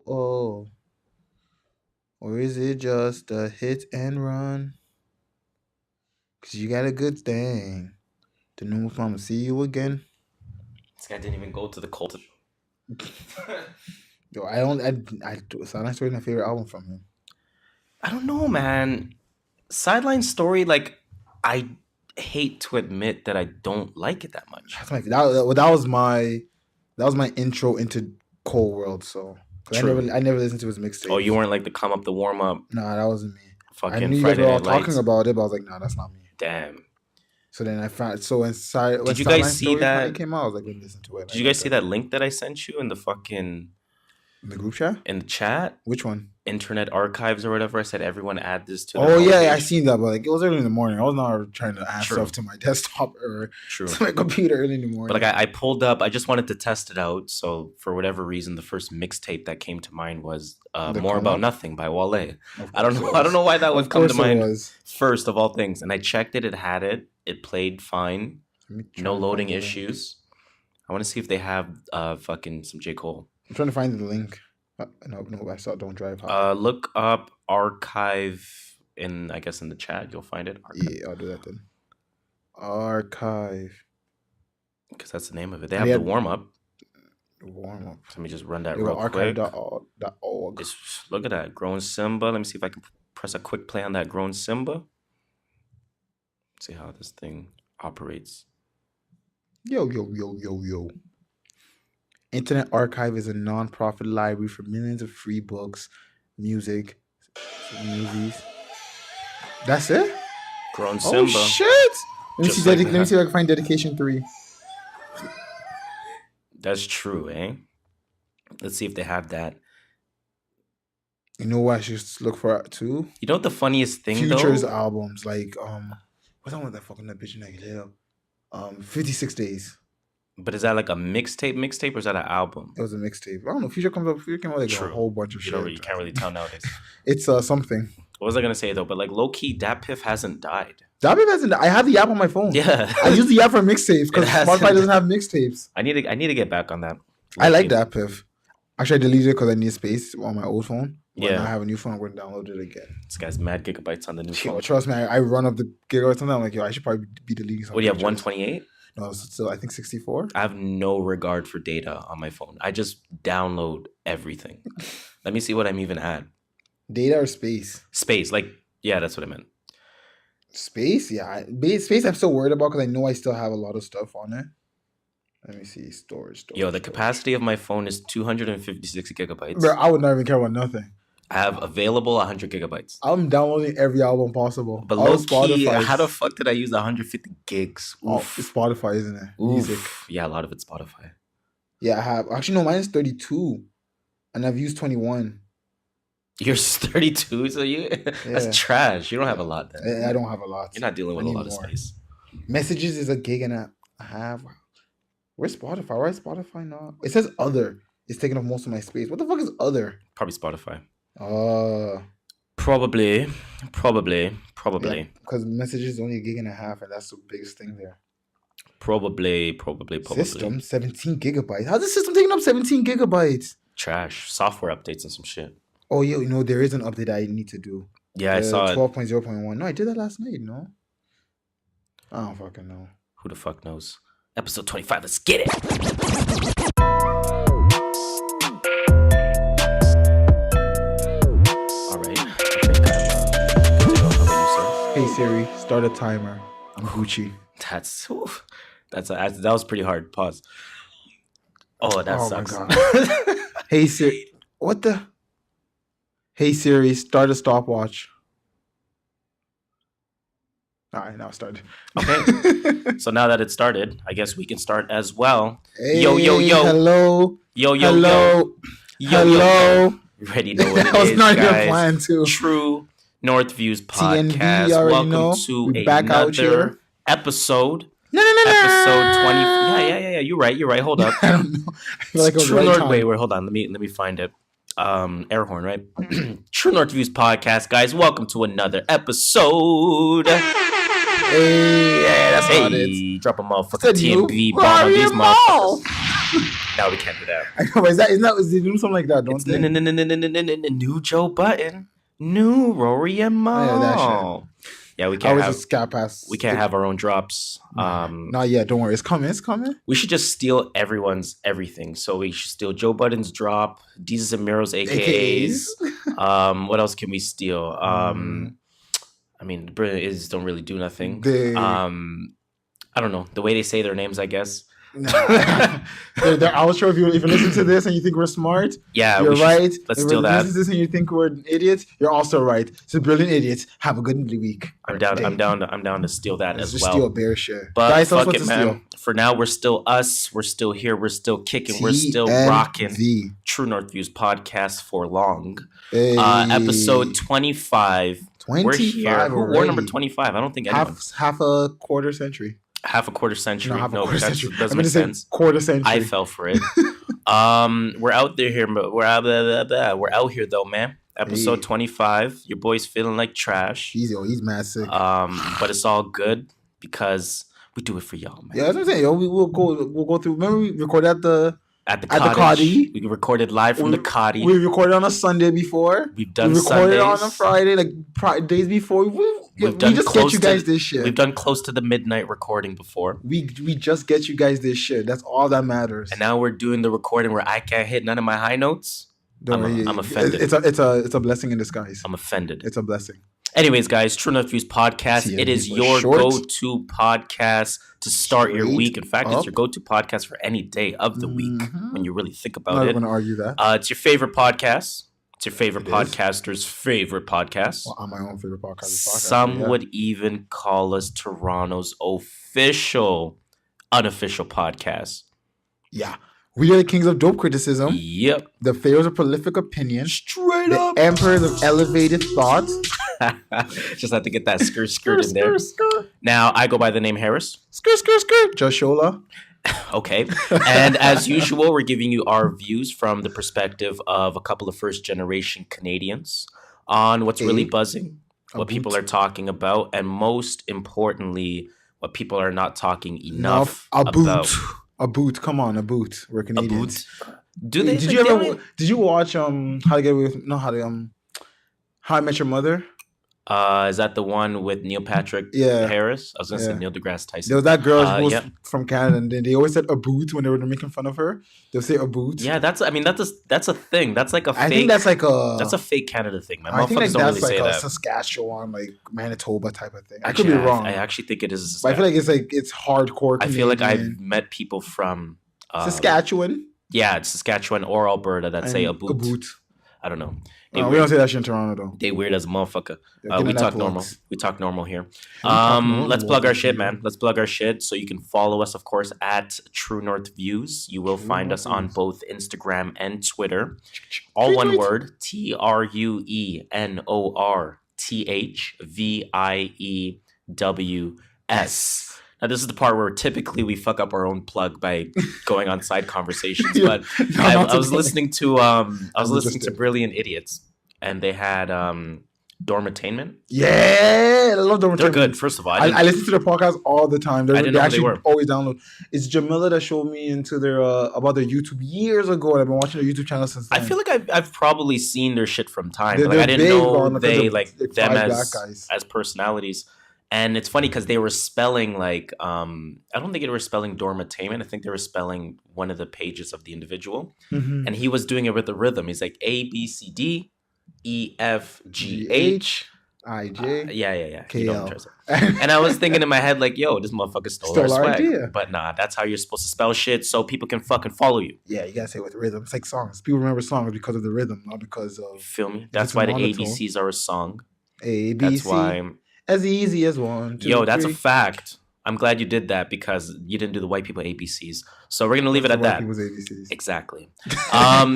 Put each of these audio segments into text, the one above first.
Oh, or is it just a hit and run? Cause you got a good thing. The new mama see you again. This guy didn't even go to the cult. Yo, I don't. Silent Story is my favorite album from him. I don't know, man. Sideline Story, like, I hate to admit that I don't like it that much. That was my intro into Cole World. So I never listened to his mixtape. Oh, you weren't like the come up, the warm up. Nah, that wasn't me. Fucking I knew you guys were all talking about it, but I was like, nah, that's not me. Damn. So then I found inside. Did you guys see that? It came out. I was like, listen to it. Did you guys see that link that I sent you in the fucking in the group chat? In the chat? Which one? Internet Archives or whatever. I said everyone add this to. Oh yeah, I seen that, but like it was early in the morning. I was not trying to add stuff to my desktop or to my computer early in the morning. But like I pulled up. I just wanted to test it out. So for whatever reason, the first mixtape that came to mind was "More About Nothing" by Wale. I don't know why that would come to mind first of all things. And I checked it. It had it. It played fine. No loading issues. I want to see if they have fucking some J. Cole. I'm trying to find the link. No, I saw Don't Drive. Look up archive in the chat. You'll find it. Archive. Yeah, I'll do that then. Archive. Because that's the name of it. They have the warm up. Warm up. Let me just run that real quick. Archive.org. Just look at that. Grown Simba. Let me see if I can press a quick play on that Grown Simba. See how this thing operates. Yo. Internet Archive is a non-profit library for millions of free books, music, movies. That's it? Grown Simba. Oh, shit! Let me see if I can find Dedication 3. That's true, eh? Let's see if they have that. You know what I should look for too? You know what the funniest thing Future's albums, like what's that one that fucking that bitch in that 56 Days. But is that like a mixtape, or is that an album? It was a mixtape. I don't know. Future came out like a whole bunch of shit. You can't really tell nowadays. It's something. What was I gonna say though? But like low key, Dat Piff hasn't died. Dat Piff hasn't. I have the app on my phone. Yeah, I use the app for mixtapes because Spotify doesn't have mixtapes. I need to get back on that. I like Dat Piff. Actually, I deleted it because I need space on my old phone. When I have a new phone, I'm going to download it again. This guy's mad gigabytes on the new phone. Trust me, I run up the gigabytes sometimes. I'm like, yo, I should probably be deleting something. What do you have? 128? No, it's still I think 64. I have no regard for data on my phone. I just download everything. Let me see what I'm even at. Data or space? Space, like that's what I meant. Space, yeah. Space, I'm still worried about because I know I still have a lot of stuff on it. Let me see. Storage. The capacity of my phone is 256 gigabytes. Bro, I would not even care about nothing. I have available 100 gigabytes. I'm downloading every album possible. But low key, how the fuck did I use 150 gigs? Oh, it's Spotify, isn't it? Music. Yeah, a lot of it's Spotify. Yeah, I have. Actually, no, mine is 32. And I've used 21. Yours 32? So that's trash. You don't have a lot then. I don't have a lot. You're not dealing with a lot of space. Messages is a gig and a half. Where's Spotify? Why is Spotify not? It says other. It's taking up most of my space. What the fuck is other? Probably Spotify. Probably. Yeah, because messages is only a gig and a half, and that's the biggest thing there. Probably. System 17 gigabytes. How's the system taking up 17 gigabytes? Trash. Software updates and some shit. Oh, yeah, there is an update I need to do. Yeah, I saw 12.0.1. No, I did that last night, no? I don't fucking know. Who the fuck knows? Episode 25, let's get it! Alright. Hey Siri, start a timer. I'm Gucci. That was pretty hard. Pause. Oh, that sucks. My God. Hey Siri, what the? Hey Siri, start a stopwatch. All right, now start. Okay. So now that it started, I guess we can start as well. Hey, yo. Hello. Yo. Hello. You already know what it is, was not guys. your plan, too. True North Views podcast. TNV, Welcome to another episode. No. Episode 20. Yeah. You're right. Hold up. I don't know. I feel like it was True right North. time. Wait. Hold on. Let me find it. Air horn, right? True North Views podcast, guys. Welcome to another episode. Hey, yeah, that's how it is. Drop a motherfucking TNB bomb on these motherfuckers. No, we can't do that. I know, is they doing something like that, don't they? New Joe Budden, new Rory and Mal. Yeah, that shit. Yeah, we can't have we can't have our own drops. Not yet. Don't worry. It's coming. We should just steal everyone's everything. So we should steal Joe Budden's drop, Jesus and Miro's AKAs. What else can we steal? I mean, the Brilliant Idiots don't really do nothing. I don't know. The way they say their names, I guess. Their outro. If you listen to this and you think we're smart, yeah, you're right. Let's steal that. If you listen to this and you think we're idiots, you're also right. So Brilliant Idiots, have a good week. I'm down to steal that as well. Steal bear shit. But guys, fuck it, man. For now, we're still us. We're still here. We're still kicking. We're still rocking. True North Views podcast for long. Hey. Episode 25. We're here. We're number 25. I don't think anyone. Half a quarter century. Half a quarter century. No, that doesn't make sense. Quarter century. I fell for it. We're out there here, but we're out here though, man. Episode 25. Your boy's feeling like trash. He's mad sick. But it's all good because we do it for y'all, man. Yeah, that's what I'm saying. Yo, we'll go through. Remember we recorded at the cottage. We recorded live from the cottage. We recorded on a Sunday before. We recorded Sundays. on a Friday, like days before. We just get you guys this shit. We've done close to the midnight recording before. We just get you guys this shit. That's all that matters. And now we're doing the recording where I can't hit none of my high notes. I'm offended. It's a blessing in disguise. I'm offended. It's a blessing. Anyways, guys, True North Views podcast. It is your go-to podcast to start your week. In fact, it's your go-to podcast for any day of the week when you really think about it. I'm not going to argue that. It's your favorite podcast. It's your favorite podcaster's favorite podcast. Well, I'm my own favorite podcast. Some would even call us Toronto's unofficial podcast. Yeah. We are the kings of dope criticism. Yep. The Pharaohs of Prolific Opinion. Straight up. The emperors of elevated thought. Just have to get that skirt in there. Now, I go by the name Harris. Skirt. JustShola. Okay. And as usual, we're giving you our views from the perspective of a couple of first-generation Canadians on what's really buzzing, what people are talking about, and most importantly, what people are not talking enough about. A boot. Come on, a boot. We're Canadians. A boot? Do they? Did you watch How to Get Away with How I Met Your Mother? Is that the one with Neil Patrick Harris? I was gonna say Neil deGrasse Tyson. There was that girl from Canada, and they always said a boot when they were making fun of her. They'll say a boot. Yeah, that's a thing. That's like a fake. I think that's like a fake Canada thing. Man. I think don't that's really like say a that. Saskatchewan, like Manitoba type of thing. I could be wrong. I actually think it is. But I feel like it's hardcore Canadian. I feel like I've met people from Saskatchewan. Yeah, it's Saskatchewan or Alberta that say a boot. A boot. I don't know. We don't say that shit in Toronto though. They weird as a motherfucker. We talk normal. We talk normal here. Let's plug our shit, man. Let's plug our shit. So you can follow us, of course, at True North Views. You will find us on both Instagram and Twitter. All one word: TrueNorthViews. Now, this is the part where typically we fuck up our own plug by going on side conversations. But I was listening to Brilliant Idiots, and they had Dormitainment. Yeah, I love Dormitainment. They're good. First of all, I listen to their podcast all the time. I didn't know they were. Always download. It's Jamila that showed me into their about their YouTube years ago, and I've been watching their YouTube channel since then. I feel like I've probably seen their shit from time. Like, I didn't know they like them as personalities. And it's funny because they were spelling like I don't think they were spelling Dormitainment. I think they were spelling one of the pages of the individual, and he was doing it with the rhythm. He's like A B C D E F G H I J yeah K L. And I was thinking in my head like, yo, this motherfucker stole our swag. Idea. But nah, that's how you're supposed to spell shit so people can fucking follow you. Yeah, you gotta say it with rhythm. It's like songs. People remember songs because of the rhythm, not because of. Feel me? That's why the ABCs are a song. ABC. That's why. As easy as 1, 2, Yo, that's 3. a fact. I'm glad you did that because you didn't do the white people ABCs. So we're going to leave it at that. People's ABCs. Exactly.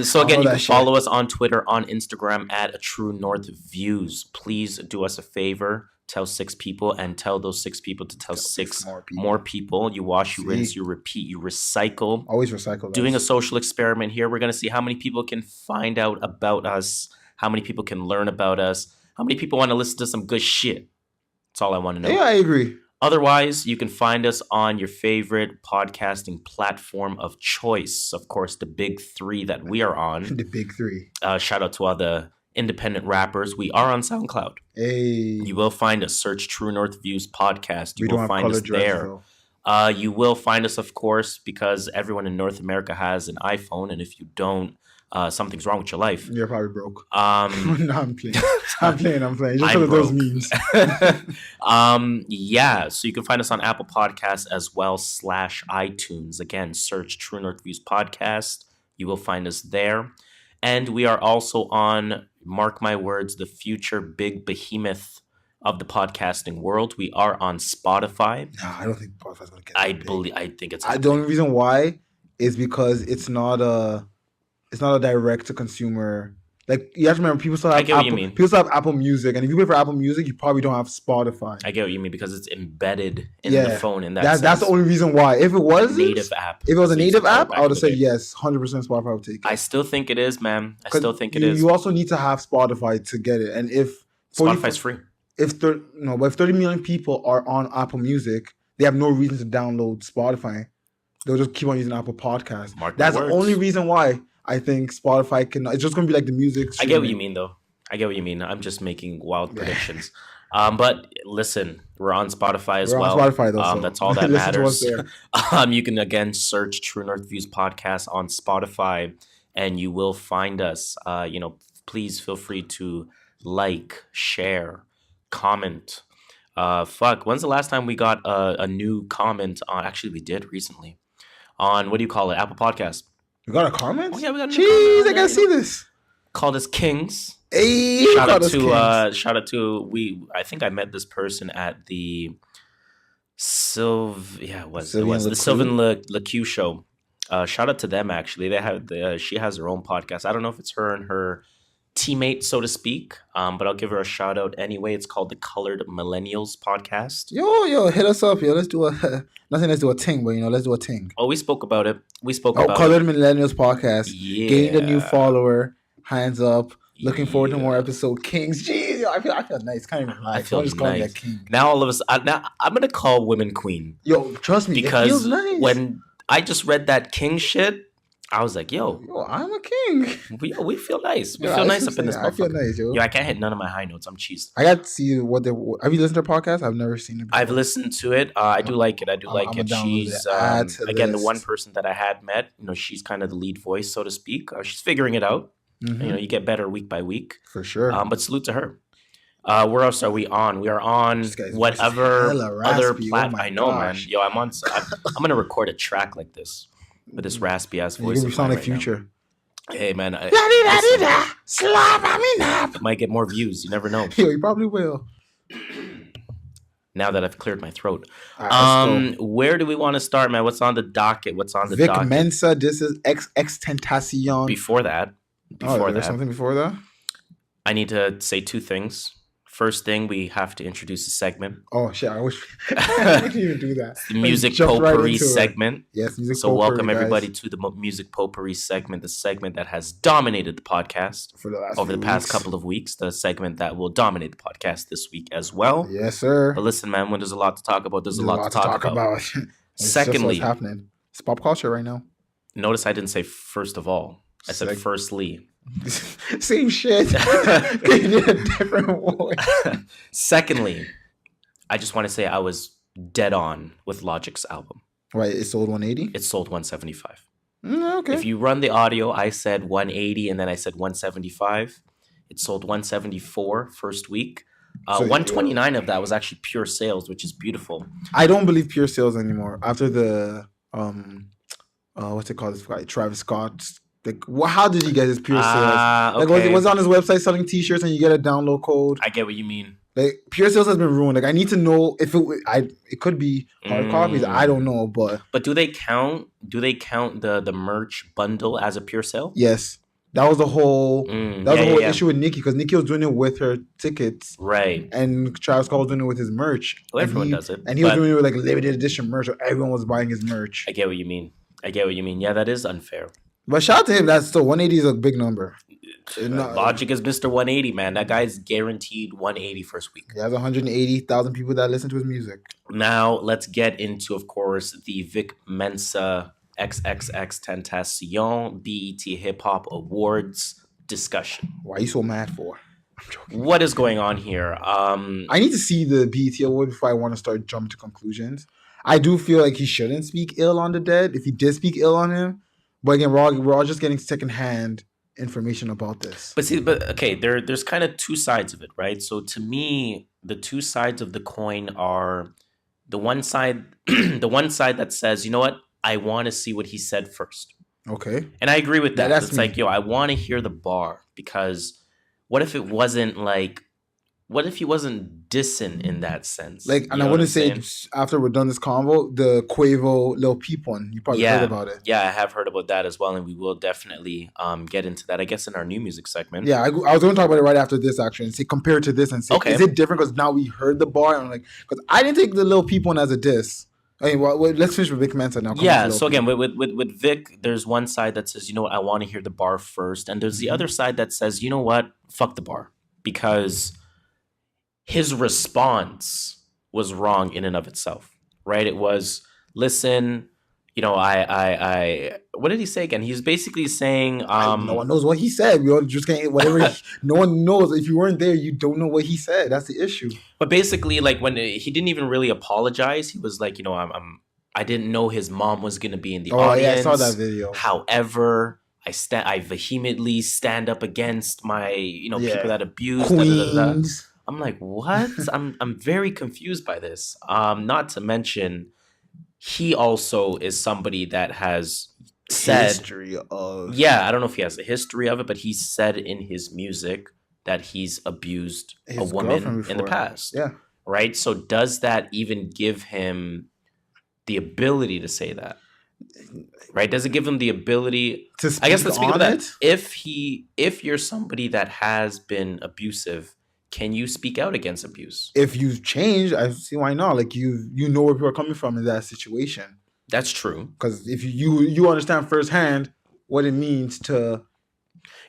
So again, you can follow us on Twitter, on Instagram at True North Views. Please do us a favor. Tell 6 people and tell those 6 people to tell 6 more people. You wash, you rinse, you repeat, you recycle. Always recycle. Doing a social experiment here. We're going to see how many people can find out about us, how many people can learn about us, how many people want to listen to some good shit. That's all I want to know. Yeah, I agree. Otherwise, you can find us on your favorite podcasting platform of choice. Of course, the big three that we are on. The big three. Shout out to all the independent rappers. We are on SoundCloud. Hey. You will find us. Search True North Views Podcast. You will find us there. You will find us, of course, because everyone in North America has an iPhone, and if you don't, something's wrong with your life. You're probably broke. No, I'm playing. I'm playing. Just because of those memes. Yeah, so you can find us on Apple Podcasts as well /iTunes. Again, search True North Views Podcast. You will find us there. And we are also on, mark my words, the future big behemoth of the podcasting world. We are on Spotify. No, I don't think Spotify's going to get I think it's... The only reason why is because it's not a direct to consumer. Like, you have to remember, people still have Apple Music, and if you pay for Apple Music, you probably don't have Spotify. I get what you mean, because it's embedded in the phone. In that's the only reason why. If it was a native app, if it was a native app, I would have said yes, 100% Spotify would take it. I still think it is, man. I still think it is. You also need to have Spotify to get it, and if Spotify's free. If 30 million people are on Apple Music, they have no reason to download Spotify. They'll just keep on using Apple Podcasts. That's the only reason why I think Spotify can. It's just going to be like the music streaming. I get what you mean, though. I get what you mean. I'm just making wild predictions. But listen, we're on Spotify as well. On Spotify, though, that's all that matters. You can, again, search True North Views Podcast on Spotify, and you will find us. Please feel free to like, share, comment. When's the last time we got a new comment on? Actually, we did recently on, what do you call it, Apple Podcast. We got a comment? Oh yeah, we got a new comment. Jeez, I gotta see this. Called us Kings. Hey, shout out to I think I met this person at the the Sylvan LeCue show. Shout out to them, actually. They have she has her own podcast. I don't know if it's her and her teammate, so to speak, but I'll give her a shout out anyway. It's called the Colored Millennials Podcast. Yo, hit us up, yo. Let's do let's do a ting, but let's do a ting. Oh, we spoke about it. Colored Millennials Podcast. Yeah. Gained a new follower. Hands up. Looking forward to more episode. Kings. Jeez, yo, I feel nice. Can't even lie. I feel just nice. King. Now all of us. Now I'm gonna call women queen. Yo, trust me, because it feels nice. When I just read that king shit, I was like, yo, I'm a king. We feel nice. We feel nice up in this motherfucker. I feel nice, yo. Yo, I can't hit none of my high notes. I'm cheesed. I got to see what they... Have you listened to their podcast? I've never seen it before. I've listened to it. I do like it. She's, again, the one person that I had met, she's kind of the lead voice, so to speak. She's figuring it out. Mm-hmm. You get better week by week. For sure. But salute to her. Where else are we on? We are on whatever other platform. I know, man. Yo, I'm going to record a track like this. With this raspy ass voice. You sound like Future. Hey man, it might get more views. You never know. Yo, you probably will. Now that I've cleared my throat. Where do we want to start, man? What's on the docket? Vic Mensa, this is XXXTentacion. Before that. There's something before that? I need to say two things. First thing, we have to introduce a segment. Oh, shit. I wish we didn't even do that. The Music Potpourri segment. Yes, Music Potpourri. So welcome everybody to the Music Potpourri segment, the segment that has dominated the podcast over the past couple of weeks, the segment that will dominate the podcast this week as well. Yes, sir. But listen, man, when there's a lot to talk about, there's a lot to talk about. Secondly, what's happening. It's pop culture right now. Notice I didn't say first of all. I said firstly. Same shit. They did a different way. Secondly, I just want to say I was dead on with Logic's album. Right, it sold 180? It sold 175. Okay. If you run the audio, I said 180 and then I said 175. It sold 174 first week. 129 of that was actually pure sales, which is beautiful. I don't believe pure sales anymore. After the what's it called? Travis Scott's. Like, how did he get his pure sales? Okay. Was on his website selling T-shirts and you get a download code? I get what you mean. Like, pure sales has been ruined. Like, I need to know if it could be hard copies. I don't know, but do they count? Do they count the merch bundle as a pure sale? Yes, that was the whole issue with Nicki, because Nicki was doing it with her tickets, right? And Travis Scott was doing it with his merch. Well, everyone does it, and he was doing it with like limited edition merch, so everyone was buying his merch. I get what you mean. Yeah, that is unfair. But shout out to him. That's still 180 is a big number. Logic is Mr. 180, man. That guy's guaranteed 180 first week. He has 180,000 people that listen to his music. Now, let's get into, of course, the Vic Mensa XXXTentacion BET Hip Hop Awards discussion. Why are you so mad for? I'm joking. What is going on here? I need to see the BET Award before I want to start jumping to conclusions. I do feel like he shouldn't speak ill on the dead if he did speak ill on him. But again, we're all just getting secondhand information about this. But okay, there's kind of two sides of it, right? So to me, the two sides of the coin are the one side that says, you know what, I want to see what he said first. Okay. And I agree with that. It's me. Like, I want to hear the bar, because what if it wasn't like, what if he wasn't dissing in that sense? Like, and I want to say, after we're done this convo, the Quavo Lil Peep one, you probably heard about it. Yeah, I have heard about that as well, and we will definitely get into that, I guess, in our new music segment. Yeah, I was going to talk about it right after this, actually, and say, compare to this, and say, okay, is it different? Because now we heard the bar, and I'm like, because I didn't take the Lil Peep one as a diss. I mean, well, let's finish with Vic Mensa now. Yeah, so again, with Vic, there's one side that says, you know what, I want to hear the bar first, and there's the other side that says, you know what, fuck the bar, because his response was wrong in and of itself, right? It was, listen, you know, I what did he say again? He's basically saying, no one knows what he said. We all just can't, whatever. No one knows. If you weren't there, you don't know what he said. That's the issue. But basically, like, when he didn't even really apologize, he was like, you know, I didn't know his mom was gonna be in the audience. Yeah, I saw that video. However, I vehemently stand up against my, people that abuse. Queens. I'm like, what? I'm very confused by this. Not to mention, he also is somebody that has said history of. Yeah, I don't know if he has a history of it, but he said in his music that he's abused a woman in the past. Yeah. Right? So does that even give him the ability to say that? Right? Does it give him the ability to speak? I guess let's speak about that. It? If you're somebody that has been abusive, can you speak out against abuse? If you've changed, I see why not. Like, you know where people are coming from in that situation. That's true. Because if you understand firsthand what it means to.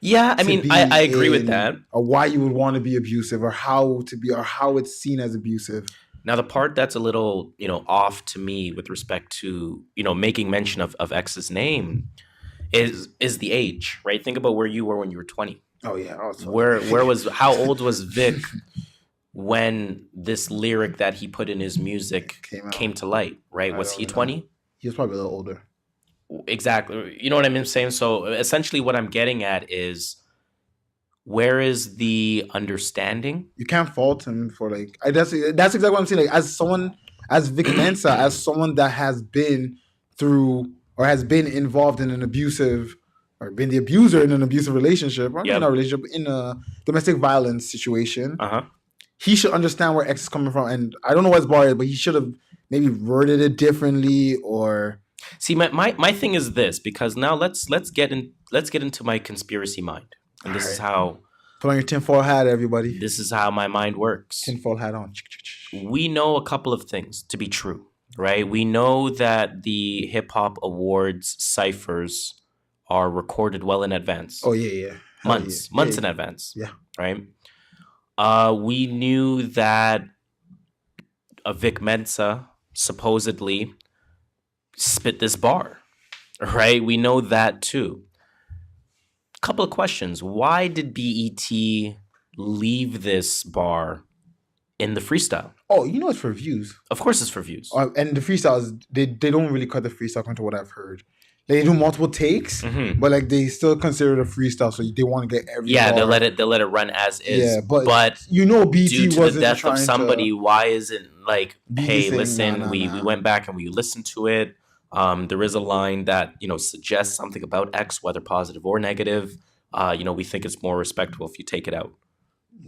Yeah, I mean, I agree with that. Or why you would want to be abusive, or how it's seen as abusive. Now, the part that's a little, off to me with respect to, making mention of X's name is the age, right? Think about where you were when you were 20. Oh yeah. How old was Vic when this lyric that he put in his music came to light, right? Was he 20? He was probably a little older. Exactly. You know what I'm saying? So essentially what I'm getting at is, where is the understanding? You can't fault him for that's exactly what I'm saying. Like, as Vic Mensa, as someone that has been through or has been involved in an abusive, or been the abuser in an abusive relationship, or in a relationship, in a domestic violence situation, he should understand where X is coming from. And I don't know what his bar is, but he should have maybe worded it differently, or. See, my thing is this, because now let's get into my conspiracy mind, and this is how. Put on your tinfoil hat, everybody. This is how my mind works. Tinfoil hat on. We know a couple of things to be true, right? We know that the Hip Hop Awards ciphers are recorded well in advance. Oh, yeah. Months in advance. Yeah. Right? We knew that Vic Mensa supposedly spit this bar, right? We know that too. Couple of questions. Why did BET leave this bar in the freestyle? Oh, it's for views. Of course it's for views. And the freestyles, they don't really cut the freestyle according to what I've heard. They do multiple takes, but they still consider it a freestyle, so they want to get every. Yeah, they'll let it run as is. Yeah, but BT due to wasn't the death of somebody, why isn't hey, listen, we went back and we listened to it. There is a line that suggests something about X, whether positive or negative. We think it's more respectable if you take it out.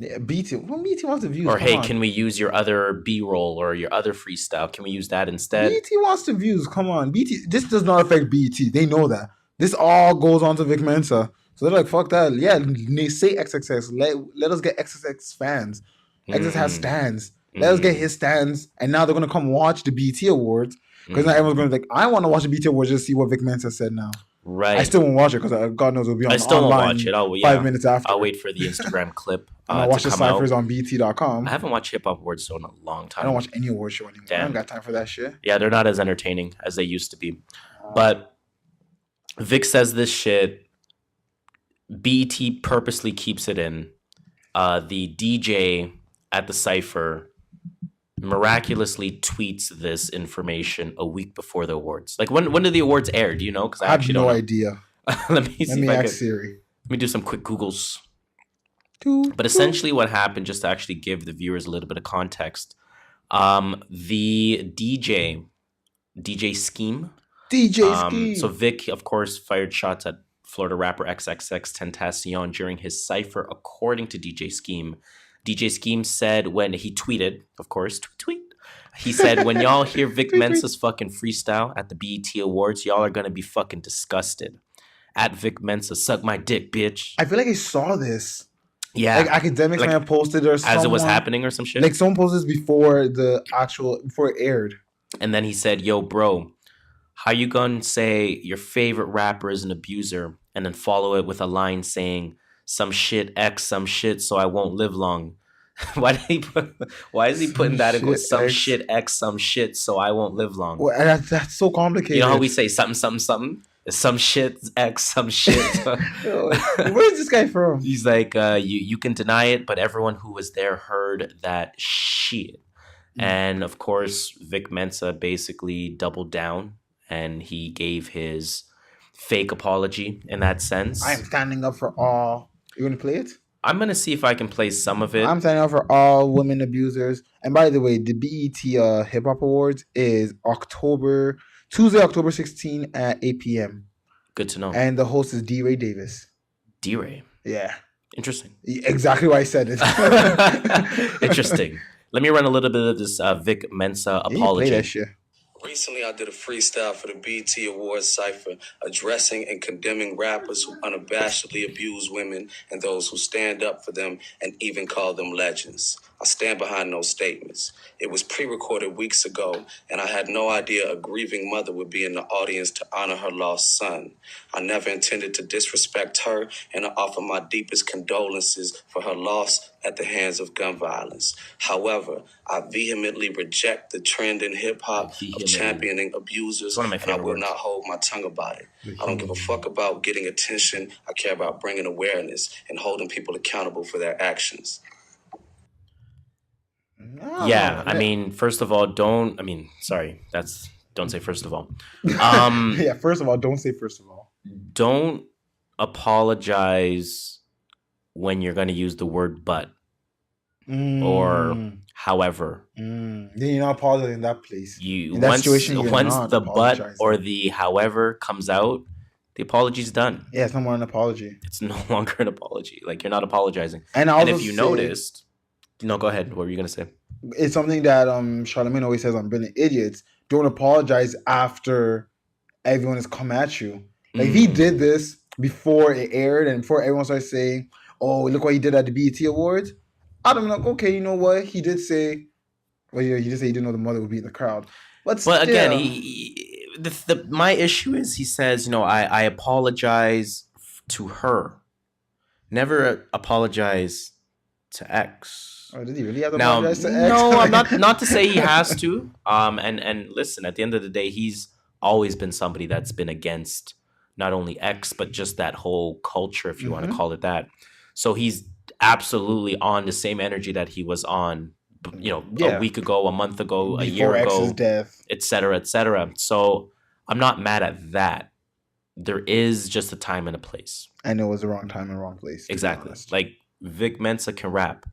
Yeah, BT wants to views. Or hey, can we use your other B-roll or your other freestyle? Can we use that instead? BT wants the views. Come on, BT. This does not affect BT. They know that. This all goes on to Vic Mensa. So they're like, fuck that. Yeah, they say XXX. Let us get XXX fans. XXX has stands. Let us get his stands. And now they're gonna come watch the BT Awards, because now everyone's gonna be like, I want to watch the BT Awards just to see what Vic Mensa said now. Right. I still won't watch it because God knows it'll be on. I still won't watch it. 5 minutes after. I'll wait for the Instagram clip. And I'll watch the ciphers on BT.com. I haven't watched Hip Hop Awards show in a long time. I don't watch any award show anymore. Damn. I don't got time for that shit. Yeah, they're not as entertaining as they used to be. But Vic says this shit. BET purposely keeps it in. The DJ at the cypher miraculously tweets this information a week before the awards. Like when do the awards air? Do you know? Because I have no idea. Let me ask Siri. Let me do some quick Googles. But essentially what happened, just to actually give the viewers a little bit of context, the DJ Scheme. So Vic, of course, fired shots at Florida rapper XXXTentacion during his cypher, according to DJ Scheme. DJ Scheme said when he tweeted, of course, tweet. He said, when y'all hear Vic Mensa's fucking freestyle at the BET Awards, y'all are going to be fucking disgusted. At Vic Mensa, suck my dick, bitch. I feel like I saw this. Yeah. Like Academics man posted or something. As it was happening or some shit? Like someone posted this before it aired. And then he said, yo, bro, how you gonna say your favorite rapper is an abuser and then follow it with a line saying some shit X, some shit, so I won't live long? Why is he putting that in some shit X, some shit, so I won't live long? Well, that's so complicated. You know how we say something, something, something? Some shit X, some shit. Where's this guy from? He's like, you can deny it, but everyone who was there heard that shit. And of course, Vic Mensa basically doubled down and he gave his fake apology in that sense. I am standing up for all. You want to play it? I'm going to see if I can play some of it. I'm standing up for all women abusers. And by the way, the BET Hip Hop Awards is Tuesday, October 16 at 8 p.m. Good to know. And the host is D. Ray Davis. D. Ray? Yeah. Interesting. Exactly why I said it. Interesting. Let me run a little bit of this Vic Mensa apology. Play that shit. Recently, I did a freestyle for the BET Awards cypher addressing and condemning rappers who unabashedly abuse women and those who stand up for them and even call them legends. I stand behind those statements. It was pre-recorded weeks ago, and I had no idea a grieving mother would be in the audience to honor her lost son. I never intended to disrespect her, and I offer my deepest condolences for her loss at the hands of gun violence. However, I vehemently reject the trend in hip-hop of championing abusers, and I will not hold my tongue about it. I don't give a fuck about getting attention. I care about bringing awareness and holding people accountable for their actions. Yeah, I mean, first of all, don't say first of all. Yeah, first of all, don't say first of all. Don't apologize when you're going to use the word but or however. Then you're not apologizing in that place. Once the but or the however comes out, the apology's done. Yeah, it's no more an apology. It's no longer an apology. Like, you're not apologizing. And if you noticed... No, go ahead. What were you going to say? It's something that Charlamagne always says on Brilliant Idiots. Don't apologize after everyone has come at you. Like, if he did this before it aired and before everyone started saying, oh, look what he did at the BET Awards, I'd be like, okay, you know what? He did say, well, yeah, he did say he didn't know the mother would be in the crowd. But again, my issue is he says, I apologize to her. Never apologize to X. Oh, did he really have to apologize to X? No, I'm not to say he has to. And listen, at the end of the day, he's always been somebody that's been against not only X, but just that whole culture, if you want to call it that. So he's absolutely on the same energy that he was on, a week ago, a month ago, a year ago, X's death, et cetera, et cetera. So I'm not mad at that. There is just a time and a place. And it was the wrong time and wrong place. Exactly. Like, Vic Mensa can rap.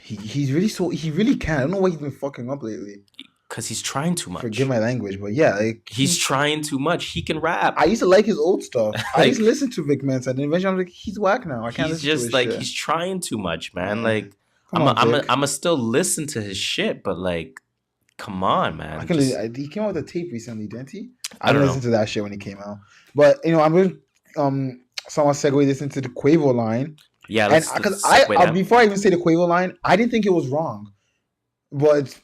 He really can. I don't know why he's been fucking up lately. Because he's trying too much. Forgive my language, but yeah, like he's trying too much. He can rap. I used to like his old stuff. I used to listen to Vic Mensa, and eventually I'm like, he's whack now. I can't listen to his shit. He's trying too much, man. Like, I'ma still listen to his shit, but like, come on, man. He came out with a tape recently, didn't he? I didn't listen to that shit when he came out, but I'm going to somewhat segue this into the Quavo line. Yeah, before I even say the Quavo line, I didn't think it was wrong. But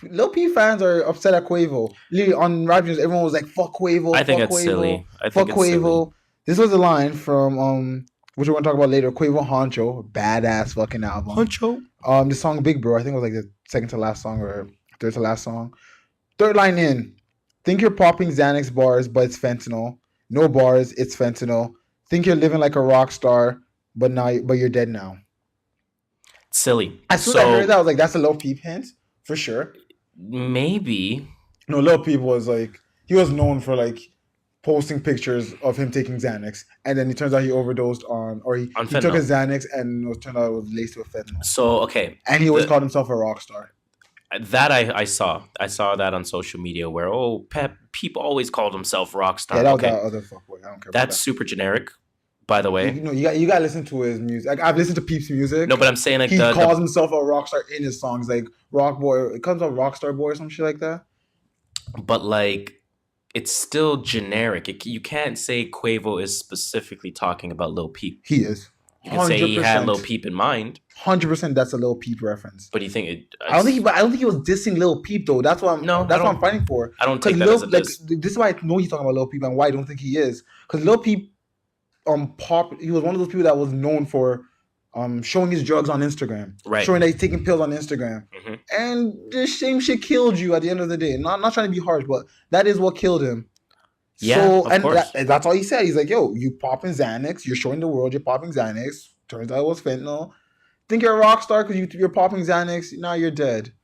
Lil Peep fans are upset at Quavo. Literally on rap news, everyone was like, "Fuck Quavo." I think fuck it's Quavo, silly. I fuck think it's Quavo. silly. This was a line from which we're gonna talk about later. Quavo Honcho, badass fucking album. Honcho. The song Big Bro, I think it was like the second to last song or third to last song. Third line in. Think you're popping Xanax bars, but it's fentanyl. No bars, it's fentanyl. Think you're living like a rock star, but you're dead now. Silly. As soon as I heard that, I was like, that's a Lil Peep hint for sure. Maybe. No, Lil Peep was like, he was known for like posting pictures of him taking Xanax, and then it turns out he overdosed he took a Xanax and it turned out it was laced with fentanyl. So okay, and he always called himself a rock star. That I saw that on social media where Peep always called himself rock star. Yeah, that was that other fuckboy. I don't care. That's super generic. By the way, you got to listen to his music. Like, I've listened to Peep's music. No, but I'm saying like he calls himself a rock star in his songs, like Rock Boy. It comes up Rockstar Boy or some shit like that. But like, it's still generic. You can't say Quavo is specifically talking about Lil Peep. He is. You can 100%. Say he had Lil Peep in mind. 100%. That's a Lil Peep reference. But you think it? I don't think he was dissing Lil Peep though. That's what I'm fighting for. I don't take that as a diss. This is why I know he's talking about Lil Peep and why I don't think he is. Because Lil Peep, he was one of those people that was known for showing his drugs on Instagram, right? Showing that he's taking pills on Instagram, and the same shit killed you at the end of the day. Not trying to be harsh, but that is what killed him. Yeah, of course. That's all he said. He's like, "Yo, you popping Xanax? You're showing the world you're popping Xanax. Turns out it was fentanyl. Think you're a rock star because you're popping Xanax. Now you're dead."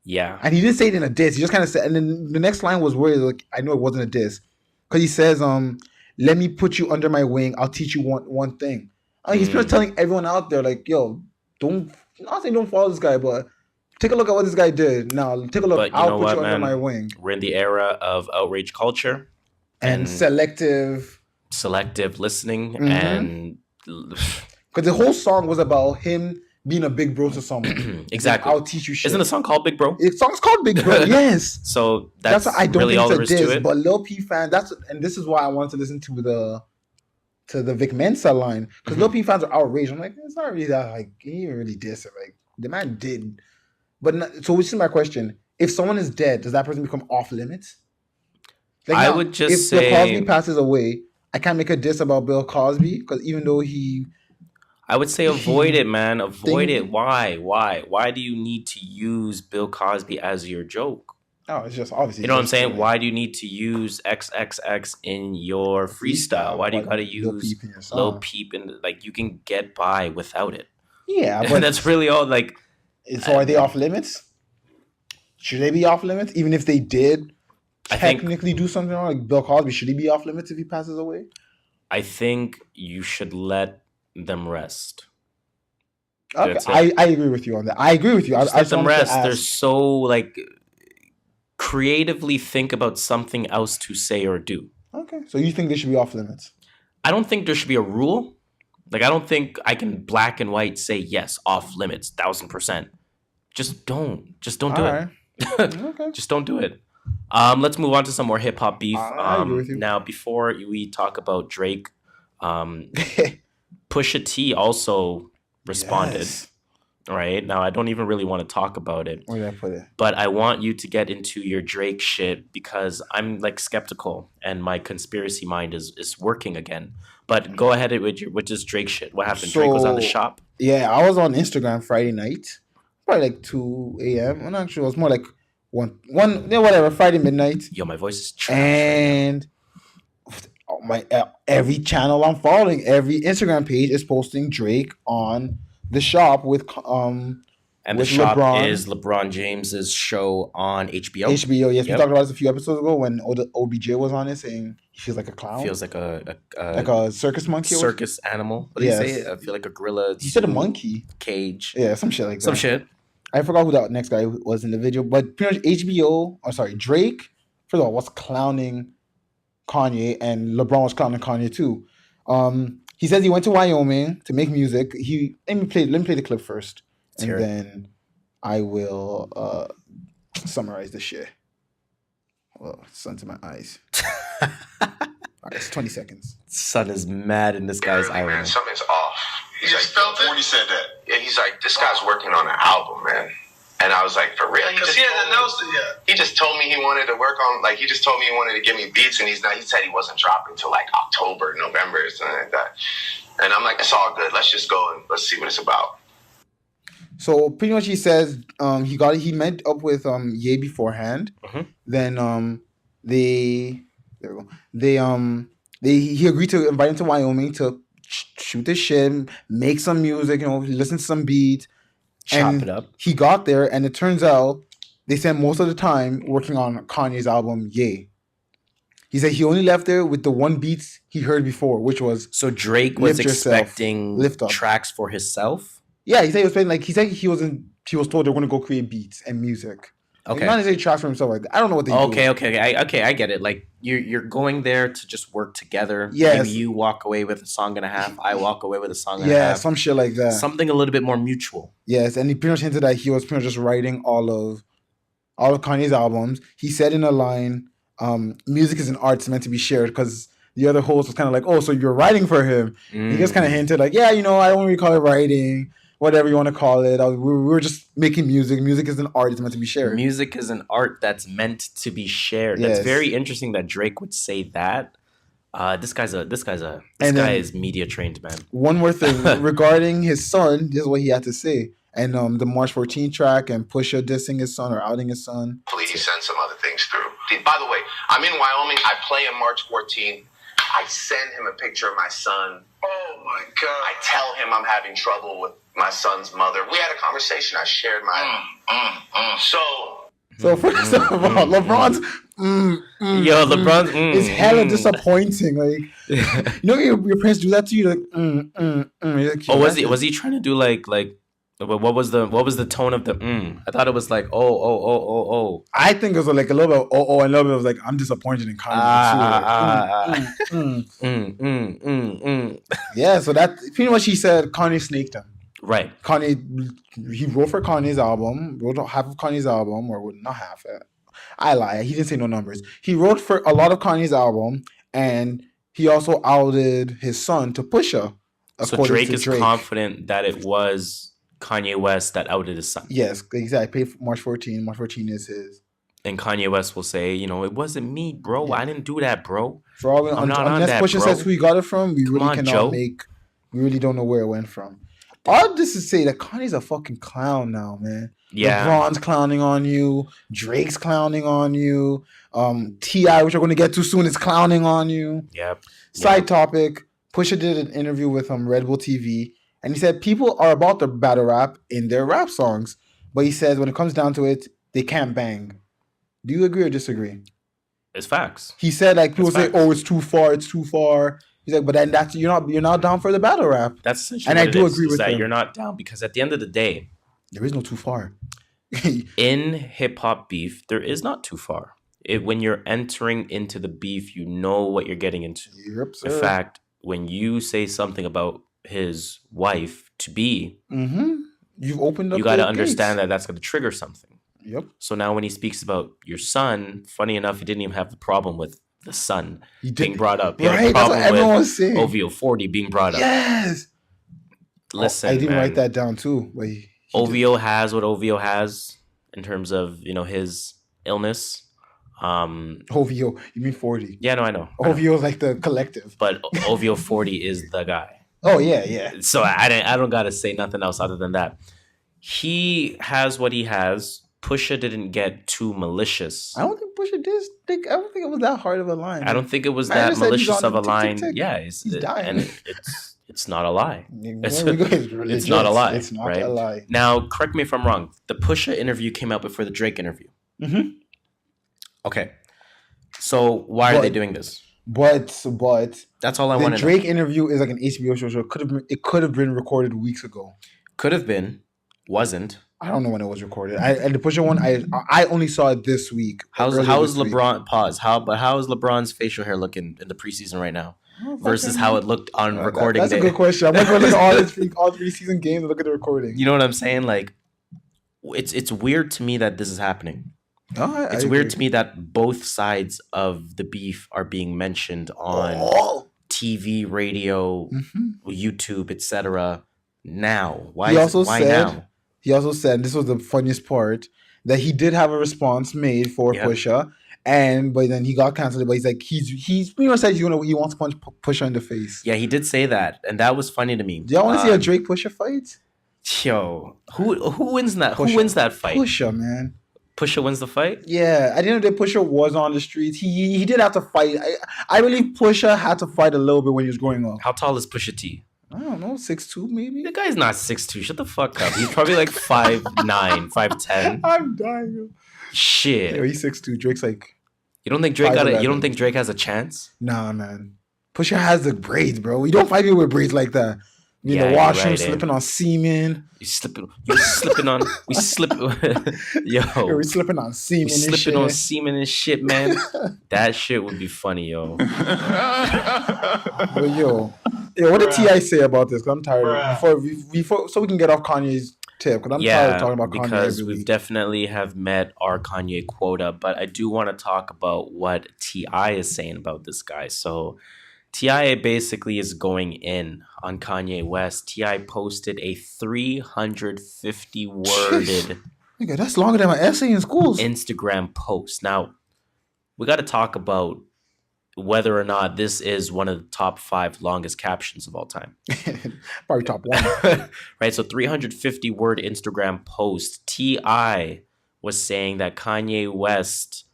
Yeah, and he didn't say it in a diss. He just kind of said, and then the next line was where like, I know it wasn't a diss because he says, "Let me put you under my wing. I'll teach you one thing." He's just telling everyone out there, like, "Yo, not saying don't follow this guy, but take a look at what this guy did. Now take a look. I'll put you under my wing." We're in the era of outrage culture and selective listening, and because the whole song was about him being a big bro to someone. Exactly. Like, I'll teach you shit. Isn't the song called Big Bro? The song's called Big Bro. Yes. So that's why I don't really think all it's there is to it. But Lil Peep fan, and this is why I wanted to listen to the Vic Mensa line, because Lil Peep fans are outraged. I'm like, it's not really that, like, he didn't really diss it. Like, the man did. But so which is my question: if someone is dead, does that person become off limits? Like, I would just say, if Bill Cosby passes away, I can't make a diss about Bill Cosby because even though I would say avoid it, man. Avoid it. Why? Why do you need to use Bill Cosby as your joke? Oh, it's just obviously. You know what I'm saying? Why do you need to use XXX in your freestyle? Why do you gotta use Lil Peep in like you can get by without it? Yeah, but that's really all. Like, so are they off limits? Should they be off limits? Even if they did technically do something wrong, like Bill Cosby, should he be off limits if he passes away? I think you should let them rest. Okay, I agree with you on that. I agree with you. Just let them rest. They're so like creatively think about something else to say or do. Okay, so you think they should be off limits? I don't think there should be a rule. Like, I don't think I can black and white say yes, off limits, 1000%. Just don't do it. Okay. Just don't do it. Let's move on to some more hip hop beef. I agree with you. Now, before we talk about Drake, Pusha T also responded. Yes. Right now, I don't even really want to talk about it. Where did I put it? But I want you to get into your Drake shit because I'm like skeptical and my conspiracy mind is working again. But go ahead with this Drake shit. What happened? Drake was on The Shop. Yeah, I was on Instagram Friday night, probably like 2 a.m. I'm not sure. It was more like one, yeah, whatever. Friday midnight. Yo, my voice is trash. And every channel I'm following, every Instagram page is posting Drake on The Shop with and The Shop is LeBron James's show on HBO. HBO, yes. Yep. We talked about this a few episodes ago when OBJ was on it saying he feels like a clown. Feels like a circus monkey. Circus animal. What did he say? I feel like a gorilla. He said a monkey. Cage. Yeah, some shit like that. Some shit. I forgot who that next guy was in the video. But pretty much Drake, first of all, was clowning Kanye, and LeBron was clowning Kanye too. He says he went to Wyoming to make music. Let me play the clip first, and then I will summarize the shit. Well, sun's in my eyes. All right, it's 20 seconds. Sun is mad in this guy's eye. Man, something's off. He just felt it when he said that. Yeah, he's like, this guy's working on an album, man. And I was like, for real? Because he hasn't announced it yet. He just told me he wanted to work on, like, he just told me he wanted to give me beats, and he said he wasn't dropping until like October, November, or something like that. And I'm like, it's all good. Let's just go and let's see what it's about. So pretty much he says he met up with Ye beforehand. Then he agreed to invite him to Wyoming to shoot the shit, make some music, listen to some beats. Chop it up. He got there, and it turns out they spent most of the time working on Kanye's album, Ye. He said he only left there with the one beat he heard before, which was so Drake was expecting tracks for himself. Yeah, he said he was playing he was told they're going to go create beats and music. Okay, not necessarily tracks for himself. Like I don't know what they do. Okay, I get it. Like you're going there to just work together. Yes. Maybe you walk away with a song and a half. I walk away with a song and a half. Yeah, some shit like that. Something a little bit more mutual. Yes, and he pretty much hinted that he was pretty much just writing all of Kanye's albums. He said in a line, music is an art, it's meant to be shared, because the other host was kind of like, oh, so you're writing for him. He just kind of hinted like, yeah, I don't really call it writing. Whatever you want to call it. We were just making music. Music is an art. It's meant to be shared. Music is an art that's meant to be shared. Yes. That's very interesting that Drake would say that. This guy is media trained, man. One more thing regarding his son. This is what he had to say. And the March 14 track and Pusha dissing his son or outing his son. Please send some other things through. By the way, I'm in Wyoming. I play on March 14. I send him a picture of my son. Oh my God. I tell him I'm having trouble with my son's mother. We had a conversation. I shared my... So first of all, LeBron's... LeBron's... is hella disappointing. Like, your parents do that to you? Like, oh, was he trying to do like... What was the tone of the I thought it was like oh. I think it was like a little bit and a little bit was like I'm disappointed in Kanye too. Yeah, so that pretty much he said Kanye snaked him. Right. Kanye, he wrote for Kanye's album, wrote half of Kanye's album, or not half it. I lie. He didn't say no numbers. He wrote for a lot of Kanye's album, and he also outed his son to Pusha. So Drake is confident that it was Kanye West that outed his son. Yes, exactly. Paid March 14. March 14 is his. And Kanye West will say, it wasn't me, bro. Yeah. I didn't do that, bro. For all unless Pusha says who he got it from, we really don't know where it went from. All this is say that Kanye's a fucking clown now, man. Yeah. LeBron's clowning on you. Drake's clowning on you. T.I., which we're going to get to soon, is clowning on you. Yep. Side topic. Pusha did an interview with Redbull TV, and he said people are about to battle rap in their rap songs, but he says when it comes down to it, they can't bang. Do you agree or disagree? It's facts. He said people say, "Oh, it's too far. It's too far." He's like, but then you're not down for the battle rap. That's essentially and what I do agree with that. You're not down because at the end of the day, there is no too far. In hip hop beef, there is not too far. When you're entering into the beef, you know what you're getting into. Yep, sir. In fact, when you say something about his wife to be, you've opened up. You got to understand that that's going to trigger something. Yep. So now when he speaks about your son, funny enough, he didn't even have the problem with the son being brought up. He had a problem with OVO 40 being brought up. Yes. Listen, I didn't write that down too. OVO has what OVO has in terms of his illness. OVO, you mean 40? Yeah, no, I know. OVO is like the collective, but OVO 40 is the guy. Oh yeah. So I don't gotta say nothing else other than that. He has what he has. Pusha didn't get too malicious. I don't think Pusha did. I don't think it was that hard of a line. I don't think it was that malicious of a line. Yeah, he's dying. And it's not a lie. It's not a lie. It's not a lie. Now, correct me if I'm wrong. The Pusha interview came out before the Drake interview. Mm-hmm. Okay. So why are they doing this? But that's all I want to know. The Drake interview is like an HBO show. It could have been recorded weeks ago. Could have been. Wasn't. I don't know when it was recorded. And the Pusha one, I only saw it this week. How is LeBron? Pause. How is LeBron's facial hair looking in the preseason right now versus how it looked on recording day? That's a good question. I'm going to look at all preseason games and look at the recording. You know what I'm saying? Like, it's weird to me that this is happening. It's weird to me that both sides of the beef are being mentioned on TV, radio, YouTube, etc. Now, why now? he also said, this was the funniest part, that he did have a response made for Pusha, but then he got canceled. But he's like, he's pretty much said he wants to punch Pusha in the face. Yeah, he did say that, and that was funny to me. Do y'all want to see a Drake Pusha fight? Yo, who wins that? Pusha. Who wins that fight? Pusha, man. Pusha wins the fight? Yeah, at the end of the day, Pusha was on the streets. He did have to fight. I believe Pusha had to fight a little bit when he was growing up. How tall is Pusha T? I don't know, 6'2", maybe? The guy's not 6'2". Shut the fuck up. He's probably like 5'9", 5'10". I'm dying. Shit. Yeah, he's 6'2". Drake's like... You don't think Drake has a chance? Nah, man. Pusha has the braids, bro. You don't fight people with braids like that. You in the washroom, slipping on semen. We slipping on semen. Slipping on semen and shit, man. That shit would be funny, yo. But what did T.I. say about this? 'Cause I'm tired. So we can get off Kanye's tip. Because I'm tired of talking about Kanye because we definitely have met our Kanye quota. But I do want to talk about what T.I. is saying about this guy. So T.I. basically is going in on Kanye West. T.I. posted a 350-worded... Nigga, that's longer than my essay in school. Instagram post. Now, we got to talk about whether or not this is one of the top 5 longest captions of all time. Probably top 1. Right, so 350-word Instagram post. T.I. was saying that Kanye West,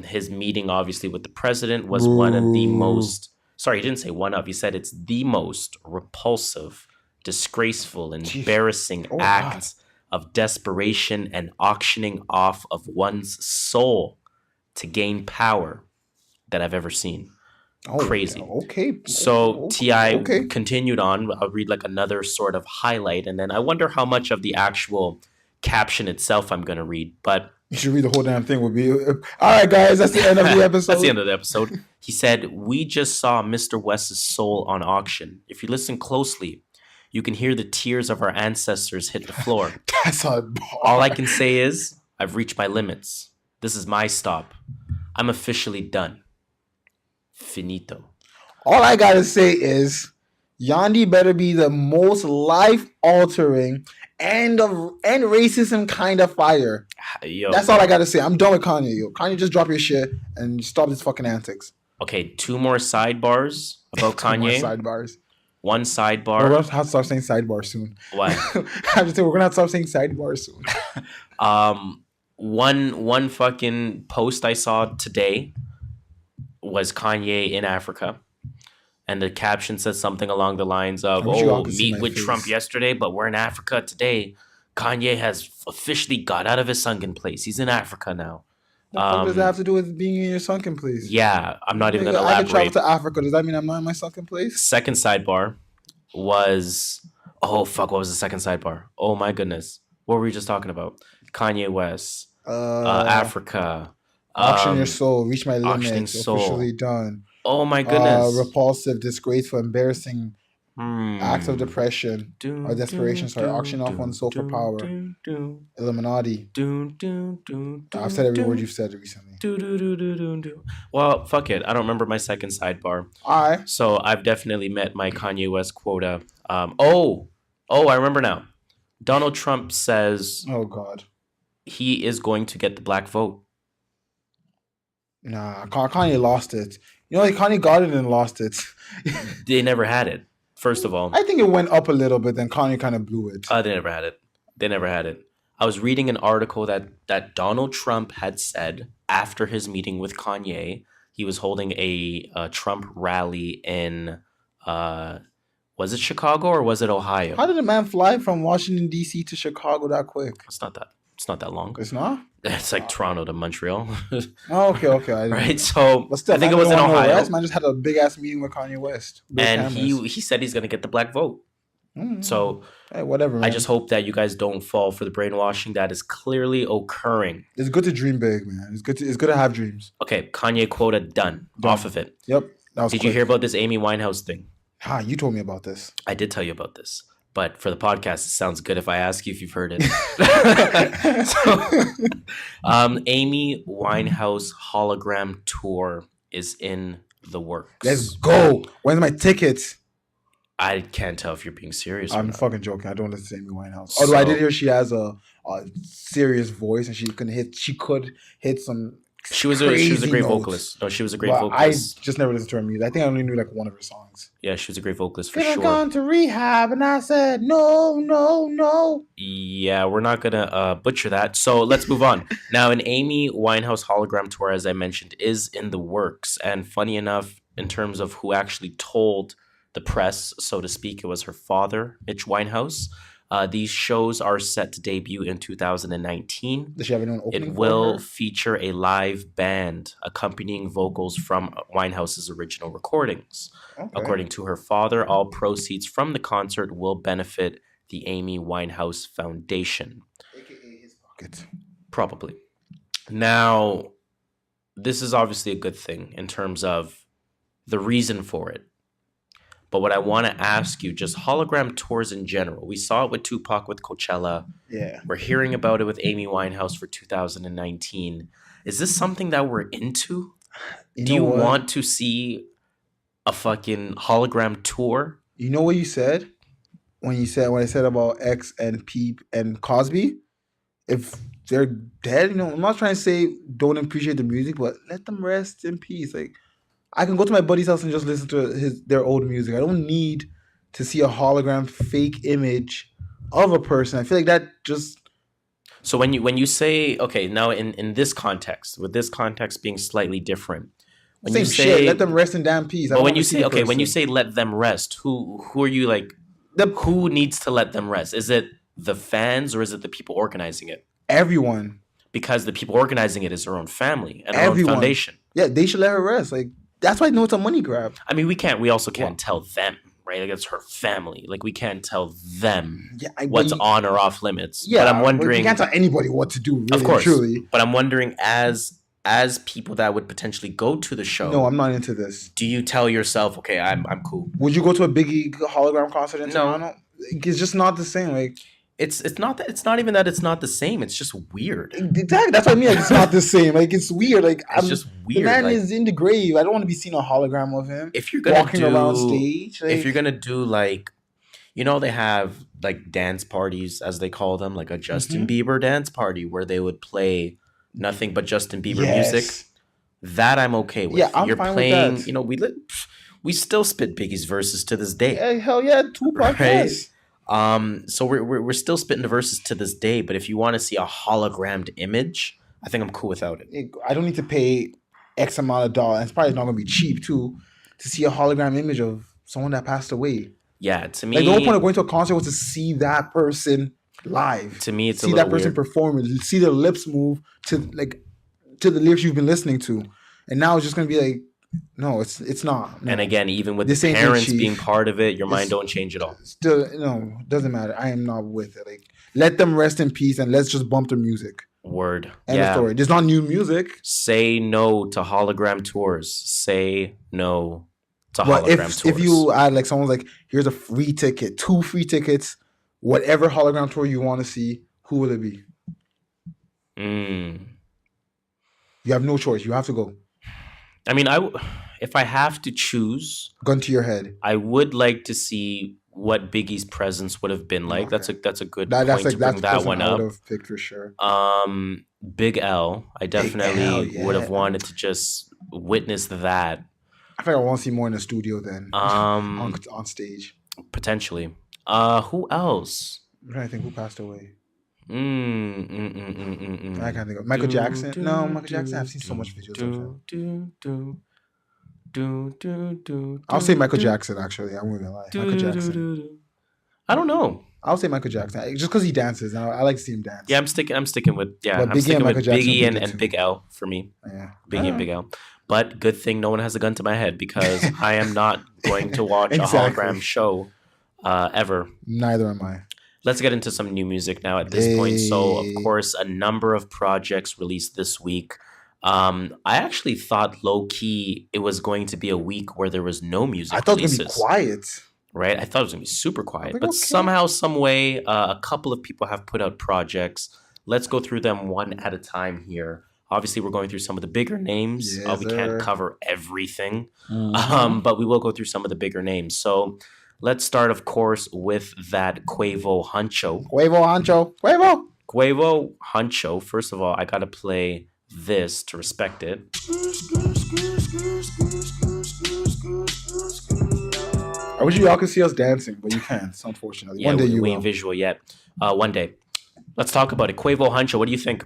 his meeting, obviously, with the president was one of the most... Sorry, he didn't say one of. He said it's the most repulsive, disgraceful, embarrassing act of desperation and auctioning off of one's soul to gain power that I've ever seen. Crazy. Okay. So T.I. continued on. I'll read like another sort of highlight, and then I wonder how much of the actual caption itself I'm going to read. But you should read the whole damn thing. All right, guys, that's the end of the episode. That's the end of the episode. He said, "We just saw Mr. West's soul on auction. If you listen closely, you can hear the tears of our ancestors hit the floor. That's a bar. All I can say is, I've reached my limits. This is my stop. I'm officially done. Finito." All I gotta say is, Yandi better be the most life-altering and racism kind of fire. Yo, that's all I gotta say. I'm done with Kanye. Yo, Kanye, just drop your shit and stop this fucking antics. Okay, 2 more sidebars about Kanye. Sidebars. One sidebar. We're gonna have to start saying sidebar soon. What? I have to say we're gonna have to start saying sidebar soon. One fucking post I saw today was Kanye in Africa. And the caption says something along the lines of, meet with Trump yesterday, but we're in Africa today. Kanye has officially got out of his sunken place. He's in Africa now. What does that have to do with being in your sunken place? Yeah, I'm not even going to elaborate. I can travel to Africa. Does that mean I'm not in my sunken place? Second sidebar was... Oh, fuck. What was the second sidebar? Oh, my goodness. What were we just talking about? Kanye West. Africa. Auction your soul. Reach my limits. Officially done. Oh, my goodness. Repulsive, disgraceful, embarrassing acts of depression or desperation. Auction off one's soul for power. Illuminati. I've said every word you've said recently. Well, fuck it. I don't remember my second sidebar. All right. So I've definitely met my Kanye West quota. I remember now. Donald Trump says... Oh, God. He is going to get the black vote. Nah, Kanye lost it. You know, Kanye got it and lost it. They never had it. First of all, I think it went up a little bit, then Kanye kind of blew it. They never had it. I was reading an article that Donald Trump had said after his meeting with Kanye. He was holding a Trump rally in, was it Chicago or was it Ohio? How did a man fly from Washington, D.C. to Chicago that quick? It's not that long. It's not? It's like Toronto to Montreal. Okay. Right, so still, I think it was in Ohio. Man just had a big-ass meeting with Kanye West. And he said he's going to get the black vote. Mm-hmm. So hey, whatever, man. I just hope that you guys don't fall for the brainwashing that is clearly occurring. It's good to dream big, man. It's good to have dreams. Okay, Kanye quota done. Off of it. Yep. Did you hear about this Amy Winehouse thing? You told me about this. I did tell you about this. But for the podcast, it sounds good if I ask you if you've heard it. Amy Winehouse Hologram Tour is in the works. Let's go. When's my tickets? I can't tell if you're being serious or I'm not. fucking joking. I don't listen to Amy Winehouse. Although I did hear she has a serious voice and she could hit some. She was a great vocalist. No, she was a great vocalist. I just never listened to her music. I think I only knew like one of her songs. Yeah, she was a great vocalist for sure. I've gone to rehab and I said no. Yeah, we're not gonna butcher that. So let's move on. Now, an Amy Winehouse Hologram Tour, as I mentioned, is in the works. And funny enough, in terms of who actually told the press, so to speak, it was her father, Mitch Winehouse. These shows are set to debut in 2019. Does she have an opening? It will feature a live band accompanying vocals from Winehouse's original recordings. Okay. According to her father, all proceeds from the concert will benefit the Amy Winehouse Foundation. AKA his pocket. Probably. Now, this is obviously a good thing in terms of the reason for it. But what I want to ask you, just hologram tours in general. We saw it with Tupac with Coachella. Yeah. We're hearing about it with Amy Winehouse for 2019. Is this something that we're into? Do you want to see a fucking hologram tour? You know what you said? When I said about X and Peep and Cosby? If they're dead, I'm not trying to say don't appreciate the music, but let them rest in peace. Like, I can go to my buddy's house and just listen to their old music. I don't need to see a hologram fake image of a person. I feel like that just... So when you say, okay, now in this context, with this context being slightly different, when same you say, shit, let them rest in damn peace. But when you say, okay, when you say let them rest, who are you like, who needs to let them rest? Is it the fans or is it the people organizing it? Everyone. Because the people organizing it is her own family and her own foundation. Yeah, they should let her rest. Like, that's why I know it's a money grab. I mean, we also can't tell them, right? Like, it's her family. Like, we can't tell them what's on or off limits. Yeah, but I'm wondering... You can't tell anybody what to do, really, of course, truly. But I'm wondering, as people that would potentially go to the show... No, I'm not into this. Do you tell yourself, okay, I'm cool? Would you go to a Biggie hologram concert in Toronto? It's just not the same, like... It's not even that it's not the same. It's just weird. Exactly. That's what I mean. Like, it's not the same. Like, it's weird. Like, it's just weird. The man is in the grave. I don't want to be seeing a hologram of him. If you're gonna walking around stage, like, if you're gonna do like, they have like dance parties as they call them, like a Justin Bieber dance party where they would play nothing but Justin Bieber music. That I'm okay with. Yeah, I'm fine playing. With that. We still spit Biggie's verses to this day. Yeah, hell yeah, Tupac. Right? So we're still spitting the verses to this day, but if you want to see a hologrammed image, I think I'm cool without it. I don't need to pay X amount of dollars. It's probably not going to be cheap too to see a hologram image of someone that passed away. Yeah, to me, like, the whole point of going to a concert was to see that person live. To me, it's see that person perform, see their lips move to the lyrics you've been listening to, and now it's just going to be like. No, it's not. No. And again, even with the parents being part of it, your mind don't change at all. Still, no, doesn't matter. I am not with it. Like, let them rest in peace and let's just bump their music. Word. End of story. There's not new music. Say no to hologram tours. Say no to hologram tours. If you add, like, someone's like, here's a free ticket, 2 free tickets, whatever hologram tour you want to see, who will it be? You have no choice. You have to go. I mean, if I have to choose, gun to your head, I would like to see what Biggie's presence would have been like. Okay. That's a good point to bring that one up. I would have picked for sure. Big L, I definitely would have wanted to just witness that. I think I want to see more in the studio than on stage. Potentially. Who else? I'm trying to think who passed away. I can't think of Michael Jackson. No, Michael Jackson. I've seen so much videos of him. I'll say Michael Jackson. Actually, I'm not gonna lie. Michael Jackson. I don't know. I'll say Michael Jackson just because he dances. I like to see him dance. Yeah, I'm sticking with Biggie and Big L for me. Yeah, Biggie and Big L. But good thing no one has a gun to my head because I am not going to watch a hologram show ever. Neither am I. Let's get into some new music now at this point. So, of course, a number of projects released this week. I actually thought low-key it was going to be a week where there was no music releases. I thought it was going to be quiet. Right? I thought it was going to be super quiet. But somehow, some way, a couple of people have put out projects. Let's go through them one at a time here. Obviously, we're going through some of the bigger names. Yes, we can't cover everything. But we will go through some of the bigger names. So, Let's start, of course, with that Quavo Huncho. Quavo Huncho. First of all, I gotta play this to respect it. I wish y'all could see us dancing, but you can't, unfortunately. Yeah, one day we ain't visual yet. One day. Let's talk about it. Quavo Huncho, what do you think?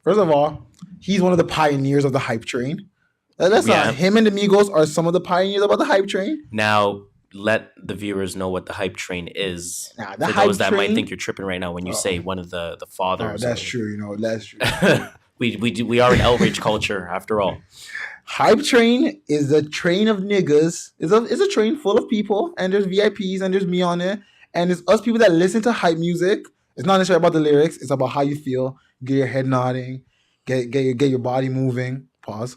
First of all, he's one of the pioneers of the hype train. Him and the Migos are some of the pioneers about the hype train. Now, let the viewers know what the hype train is. For those that might think you're tripping right now when you say one of the fathers. That's true. That's true. we are an outrage culture after all. Hype train is a train of niggas. It's a train full of people, and there's VIPs, and there's me on it, and it's us people that listen to hype music. It's not necessarily about the lyrics. It's about how you feel. Get your head nodding. Get your body moving. Pause.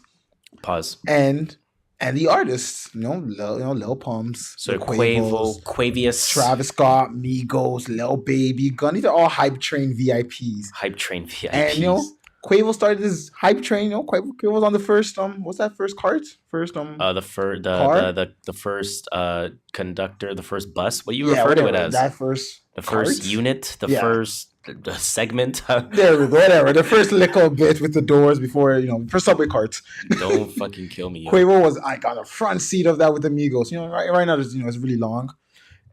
And the artists, Lil Pumps, so Quavius, Travis Scott, Migos, Lil Baby, Gunn. These are all hype train VIPs. And Quavo started this hype train. Quavo was on the first what's that first cart? The first conductor, the first bus. What do you refer to it as? That first first unit, first segment. There we go. Whatever. The first little bit with the doors before first subway carts. Don't fucking kill me. Quavo was on the front seat of that with the Migos. Right now it's really long.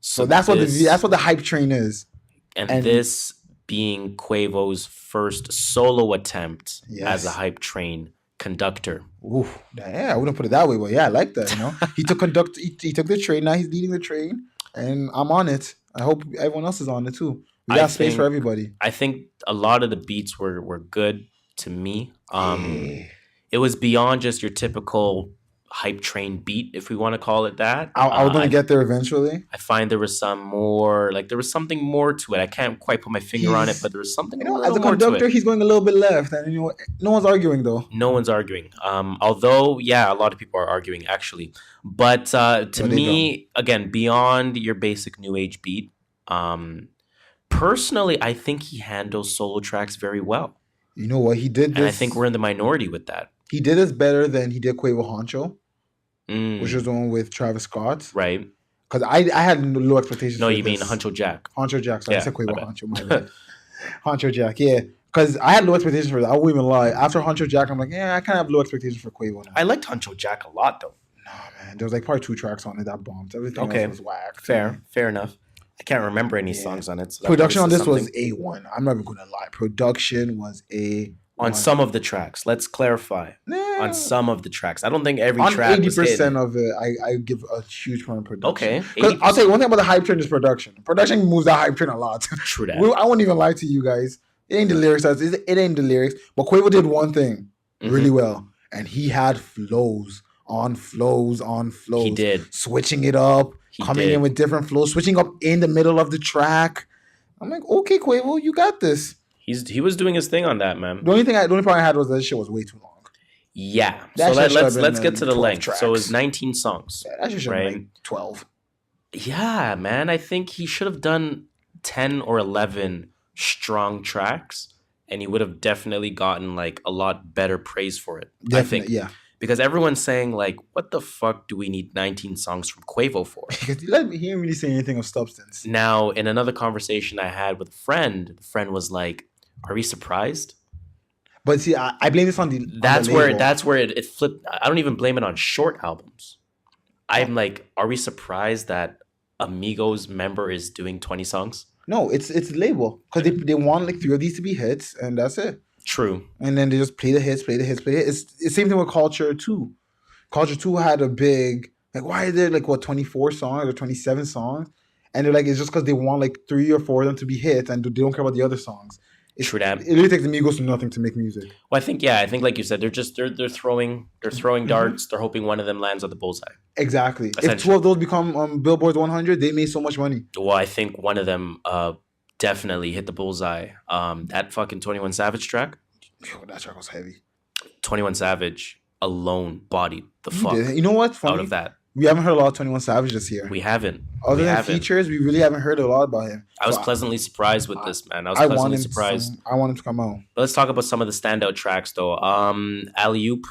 So that's what the hype train is. And this being Quavo's first solo attempt as a hype train conductor. Ooh, yeah, I wouldn't put it that way, but yeah, I like that. He took the train. Now he's leading the train, and I'm on it. I hope everyone else is on it too. We got space for everybody. I think a lot of the beats were good to me. It was beyond just your typical hype train beat, if we want to call it that. I was going to get there eventually. I find there was something more to it. I can't quite put my finger on it, but there was something a little more to it. As a conductor, he's going a little bit left, and no one's arguing though. No one's arguing. Although, yeah, a lot of people are arguing actually. But to me, again, beyond your basic new age beat, personally, I think he handles solo tracks very well. You know what? He did this. And I think we're in the minority with that. He did this better than he did Quavo Huncho, which was the one with Travis Scott. Right. Because I had low expectations. No, you mean Huncho Jack. Huncho Jack. Sorry, I said Quavo Huncho. My bad. Huncho Jack, yeah. Because I had low expectations for that. I won't even lie. After Huncho Jack, I'm like, yeah, I kind of have low expectations for Quavo now. I liked Huncho Jack a lot, though. Nah, man. There was probably 2 tracks on it that bombed. Everything else was whack. Fair enough. I can't remember any songs on it. So production on this was A1. I'm never going to lie. Production was A1. On some of the tracks. Let's clarify. On some of the tracks. I don't think every track 80% of it, I give a huge part of production. Okay. I'll tell you one thing about the hype train is production. Production moves that hype train a lot. True that. I won't even lie to you guys. It ain't the lyrics. It ain't the lyrics. But Quavo did one thing really well. And he had flows on flows on flows. He did. Switching it up. Coming in with different flows. Switching up in the middle of the track. I'm like, okay, Quavo, you got this. He was doing his thing on that, man. The only problem I had was that shit was way too long. Yeah. So let's get to the length. Tracks. So it was 19 songs. Yeah, that should have been 12. Yeah, man. I think he should have done 10 or 11 strong tracks, and he would have definitely gotten a lot better praise for it. Definitely, I think. Yeah. Because everyone's saying what the fuck do we need 19 songs from Quavo for? Because he didn't really say anything of substance. Now, in another conversation I had with a friend, the friend was like, "Are we surprised?" But see, I blame this on the. That's where it flipped. I don't even blame it on short albums. I'm like, are we surprised that Amigos member is doing 20 songs? No, it's the label because they want 3 of these to be hits, and that's it. True. And then they just play the hits. It's the same thing with Culture 2. Culture 2 had a big why are there 24 songs or 27 songs? And they're it's just because they want 3 or 4 of them to be hits, and they don't care about the other songs. True that. It really takes the Migos to nothing to make music. Well, I think like you said, they're throwing darts. They're hoping one of them lands on the bullseye. Exactly. If 2 of those become Billboard's 100, they made so much money. Well, I think one of them definitely hit the bullseye. That fucking 21 Savage track. Yo, that track was heavy. 21 Savage alone bodied the fuck. You know what's funny? Out of that. We haven't heard a lot of 21 Savage this year. We haven't. Other than features, we really haven't heard a lot about him. I was pleasantly surprised with this, man. I want him to come out. But let's talk about some of the standout tracks, though. Alley Oop.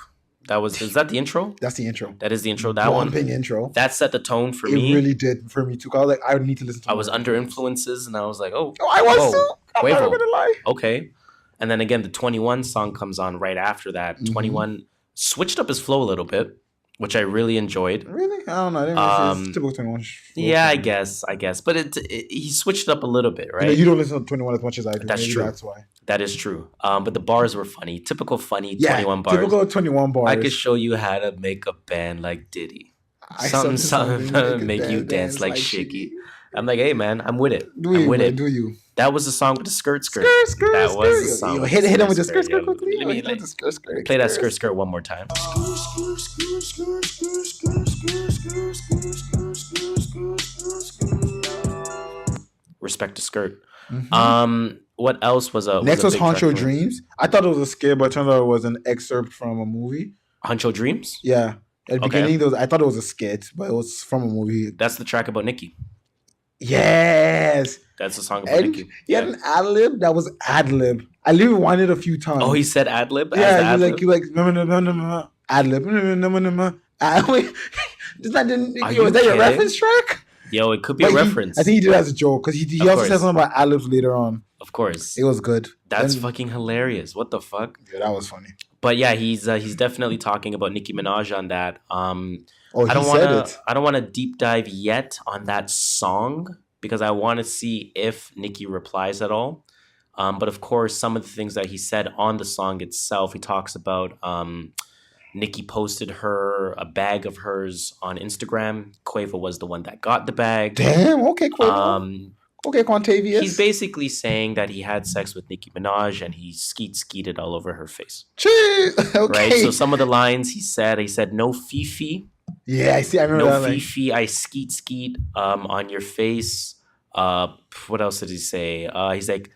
Is that the intro? That's the intro. That is the intro. That Bumping intro. That set the tone for me. It really did for me too. I was like, I would need to listen to it. I was under influences and I was like, oh I was too. I'm not gonna lie. Okay. And then again, the 21 song comes on right after that. 21 switched up his flow a little bit, which I really enjoyed. Really? I don't know. I didn't it's typical 21. Yeah, I guess. But he switched it up a little bit, right? You don't listen to 21 as much as I do. That's true. That's why. That is true. But the bars were funny. Typical funny 21 bars. Typical 21 bars. I could show you how to make a band like Diddy. Something to make you dance like Shiggy. I'm like, hey man, I'm with it. Do you? That was the song with the skirt. Skirt. That was the song. Hit him with the skirt quickly. Play that skirt one more time. Respect the skirt. What else was a next was Honcho Dreams. I thought it was a skit, but it turned out it was an excerpt from a movie. Honcho Dreams? Yeah. At the beginning, I thought it was a skit, but it was from a movie. That's the track about Nicki. Yes. That's the song about Nicki. He had an ad-lib that was ad-lib. I literally wanted it a few times. Oh, he said ad-lib? Yeah, you ad-lib. Is that your reference track? Yo, it could be a reference. I think he did it as a joke because he also said something about ad-libs later on. Of course. It was good. That's fucking hilarious. What the fuck? Yeah, that was funny. But yeah, he's definitely talking about Nicki Minaj on that. I don't want to deep dive yet on that song because I want to see if Nicki replies at all. But of course, some of the things that he said on the song itself, he talks about Nicki posted a bag of hers on Instagram. Quavo was the one that got the bag. Damn, okay, Quavo. Okay, Quantavious. He's basically saying that he had sex with Nicki Minaj and he skeeted all over her face. Jeez, okay. Right? So some of the lines he said, no Fifi. Yeah, I see. I remember that. No Fifi, I skeet on your face. What else did he say? He's like,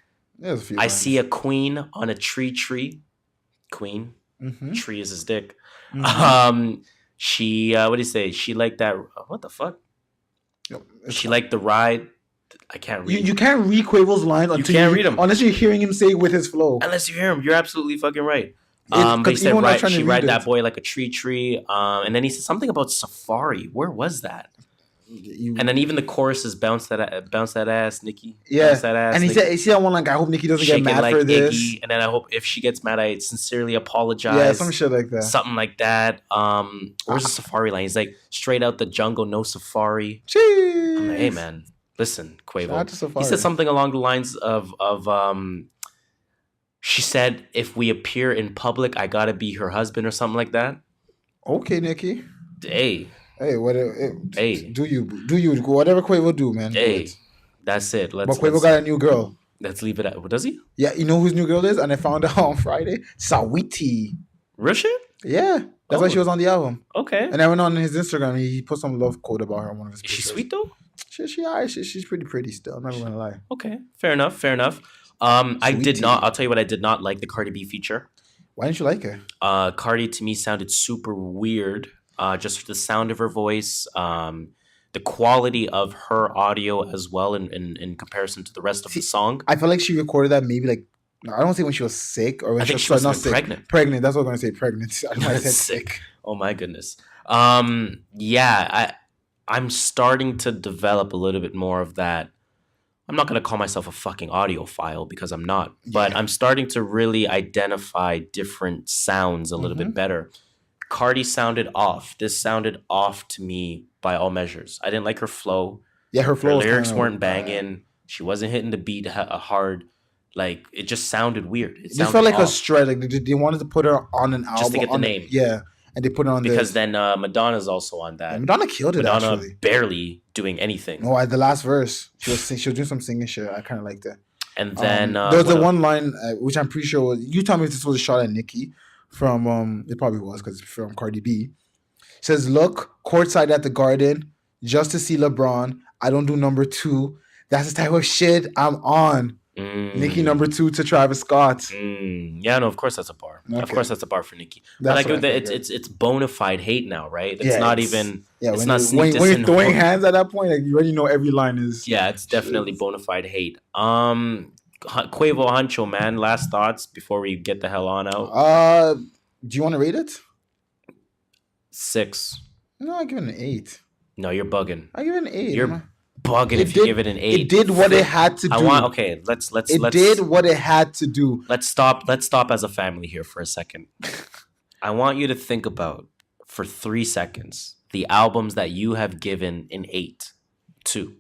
I see a queen on a tree. Queen. Mm-hmm. Tree is his dick. Mm-hmm. She, what did he say? She liked that. What the fuck? She liked the ride. I can't read. You can't read Quavo's lines until you can't read them unless you're hearing him say it with his flow. Unless you hear him, you're absolutely fucking right. They said she ride that boy like a tree. And then he said something about safari. Where was that? And then even the choruses bounce that ass, Nicki. Yeah, bounce that ass, and he said that one like, I hope Nicki doesn't get mad like for this. Iggy, and then I hope if she gets mad, I sincerely apologize. Yeah, some shit like that. Something like that. Where's the safari line? He's like, straight out the jungle, no safari. Jeez. I'm like, hey man, listen, Quavo. He said something along the lines of she said, if we appear in public, I gotta be her husband or something like that. Okay, Nicki. Hey, do you whatever Quavo do, man? Hey, that's it. But Quavo got a new girl. Let's leave it at. What does he? Yeah, you know whose new girl is, and I found out on Friday. Sawiti. Real shit? Yeah, that's why she was on the album. Okay. And I went on his Instagram. He put some love quote about her on one of his pictures. Is she sweet though? She's pretty still. I'm not gonna lie. Okay, fair enough. I did not. I'll tell you what I did not like the Cardi B feature. Why didn't you like her? Cardi to me sounded super weird. Just the sound of her voice, the quality of her audio as well in comparison to the rest of the song. I feel like she recorded that maybe like, I don't say when she was sick or when she was not sick. Pregnant. Pregnant. That's what I'm gonna say. Pregnant. I said sick. Oh my goodness. Yeah. I'm starting to develop a little bit more of that. I'm not going to call myself a fucking audiophile because I'm not, but I'm starting to really identify different sounds a little bit better. Cardi sounded off. This sounded off to me by all measures. I didn't like her flow. Yeah, her flow. Her lyrics weren't banging. She wasn't hitting the beat hard. Like, it just sounded weird. It just felt like a stretch. Like they wanted to put her on an album. Just to get the name. Yeah. And they put it on because then Madonna's also on that. Yeah, Madonna killed it. Madonna actually. Barely doing anything. No, at the last verse, she was doing some singing shit. I kind of liked it. And then there's the one line which I'm pretty sure you tell me if this was a shot at Nicki from it probably was because it's from Cardi B. It says, "Look, courtside at the Garden, just to see LeBron. I don't do number 2. That's the type of shit I'm on." Nicki number 2 to Travis Scott. Yeah, no, of course that's a bar. Okay. Of course that's a bar for Nicki. But like it's bona fide hate now, right? It's not even. Yeah, it's not when you're throwing hands at that point, like you already know every line is. Yeah, it's definitely bona fide hate. Quavo Honcho, man. Last thoughts before we get the hell on out. Do you want to rate it? 6. No, I give it an 8. No, you're bugging. I give it an 8. You're bugging if you give it an 8. It did what it had to do. Let's did what it had to do. Let's stop as a family here for a second. I want you to think about for 3 seconds the albums that you have given an 8 to.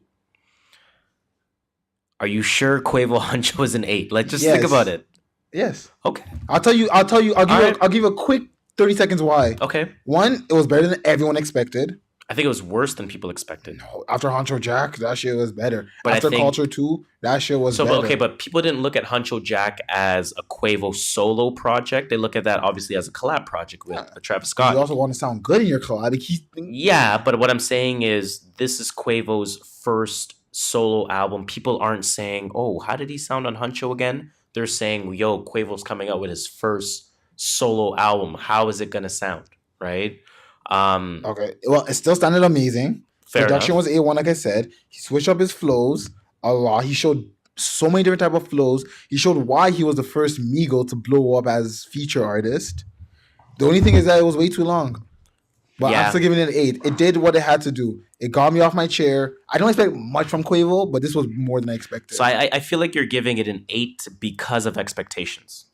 Are you sure Quavo Huncho was an 8? Let's just think about it. Yes. Okay. I'll give you a quick 30 seconds why. Okay. 1, it was better than everyone expected. I think it was worse than people expected. No, after Huncho Jack, that shit was better. But after Culture 2, that shit was better. But people didn't look at Huncho Jack as a Quavo solo project. They look at that obviously as a collab project with Travis Scott. You also want to sound good in your collab. Yeah, but what I'm saying is this is Quavo's first solo album. People aren't saying, oh, how did he sound on Huncho again? They're saying, yo, Quavo's coming out with his first solo album. How is it going to sound? Right? Okay. Well, it still sounded amazing. Production was A1, like I said. He switched up his flows a lot. He showed so many different type of flows. He showed why he was the first Migo to blow up as feature artist. The only thing is that it was way too long. But I'm still giving it an 8. It did what it had to do. It got me off my chair. I don't expect much from Quavo, but this was more than I expected. So I feel like you're giving it an 8 because of expectations.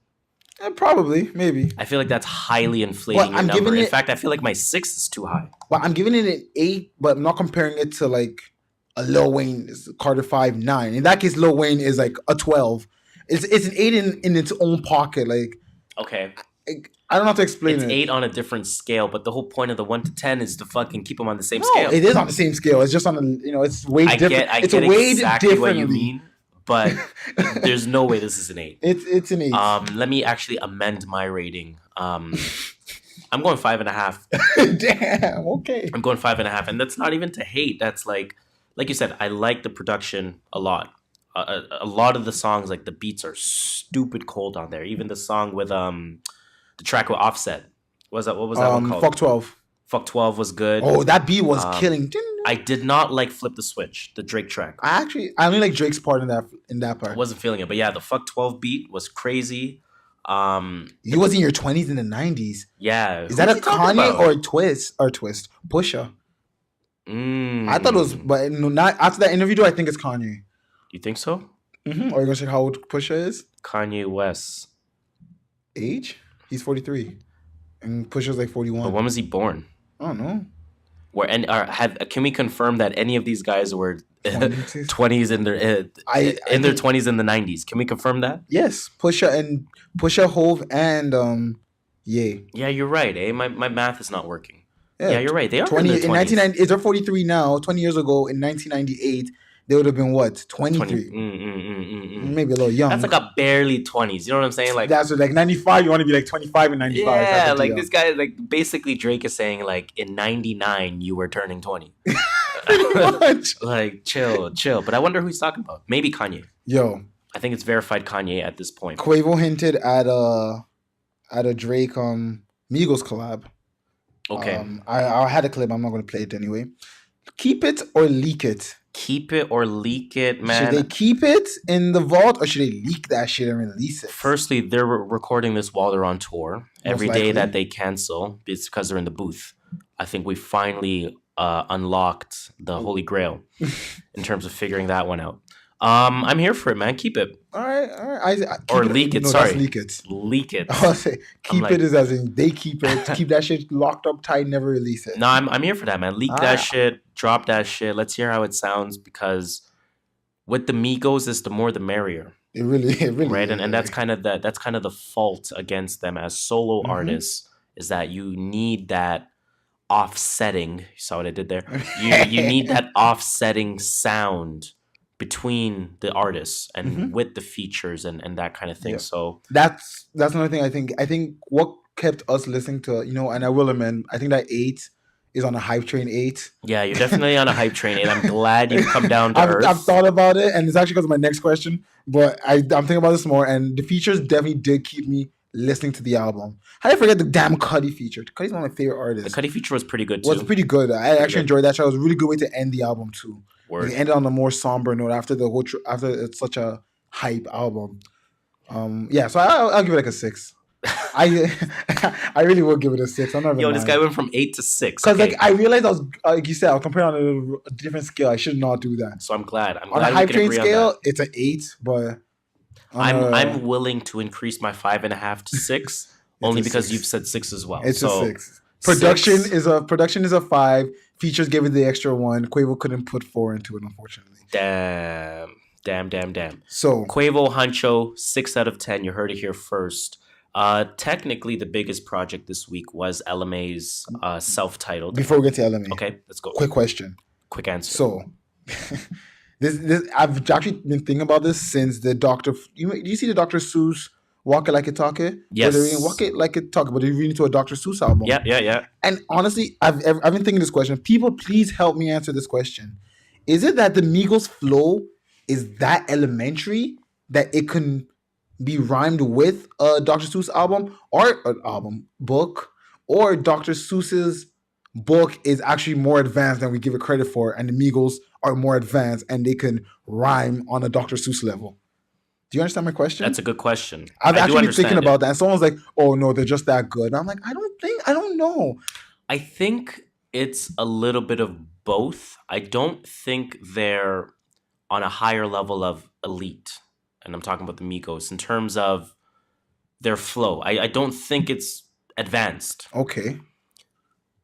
Probably, maybe. I feel like that's highly inflating your number. In fact, I feel like my 6 is too high. Well, I'm giving it an 8, but I'm not comparing it to like a Lil Wayne Carter 5, 9. In that case, Lil Wayne is like a 12. It's an 8 in its own pocket. Like, okay. I don't have to explain it. It's 8 on a different scale, but the whole point of the 1 to 10 is to fucking keep them on the same scale. It is on the same scale. It's just on it's way different. I get exactly what you mean, but there's no way this is an 8. It's an 8. Let me actually amend my rating. I'm going 5.5. Damn. Okay. I'm going 5.5, and that's not even to hate. That's like you said, I like the production a lot. A lot of the songs, like the beats are stupid cold on there. Even the song with the track with Offset. What was that one called? Fuck 12. Fuck 12 was good. Oh, that beat was killing. I did not like Flip the Switch, the Drake track. I only like Drake's part in that part. I wasn't feeling it, but yeah, the Fuck 12 beat was crazy. You was in your 20s in the 90s. Yeah. Is that a Kanye or a Twist? Pusha. I thought it was, but no, not after that interview. I think it's Kanye. You think so? Mm-hmm. Are you gonna check how old Pusha is? Kanye West age? He's 43, and Pusha's like 41. But when was he born? I don't know. Can we confirm that any of these guys were 20s in their in their 20s in the 90s? Can we confirm that? Yes, Pusha, Hove, and Ye. Yeah, you're right. My math is not working. Yeah, you're right. They are 20 in their 20s. They're 43 now. 20 years ago, in 1998, they would have been what? 23. Maybe a little young. That's like a barely 20s. You know what I'm saying? Like that's like 95. You want to be like 25 and 95. Yeah, like this guy, like basically Drake is saying like in 99 you were turning 20. Like chill. But I wonder who he's talking about. Maybe Kanye. Yo, I think it's verified Kanye at this point. Quavo hinted at a Drake Migos collab. Okay. I had a clip. I'm not going to play it anyway. Keep it or leak it. Keep it or leak it, man. Should they keep it in the vault or should they leak that shit and release it? Firstly, they're recording this while they're on tour. Every day that they cancel, it's because they're in the booth. I think we finally unlocked the Holy Grail in terms of figuring that one out. I'm here for it, man. Keep it. All right. Or leak it. No, sorry, leak it. Leak it. I'll say keep it is as in they keep it. Keep that shit locked up tight. Never release it. No, I'm here for that, man. Leak that shit. Drop that shit. Let's hear how it sounds because with the Migos, it's the more the merrier. It really right. And that's kind of the fault against them as solo artists is that you need that offsetting. You saw what I did there. You need that offsetting sound between the artists and with the features and that kind of thing. Yeah. So that's another thing. I think what kept us listening to, and I will amend, I think that 8 is on a hype train 8. Yeah, you're definitely on a hype train 8. I'm glad you've come down to earth. I've thought about it, and it's actually because of my next question, but I'm thinking about this more, and the features definitely did keep me listening to the album. How did I forget the damn Cudi feature? Cudi's one of my favorite artists. The Cudi feature was pretty good too. Was pretty good. I actually enjoyed that show. It was a really good way to end the album too. It ended on a more somber note after after it's such a hype album. So I'll give it like a 6. I really will give it a 6. I'm not even Yo, lying. This guy went from 8 to 6. Because like I realized I was like you said, I was comparing on a different scale. I should not do that. So I'm glad. On a hype train scale, it's an 8, but I'm willing to increase my 5.5 to 6 only because 6. You've said 6 as well. It's a 6. Production is a 5. Features gave it the extra 1. Quavo couldn't put 4 into it, unfortunately. Damn. So Quavo Huncho, 6 out of 10. You heard it here first. Technically, the biggest project this week was LMA's self-titled. Before we get to LMA, okay, let's go. Quick question. Quick answer. So, this I've actually been thinking about this since the Doctor. Do you see the Dr. Seuss Walk It Like It Talk It? Yes. Walk It Like It Talk It, but they're reading to a Dr. Seuss album. Yeah. And honestly, I've been thinking this question. People, please help me answer this question. Is it that the Migos flow is that elementary that it can be rhymed with a Dr. Seuss album or an book, or Dr. Seuss's book is actually more advanced than we give it credit for, and the Migos are more advanced and they can rhyme on a Dr. Seuss level? Do you understand my question? That's a good question. I've actually been thinking about that, and someone's like, "Oh no, they're just that good." And I'm like, I don't know. I think it's a little bit of both. I don't think they're on a higher level of elite, and I'm talking about the Migos in terms of their flow. I don't think it's advanced. Okay.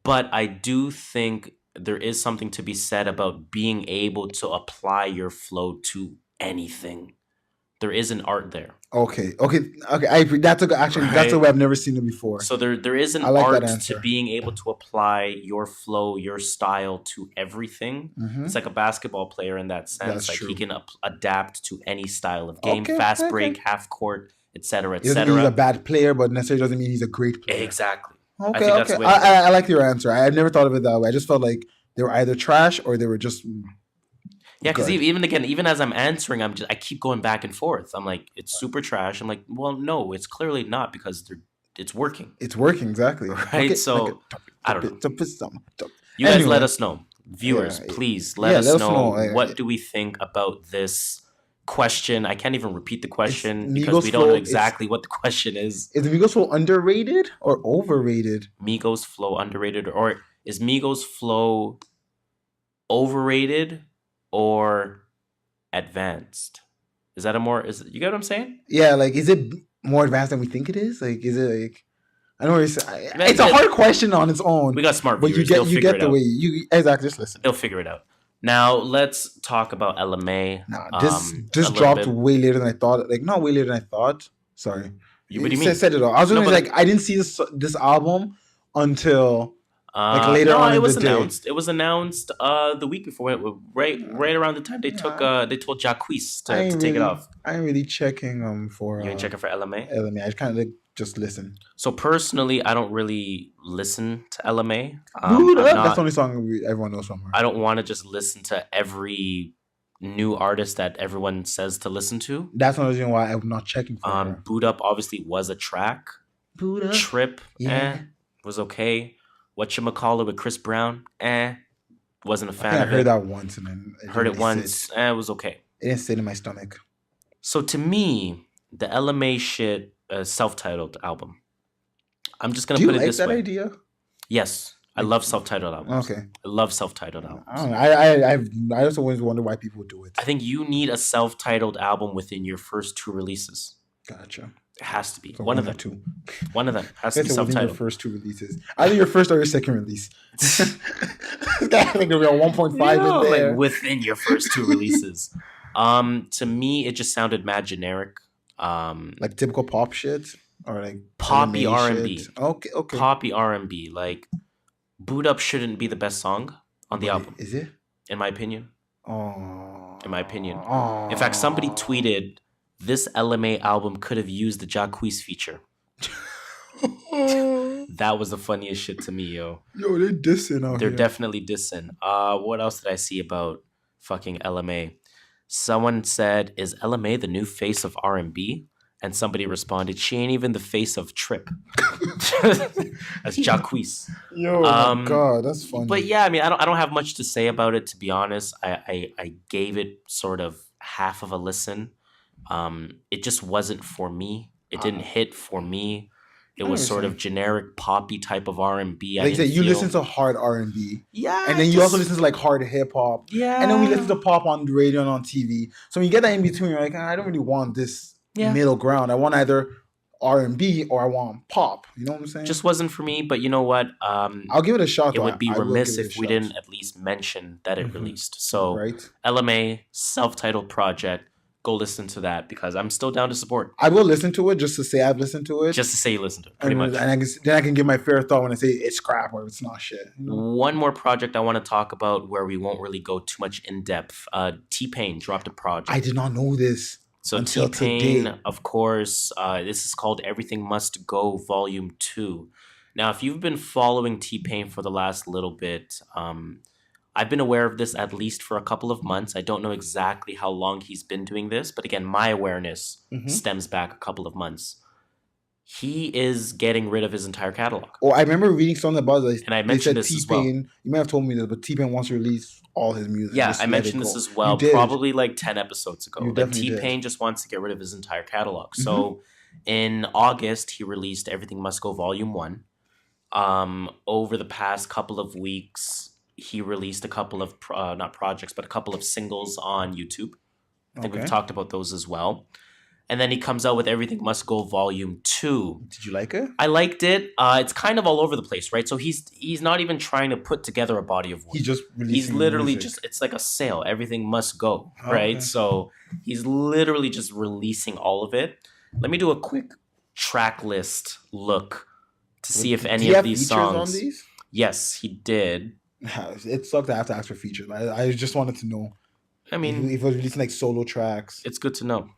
But I do think there is something to be said about being able to apply your flow to anything. There is an art there. Okay. I agree. That's a way I've never seen it before. So there is an art to being able to apply your flow, your style to everything. Mm-hmm. It's like a basketball player in that sense. That's like true. He can adapt to any style of game, fast break, half court, etc., etc. He's a bad player, but necessarily doesn't mean he's a great player. Exactly. Okay. I like your answer. I never thought of it that way. I just felt like they were either trash or they were just. Yeah, because even as I'm answering, I keep going back and forth. I'm like, it's super trash. I'm like, well, no, it's clearly not because it's working. It's working, exactly. Right? Okay, so, I don't know. You guys let us know. Viewers, please let us know what do we think about this question. I can't even repeat the question because we don't know exactly what the question is. Is Migos Flow underrated or overrated? Migos Flow underrated, or is Migos Flow overrated or advanced? Is that you get what I'm saying? Yeah, like, is it more advanced than we think it is? Like, is it like, I know it's a hard question on its own. We got smart viewers. But you get the way you exactly. Just listen. They'll figure it out. Now let's talk about LMA. This dropped way later than I thought. Like, not way later than I thought. Sorry. What do you mean? Said it all. I was like, I didn't see this album until. Like later on it in was the announced. day. It was announced the week before, right around the time they told Jacquees to take it off. I ain't really checking for. You ain't checking for LMA? LMA. I kind of just listen. So personally, I don't really listen to LMA. That's the only song everyone knows from her. I don't want to just listen to every new artist that everyone says to listen to. That's one reason why I'm not checking for her. Boot Up obviously was a track. Boot Up. Trip, was okay. Whatchamacallit with Chris Brown, wasn't a fan of it. I heard that once and then heard it once, it was okay. It didn't sit in my stomach. So to me, the LMA shit, self-titled album. I'm just gonna put it this way. Do you like that idea? Yes, I love self-titled albums. Okay, I love self-titled albums. I don't know. I just always wonder why people do it. I think you need a self-titled album within your first 2 releases. Gotcha. It has to be. So one of them. 2. One of them has to be self-titled. Your first 2 releases. Either your first or your second release. This guy I think it'll be on 1.5 in there. Like within your first 2 releases. To me, it just sounded mad generic. Like typical pop shit? Or like poppy R&B. Shit. Okay. Poppy R&B. Like, Boot Up shouldn't be the best song on the album. Is it? In my opinion. Oh. In my opinion. In fact, somebody tweeted, this LMA album could have used the Jacquees feature. That was the funniest shit to me, yo. Yo, they're dissing out They're here. definitely dissing. What else did I see about fucking LMA? Someone said, is LMA the new face of R&B? And somebody responded, she ain't even the face of Trip. That's Jacquees. Yo, my God, that's funny. But yeah, I mean, I don't have much to say about it, to be honest. I gave it sort of half of a listen. It just wasn't for me. It didn't hit for me. It was sort of generic poppy type of R&B. Like you said, you listen to hard R&B. Yeah. And then you also listen to like hard hip hop. Yeah. And then we listen to pop on the radio and on TV. So when you get that in between, you're like, I don't really want this middle ground. I want either R&B or I want pop. You know what I'm saying? Just wasn't for me, but you know what? I'll give it a shot. It would be remiss if we didn't at least mention that it released. So LMA, self-titled project. Go listen to that because I'm still down to support. I will listen to it just to say I've listened to it. Just to say you listened to it, pretty much. And then I can give my fair thought when I say it's crap or it's not shit. You know? One more project I want to talk about where we won't really go too much in depth. T-Pain dropped a project. I did not know this. So T-Pain, of course, this is called Everything Must Go Volume 2. Now, if you've been following T-Pain for the last little bit, I've been aware of this at least for a couple of months. I don't know exactly how long he's been doing this, but again, my awareness stems back a couple of months. He is getting rid of his entire catalog. Oh, I remember reading something about this. And I mentioned this as well. You may have told me this, but T-Pain wants to release all his music. Yeah, I mentioned this as well, probably like 10 episodes ago. But T-Pain just wants to get rid of his entire catalog. So in August, he released Everything Must Go Volume 1. Over the past couple of weeks, he released a couple of, not projects, but a couple of singles on YouTube. I think we've talked about those as well. And then he comes out with Everything Must Go Volume 2. Did you like it? I liked it. It's kind of all over the place, right? So he's not even trying to put together a body of work. He's literally just, it's like a sale. Everything must go, right? So he's literally just releasing all of it. Let me do a quick track list look to see if any of these songs. On these? Yes, he did. It sucked. I have to ask for features. I just wanted to know. I mean, if it was releasing like solo tracks, it's good to know.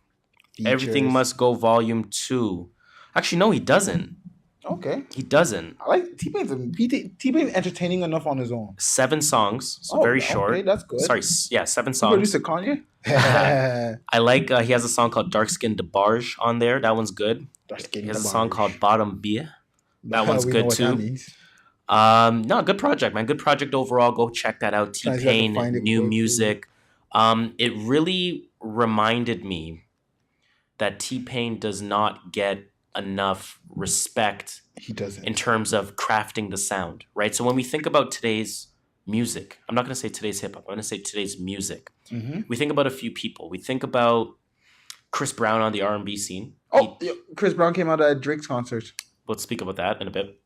Features. Everything Must Go Volume 2. Actually, no, he doesn't. Okay, he doesn't. I like T-Pain's entertaining enough on his own. 7 songs, so very short. Okay, that's good. Sorry, 7 songs. Produce it, Kanye. I like. He has a song called Dark Skin DeBarge on there. That one's good. He has a song called Bottom Beer. That one's good too. No, good project, man. Good project overall. Go check that out. T-Pain, new music. It really reminded me that T-Pain does not get enough respect. He doesn't. In terms of crafting the sound, right? So when we think about today's music, I'm not going to say today's hip hop. I'm going to say today's music. We think about a few people. We think about Chris Brown on the R&B scene. Chris Brown came out at Drake's concert. We'll speak about that in a bit.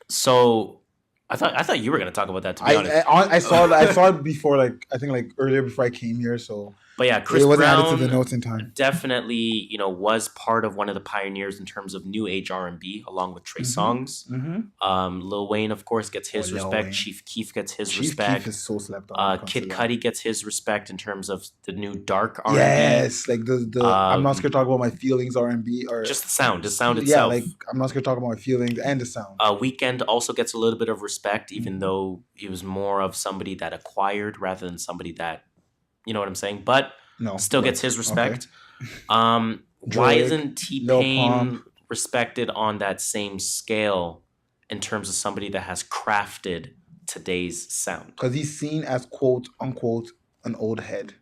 So I thought you were going to talk about that, to be honest. I saw it before, like I think like earlier before I came here. So, but yeah, Chris Brown added to the notes in time. Definitely, was part of one of the pioneers in terms of new age R&B, along with Trey Songz. Lil Wayne, of course, gets his respect. Chief Keef gets his respect. Keef is so slept on. Kid Cudi gets his respect in terms of the new dark R&B. Yes, like the I'm not scared to talk about my feelings R&B or just the sound itself. Yeah, like I'm not scared to talk about my feelings and the sound. Weeknd also gets a little bit of respect, even though he was more of somebody that acquired rather than somebody that, you know what I'm saying? But still gets his respect. Okay. Why isn't T-Pain respected on that same scale in terms of somebody that has crafted today's sound? Because he's seen as quote unquote an old head.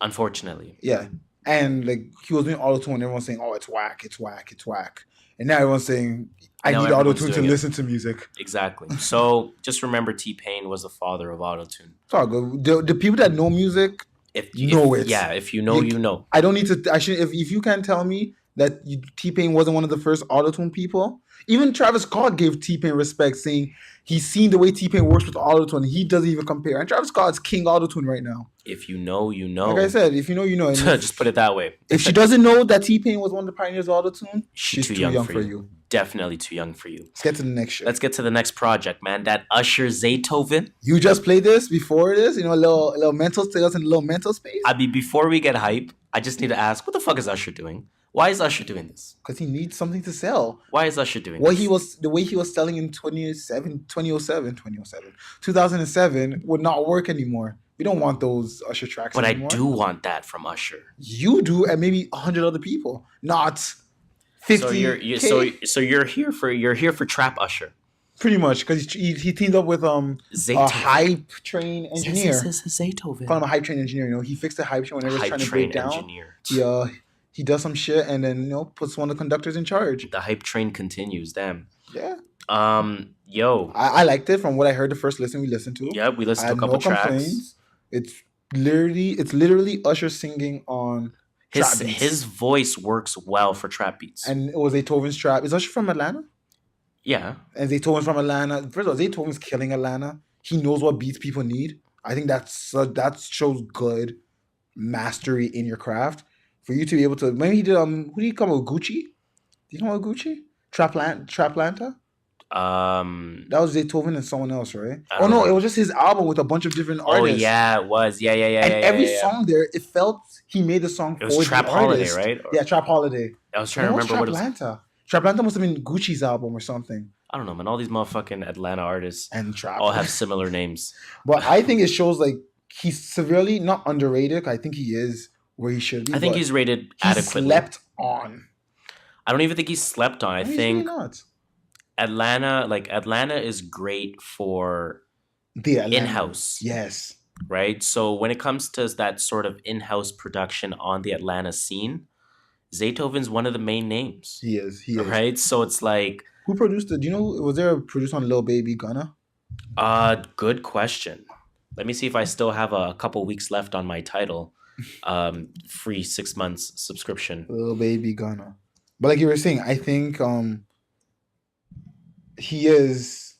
Unfortunately. Yeah. And like he was doing auto-tune and everyone's saying, oh, it's whack, it's whack, it's whack. And now everyone's saying, I need auto-tune to listen to music. Exactly. So just remember T-Pain was the father of auto-tune. It's all good. The people that know music know it. Yeah, if you know, you know. I don't need to, actually, if you can tell me that T-Pain wasn't one of the first auto-tune people, even Travis Scott gave T-Pain respect, saying he's seen the way T-Pain works with auto-tune. He doesn't even compare. And Travis Scott's king auto-tune right now. If you know, you know. Like I said, if you know, you know. Just put it that way. If she doesn't know that T-Pain was one of the pioneers of auto-tune, she's too young for you. Definitely too young for you. Let's get to the next shit. Let's get to the next project, man. That Usher Zaytoven. You just played this before this? A little mental sales and a little mental space? Before we get hype, I just need to ask, what the fuck is Usher doing? Why is Usher doing this? Because he needs something to sell. Why is Usher doing this? The way he was selling in 2007 would not work anymore. We don't want those Usher tracks anymore. But I do want that from Usher. You do, and maybe 100 other people, not 50. So you're here for trap Usher. Pretty much, because he teamed up with a hype train engineer. Zaytoven. Call him a hype train engineer. He fixed the hype train whenever it's trying to break down. he does some shit and then puts one of the conductors in charge. The hype train continues. Damn. Yeah. Yo. I liked it from what I heard the first listen we listened to. Yeah, we listened to a couple tracks. Complaints. It's literally Usher singing on trap beats. His voice works well for trap beats. And it was Zaytoven's trap. Is Usher from Atlanta? Yeah. And Zaytoven's from Atlanta. First of all, Zaytoven's killing Atlanta. He knows what beats people need. I think that shows good mastery in your craft. For you to be able to, maybe he did who did he come with? Gucci? Did he come with Gucci? Traplanta? That was Zaytoven and someone else, right? Oh no, it was just his album with a bunch of different artists. Oh yeah, it was. Yeah. And every song there, it felt he made the song for the Trap artist. Holiday, right? Yeah, Trap Holiday. I was trying to remember what it was. Traplanta must have been Gucci's album or something. I don't know, man. All these motherfucking Atlanta artists and trap all have similar names. But I think it shows like he's severely not underrated. I think he is where he should be. I think he's rated adequately. Slept on. I don't even think he's slept on. I think really not. Atlanta is great for the in-house. Yes. Right? So when it comes to that sort of in-house production on the Atlanta scene, Zaytoven's one of the main names. He is. Right? So it's like, who produced it? Do you know, was there a producer on Lil Baby Gunna? Good question. Let me see if I still have a couple weeks left on my title. Free 6 months subscription. Lil Baby Gunna. But like you were saying, I think he is.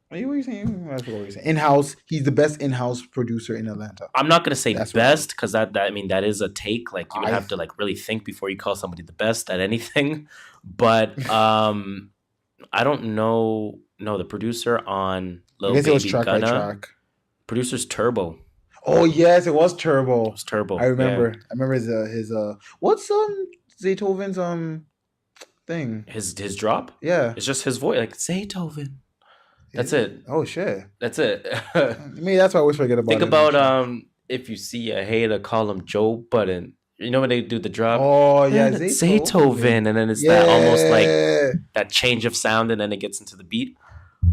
What were you saying? I forgot what you were saying. In-house, he's the best in-house producer in Atlanta. I'm not gonna say best because that is a take. Like you would have to like really think before you call somebody the best at anything. But I don't know. No, the producer on Lil Baby Gunna. Producer's Turbo. Oh yes, it was Turbo. It was Turbo. I remember. Yeah. I remember his what's Zaytoven's thing? His drop? Yeah. It's just his voice, like Zaytoven. That's it. Oh shit. That's it. Maybe that's why I always forget about it. Think about if you see a hater, call him Joe Budden. You know when they do the drop? Oh yeah, Zaytoven, and then it's that almost like that change of sound, and then it gets into the beat.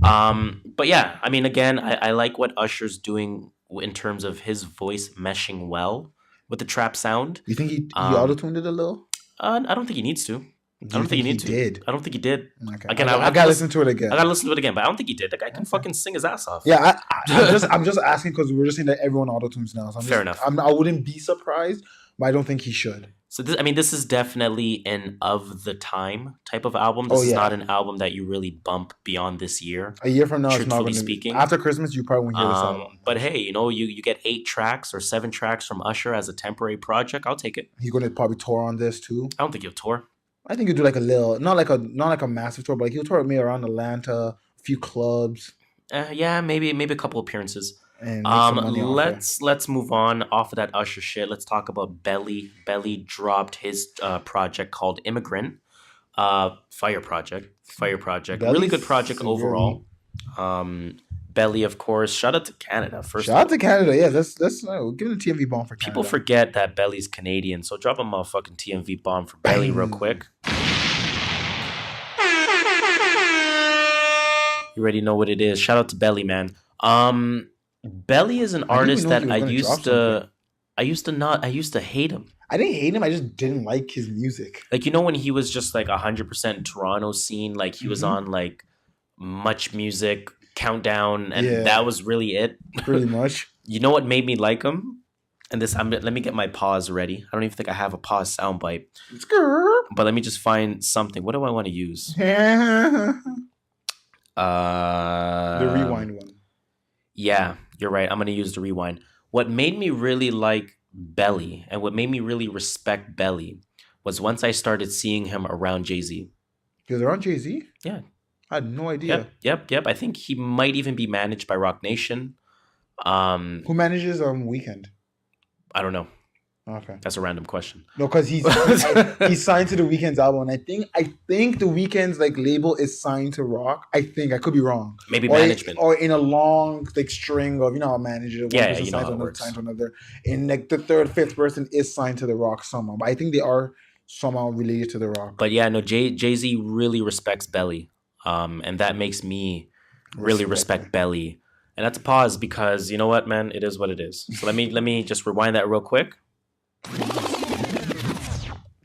But yeah, I mean, again, I like what Usher's doing in terms of his voice meshing well with the trap sound. You think he auto-tuned it a little? I don't think he needs to. I don't think he did. I don't think he did. Okay. Again, I gotta listen to it again. I gotta listen to it again, but I don't think he did. The guy can fucking sing his ass off. Yeah, I'm just asking because we're just saying that everyone auto-tunes now. So fair enough. I wouldn't be surprised, but I don't think he should. So this is definitely an of the time type of album. This is not an album that you really bump beyond this year. A year from now, truthfully speaking. After Christmas, you probably won't hear this album. But hey, you get 8 tracks or 7 tracks from Usher as a temporary project. I'll take it. He's going to probably tour on this too. I don't think he'll tour. I think he'll do like a little, not like a massive tour, but like he'll tour with me around Atlanta, a few clubs. Yeah, maybe a couple appearances. Let's move on off of that Usher shit. Let's talk about Belly. Belly dropped his project called Immigrant. Fire project. Belly's really good project overall. Belly, of course. Shout out to Canada. Shout out to Canada. Yeah, let's give him a TMV bomb for Canada. People forget that Belly's Canadian, so drop a motherfucking TMV bomb for Belly real quick. You already know what it is. Shout out to Belly, man. Belly is an artist that I used to hate him. I didn't hate him. I just didn't like his music. Like, when he was just like 100% Toronto scene, like he was on like Much Music, Countdown, and that was really it. Pretty much. You know what made me like him? And let me get my pause ready. I don't even think I have a pause soundbite. But let me just find something. What do I want to use? The rewind one. Yeah, you're right. I'm going to use the rewind. What made me really like Belly and what made me really respect Belly was once I started seeing him around Jay-Z. He was around Jay-Z? Yeah. I had no idea. Yep. I think he might even be managed by Roc Nation. Who manages Weeknd? I don't know. Okay, that's a random question. No, because he's signed to the Weeknd's album, and I think the Weeknd's like label is signed to Rock. I could be wrong. Maybe management, or in a long like string of a manager. Yeah, you know how it works. Signed to another, and like the third, fifth person is signed to the Rock somehow. But I think they are somehow related to the Rock. But yeah, no, Jay-Z really respects Belly, and that makes me really respect Belly. And that's a pause because you know what, man, it is what it is. So let me just rewind that real quick.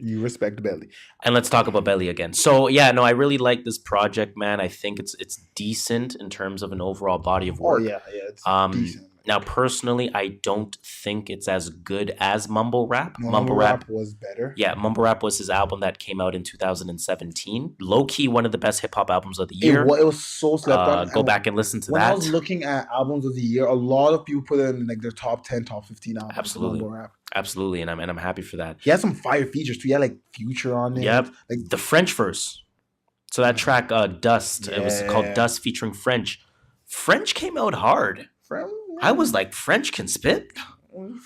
You respect Belly. And let's talk about Belly again. So yeah, no, I really like this project, man. I think it's decent in terms of an overall body of work. Oh yeah, it's decent. Now, personally, I don't think it's as good as Mumble Rap. No, Mumble Rap was better. Yeah, Mumble Rap was his album that came out in 2017. Low-key, one of the best hip-hop albums of the year. It was so slept on. Go back and listen to that. When I was looking at albums of the year, a lot of people put it in like their top 10, top 15 albums. Absolutely. Mumble Rap. Absolutely, and I'm happy for that. He had some fire features too. He had like Future on it. Yep. Like the French verse. So that track, Dust, it was called Dust featuring French. French came out hard. I was like, French can spit?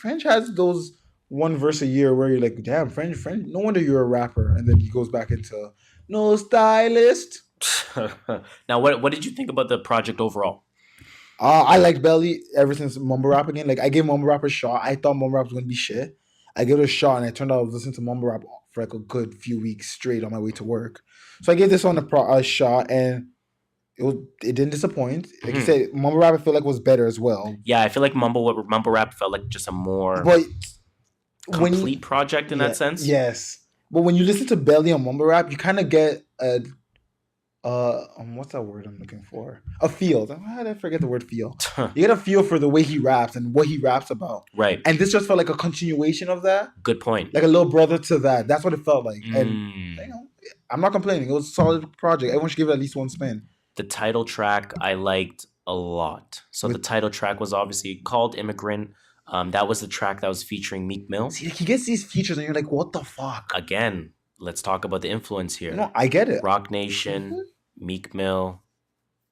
French has those one verse a year where you're like, damn, French, no wonder you're a rapper. And then he goes back into no stylist. Now, what did you think about the project overall? I liked Belly ever since Mumble Rap again. Like, I gave Mumble Rap a shot. I thought Mumble Rap was going to be shit. I gave it a shot, and it turned out I was listening to Mumble Rap for like a good few weeks straight on my way to work. So I gave this one a shot, and it didn't disappoint. Like you said, Mumble Rap I feel like was better as well. Yeah, I feel like Mumble Rap felt like just a more complete project in that sense. Yes. But when you listen to Belly on Mumble Rap, you kind of get what's that word I'm looking for? A feel. How did I forget the word feel? You get a feel for the way he raps and what he raps about. Right. And this just felt like a continuation of that. Good point. Like a little brother to that. That's what it felt like. And I'm not complaining. It was a solid project. Everyone should give it at least one spin. The title track I liked a lot. So the title track was obviously called Immigrant. That was the track that was featuring Meek Mill. See, he gets these features and you're like, what the fuck? Again, let's talk about the influence here. No, I get it. Rock Nation, Meek Mill,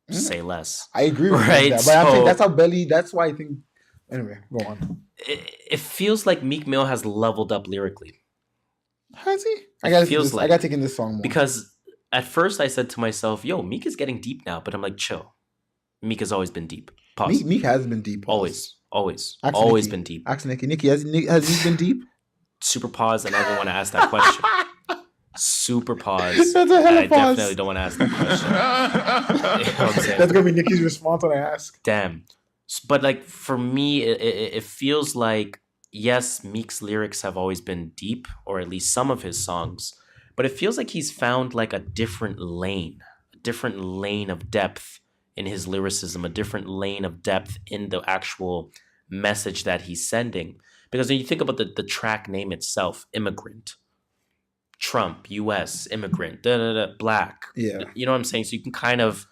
say less. I agree with that. But I'm saying that's how Belly, that's why I think, anyway, go on. It feels like Meek Mill has leveled up lyrically. Has he? I got to take in this song more. Because at first I said to myself, yo, Meek is getting deep now. But I'm like, chill. Meek has always been deep. Pause. Meek has been deep. Pause. Always been deep. Ask Nikki. Nikki, has he been deep? Super pause, and I don't want to ask that question. Super pause. That's a hell of a pause. I definitely don't want to ask that question. You know what I'm saying? That's going to be Nikki's response when I ask. Damn. But like for me, it feels like, yes, Meek's lyrics have always been deep, or at least some of his songs. But it feels like he's found like a different lane of depth in his lyricism, a different lane of depth in the actual message that he's sending. Because when you think about the track name itself, Immigrant, Trump, U.S., Immigrant, Black. Yeah. You know what I'm saying? So you can kind of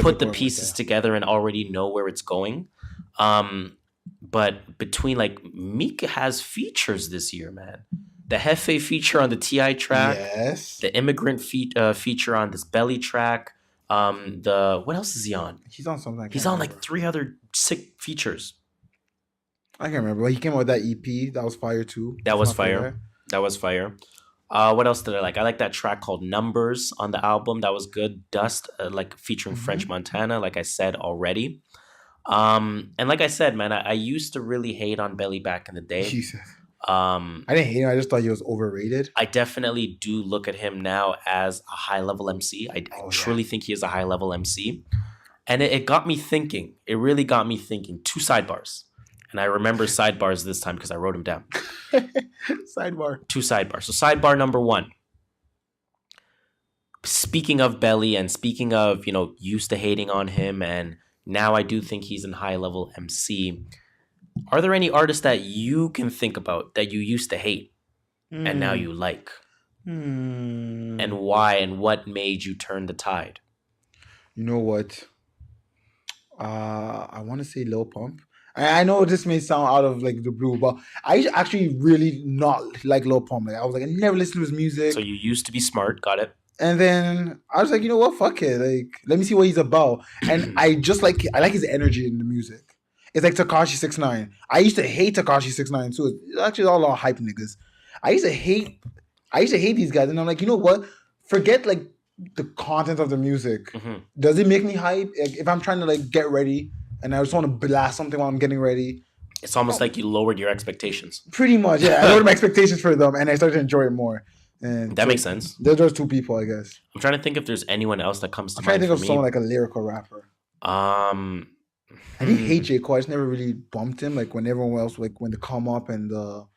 put the pieces together and already know where it's going. But between like Meek has features this year, man. The Hefe feature on the T.I. track. Yes. The Immigrant feature on this Belly track. What else is he on? He's on something. He's on like 3 other sick features. I can't remember. But he came out with that EP. That was fire too. That was fire. What else did I like? I like that track called Numbers on the album. That was good. Dust, like featuring French Montana, like I said already. And like I said, man, I used to really hate on Belly back in the day. Jesus. I didn't hate him. I just thought he was overrated. I definitely do look at him now as a high-level MC. I truly think he is a high-level MC. And it got me thinking. It really got me thinking. 2 sidebars. And I remember sidebars this time because I wrote them down. Sidebar. 2 sidebars. So sidebar number 1. Speaking of Belly and speaking of, used to hating on him, and now I do think he's a high-level MC. Are there any artists that you can think about that you used to hate and now you like? And why, and what made you turn the tide? You know what? I want to say Lil Pump. I know this may sound out of like the blue, but I actually really not like Lil Pump. Like I was like, I never listened to his music. So you used to be smart, got it. And then I was like, you know what? Fuck it. Like, let me see what he's about. And I like his energy in the music. It's like Tekashi 6ix9ine. I used to hate Tekashi 6ix9ine too. It's actually all a lot of hype niggas. I used to hate these guys. And I'm like, you know what? Forget like the content of the music. Does it make me hype? Like, if I'm trying to like get ready and I just want to blast something while I'm getting ready. It's almost like you lowered your expectations. Pretty much, yeah. I lowered my expectations for them and I started to enjoy it more. And that makes sense. There's just 2 people, I guess. I'm trying to think if there's anyone else that comes to mind. I'm trying to think of someone like a lyrical rapper. I didn't hate J. Cole. I just never really bumped him. Like when everyone else, like when the Come Up and the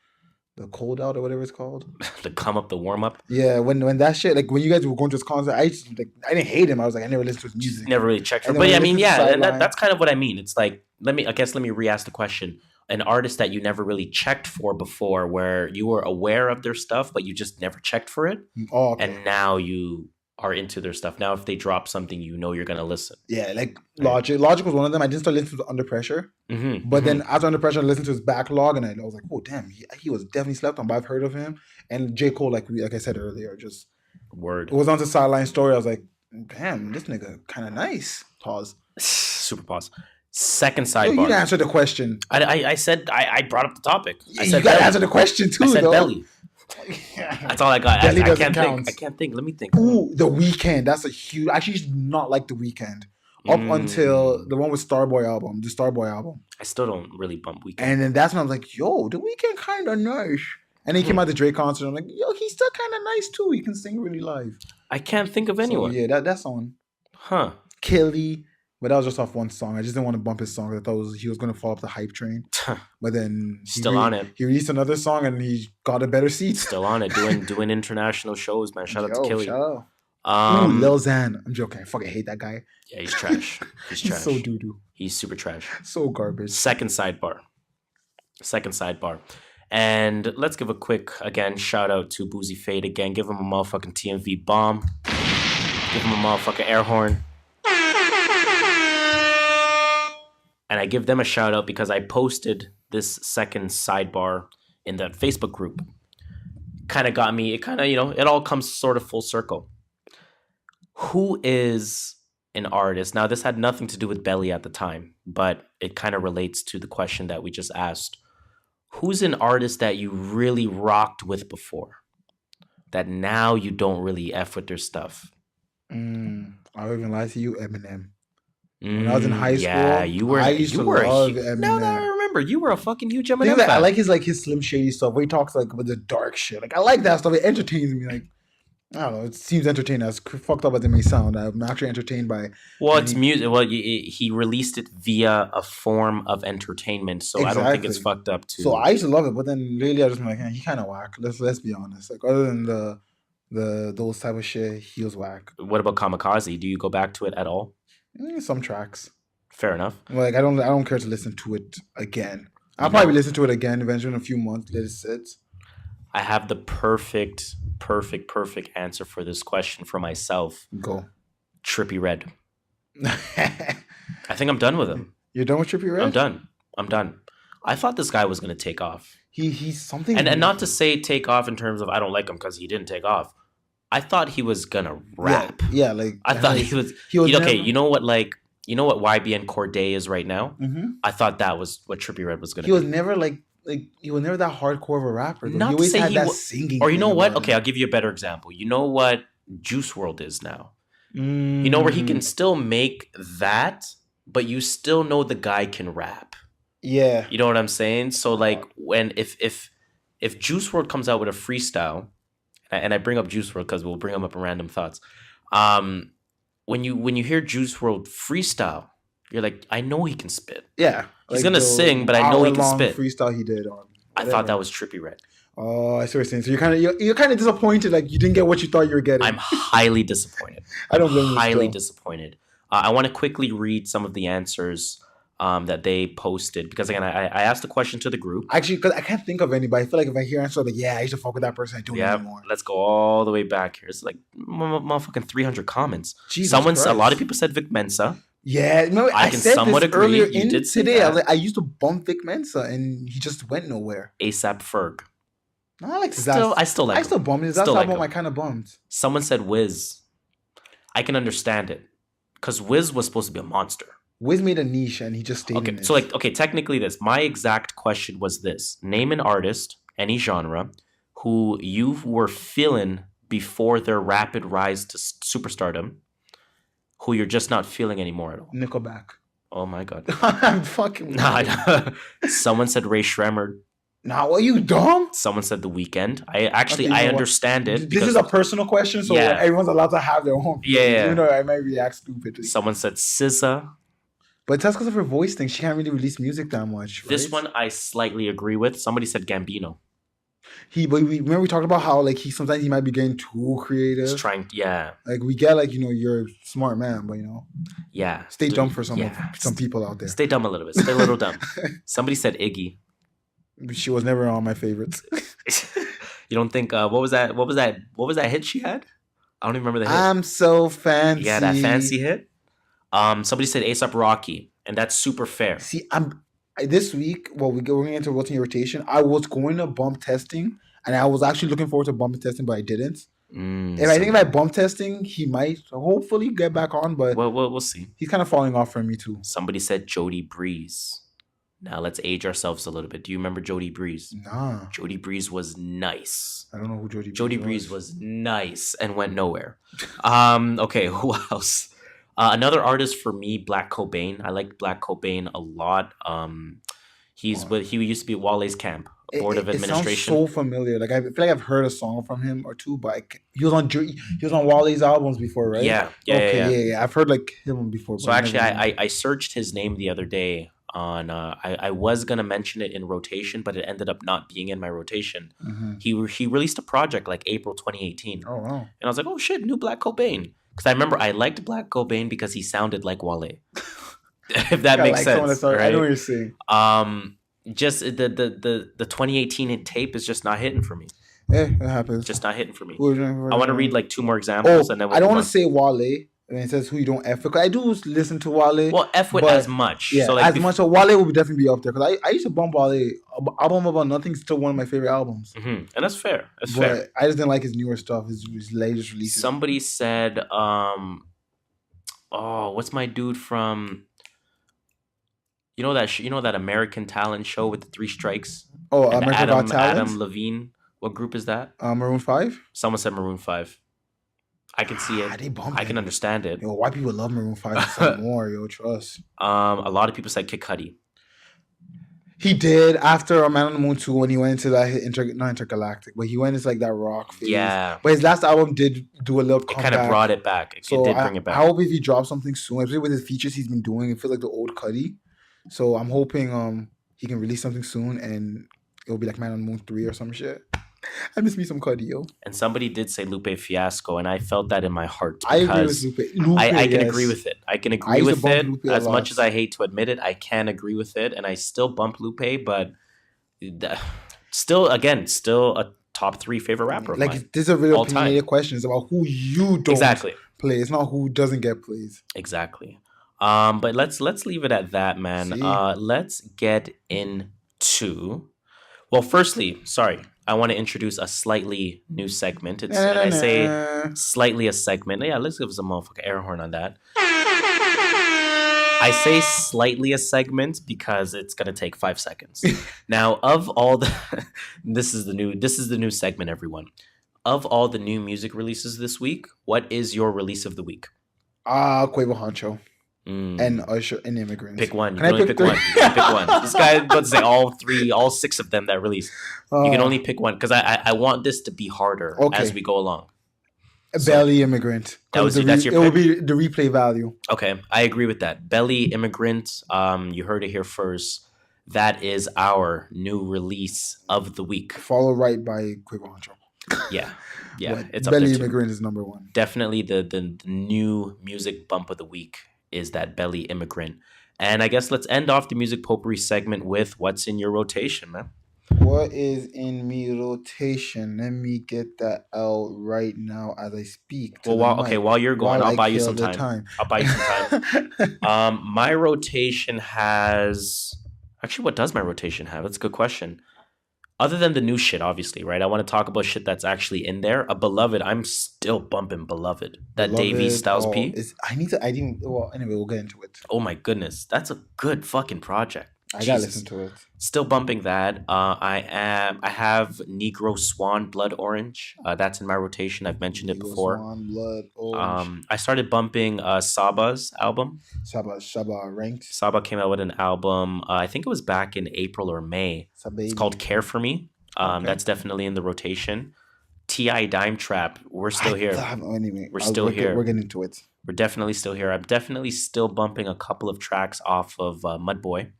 the cold out or whatever it's called. The come up, the warm up. Yeah, when that shit, like when you guys were going to his concert, I didn't hate him. I was like, I never listened to his music. Never really checked for. But yeah, I mean, yeah, and that's kind of what I mean. It's like let me re-ask the question. An artist that you never really checked for before, where you were aware of their stuff, but you just never checked for it. Oh, okay. And now you are into their stuff. Now, if they drop something, you know you're gonna listen. Yeah, like Logic. Logic was one of them. I didn't start listening to Under Pressure, but then after Under Pressure, I listened to his backlog, and I was like, oh damn, he was definitely slept on. But I've heard of him. And J. Cole, like I said earlier, just word. It was on the Sideline Story. I was like, damn, this nigga kind of nice. Pause. Super pause. Second sidebar. You didn't answer the question. I said I brought up the topic. I said you got to answer the question too. I said though. belly. That's all I got. Belly I can't count. think. I can't think. Let me think. Ooh, The Weeknd. That's a huge. I actually used to not like The Weeknd up until the one with Starboy album. The Starboy album. I still don't really bump Weeknd. And then that's when I was like, yo, The Weeknd kind of nice. And then he came out the Drake concert. I'm like, yo, he's still kind of nice too. He can sing really live. I can't think of anyone. So, yeah, that's on. Huh. Kelly. But that was just off one song. I just didn't want to bump his song. I thought he was going to fall off the hype train. But then on it. He released another song and he got a better seat. Still on it. Doing international shows, man. Shout out to Kelly. Shout out. Lil Xan. I'm joking. I fucking hate that guy. Yeah, he's trash. He's trash. He's so doo-doo. He's super trash. So garbage. Second sidebar. And let's give a quick, again, shout out to Boozy Fade again. Give him a motherfucking TMV bomb. Give him a motherfucking air horn. And I give them a shout out because I posted this second sidebar in that Facebook group. Kind of got me, it all comes sort of full circle. Who is an artist? Now, this had nothing to do with Belly at the time, but it kind of relates to the question that we just asked. Who's an artist that you really rocked with before? That now you don't really F with their stuff? I won't even lie to you, Eminem. When I was in high school, I used to love Eminem. No, I remember. You were a fucking huge Eminem fan. I like his Slim Shady stuff where he talks like with the dark shit. Like I like that stuff. It entertains me. Like I don't know. It seems entertaining. As fucked up as it may sound, I'm actually entertained by it. Well, it's music. Well, he released it via a form of entertainment, so exactly. I don't think it's fucked up too. So I used to love it, but then lately I just been like, he kind of whack. Let's be honest. Like other than those type of shit, he was whack. What about Kamikaze? Do you go back to it at all? Some tracks. Fair enough. Like I don't care to listen to it again. I'll probably listen to it again eventually in a few months. Let it sit. I have the perfect answer for this question for myself. Go. Trippie Redd. I think I'm done with him. You're done with Trippie Redd? I'm done. I thought this guy was gonna take off. He's something. And not to say take off in terms of I don't like him because he didn't take off. I thought he was gonna rap. Yeah, like I thought he was okay. You know what YBN Corday is right now? Mm-hmm. I thought that was what Trippie Redd was gonna. He was never he was never that hardcore of a rapper. Though. Not he always to say had that singing. Or you know what? Okay, I'll give you a better example. You know what Juice WRLD is now. You know where he can still make that, but you still know the guy can rap. Yeah. You know what I'm saying? So like when if Juice WRLD comes out with a freestyle, and I bring up Juice WRLD because we'll bring him up in random thoughts. When you hear Juice WRLD freestyle, you're like, I know he can spit. Yeah. He's gonna sing, but I know he can spit. Freestyle he did on. I thought that was Trippie Redd. Oh, I see what you're saying. So you're kind of disappointed, like you didn't get what you thought you were getting. I'm highly disappointed. I don't blame you. Highly disappointed. I want to quickly read some of the answers that they posted because again, I asked the question to the group. Actually, because I can't think of anybody. I feel like if I hear answer, like I used to fuck with that person. I don't anymore. Let's go all the way back here. It's like motherfucking 300 comments. Jesus Christ. A lot of people said Vic Mensa. Yeah, no, I can said somewhat this agree. Earlier you did today. I used to bump Vic Mensa, and he just went nowhere. ASAP Ferg. No, I like I still like. I still bummed him. That's the album I kind of bummed. Someone said Wiz. I can understand it because Wiz was supposed to be a monster. Wiz made a niche, and he just stayed in it. So technically, my exact question was this: name an artist, any genre, who you were feeling before their rapid rise to superstardom. Who you're just not feeling anymore at all. Nickelback. Oh my god. I'm fucking. Nah. Someone said Ray Shremmerd. Nah, what, you dumb? Someone said The Weeknd. I understand it. This is a personal question, so everyone's allowed to have their own. Yeah. You know, I might react stupidly. Someone said SZA. But that's because of her voice thing. She can't really release music that much. Right? This one I slightly agree with. Somebody said Gambino. But we talked about how like sometimes he might be getting too creative. He's trying, yeah. Like we get like you're a smart man, but yeah, stay dumb for some people out there. Stay dumb a little bit. Stay a little dumb. Somebody said Iggy. She was never on my favorites. You don't think what was that hit she had? I don't even remember the hit. I'm so fancy. Yeah, that fancy hit. Somebody said A$AP Rocky, and that's super fair. See, this week, we're going into rotation. I was going to bump testing, and I was actually looking forward to bump testing, but I didn't. I think if I bump testing, he might hopefully get back on, but we'll see. He's kind of falling off for me too. Somebody said Jody Breeze. Now let's age ourselves a little bit. Do you remember Jody Breeze? Nah. Jody Breeze was nice. I don't know who Jody Breeze was nice and went nowhere. Okay, who else? Another artist for me, Black Cobain. I like Black Cobain a lot. He used to be at Wale's camp, board of administration. It sounds so familiar. Like I feel like I've heard a song from him or two, but he was on Wale's albums before, right? Yeah. I've heard like him before. So actually, I searched his name the other day on. I was gonna mention it in rotation, but it ended up not being in my rotation. Mm-hmm. He released a project like April 2018. Oh wow! And I was like, oh shit, new Black Cobain. Because I remember I liked Black Cobain because he sounded like Wale. If that makes sense. Right? I know what you're saying. Just the 2018 tape is just not hitting for me. Yeah, it happens. Just not hitting for me. I want to read like two more examples, and then I don't want to say Wale. And it says who you don't F with. I do listen to Wale. Well, F with as much. Yeah, so like as much. So Wale will definitely be up there because I used to bump Wale. Album About Nothing is still one of my favorite albums. Mm-hmm. And that's fair. That's fair. I just didn't like his newer stuff. His latest releases. Somebody said, what's my dude from? You know that American Talent show with the 3 strikes. Oh, American Talent. Adam Levine. What group is that? Maroon 5. Someone said Maroon 5. I can see it. I can understand it. Yo, white people love Maroon 5 some more, yo, trust. A lot of people said Kid Cudi. He did after Man on the Moon 2 when he went into that not intergalactic, but he went into like that rock phase. Yeah. But his last album did do a little comeback. It kind of brought it back. It did bring it back. I hope if he drops something soon, especially with his features he's been doing, it feels like the old Cudi. So I'm hoping he can release something soon and it'll be like Man on the Moon 3 or some shit. I miss me some Cudi, yo. And somebody did say Lupe Fiasco, and I felt that in my heart. I agree with Lupe. I can agree with it. I can agree with it. As much as I hate to admit it, I can agree with it. And I still bump Lupe, but still a top 3 favorite rapper of mine. This is a real opinionated question. It's about who you don't play. It's not who doesn't get plays. Exactly. But let's leave it at that, man. Let's get into... Well, firstly, sorry. I want to introduce a slightly new segment. And I say slightly a segment. Yeah, let's give us a motherfucking air horn on that. I say slightly a segment because it's gonna take 5 seconds. Now, of all the this is the new segment, everyone. Of all the new music releases this week, what is your release of the week? Quavo Honcho. And Usher and Immigrants. Pick one. You can only pick one. You can pick one. This guy is about to say all 6 of them that released. You can only pick one because I want this to be harder as we go along. Belly Immigrant. That's your pick? It will be the replay value. Okay, I agree with that. Belly Immigrant. You heard it here first. That is our new release of the week. Followed right by Quavo Honcho. Yeah. It's up Belly Immigrant is number 1. Definitely the new music bump of the week is that Belly Immigrant. And I guess let's end off the music potpourri segment with what's in your rotation, man. What is in me rotation? Let me get that out right now as I speak. While you're going, I'll buy you some time. I'll buy you some time. My rotation has... Actually, what does my rotation have? That's a good question. Other than the new shit, obviously, right? I want to talk about shit that's actually in there. A Beloved, I'm still bumping Beloved. That Dave Styles P. Anyway, we'll get into it. Oh my goodness. That's a good fucking project. I gotta listen to it. Still bumping that. I have Negro Swan Blood Orange. That's in my rotation. I've mentioned it before. Swan Blood Orange. I started bumping Saba's album. Saba ranked. Saba came out with an album. I think it was back in April or May. It's called Care For Me. That's definitely in the rotation. T.I. Dime Trap. We're still here. We're still here. We're getting into it. We're definitely still here. I'm definitely still bumping a couple of tracks off of Mudboy.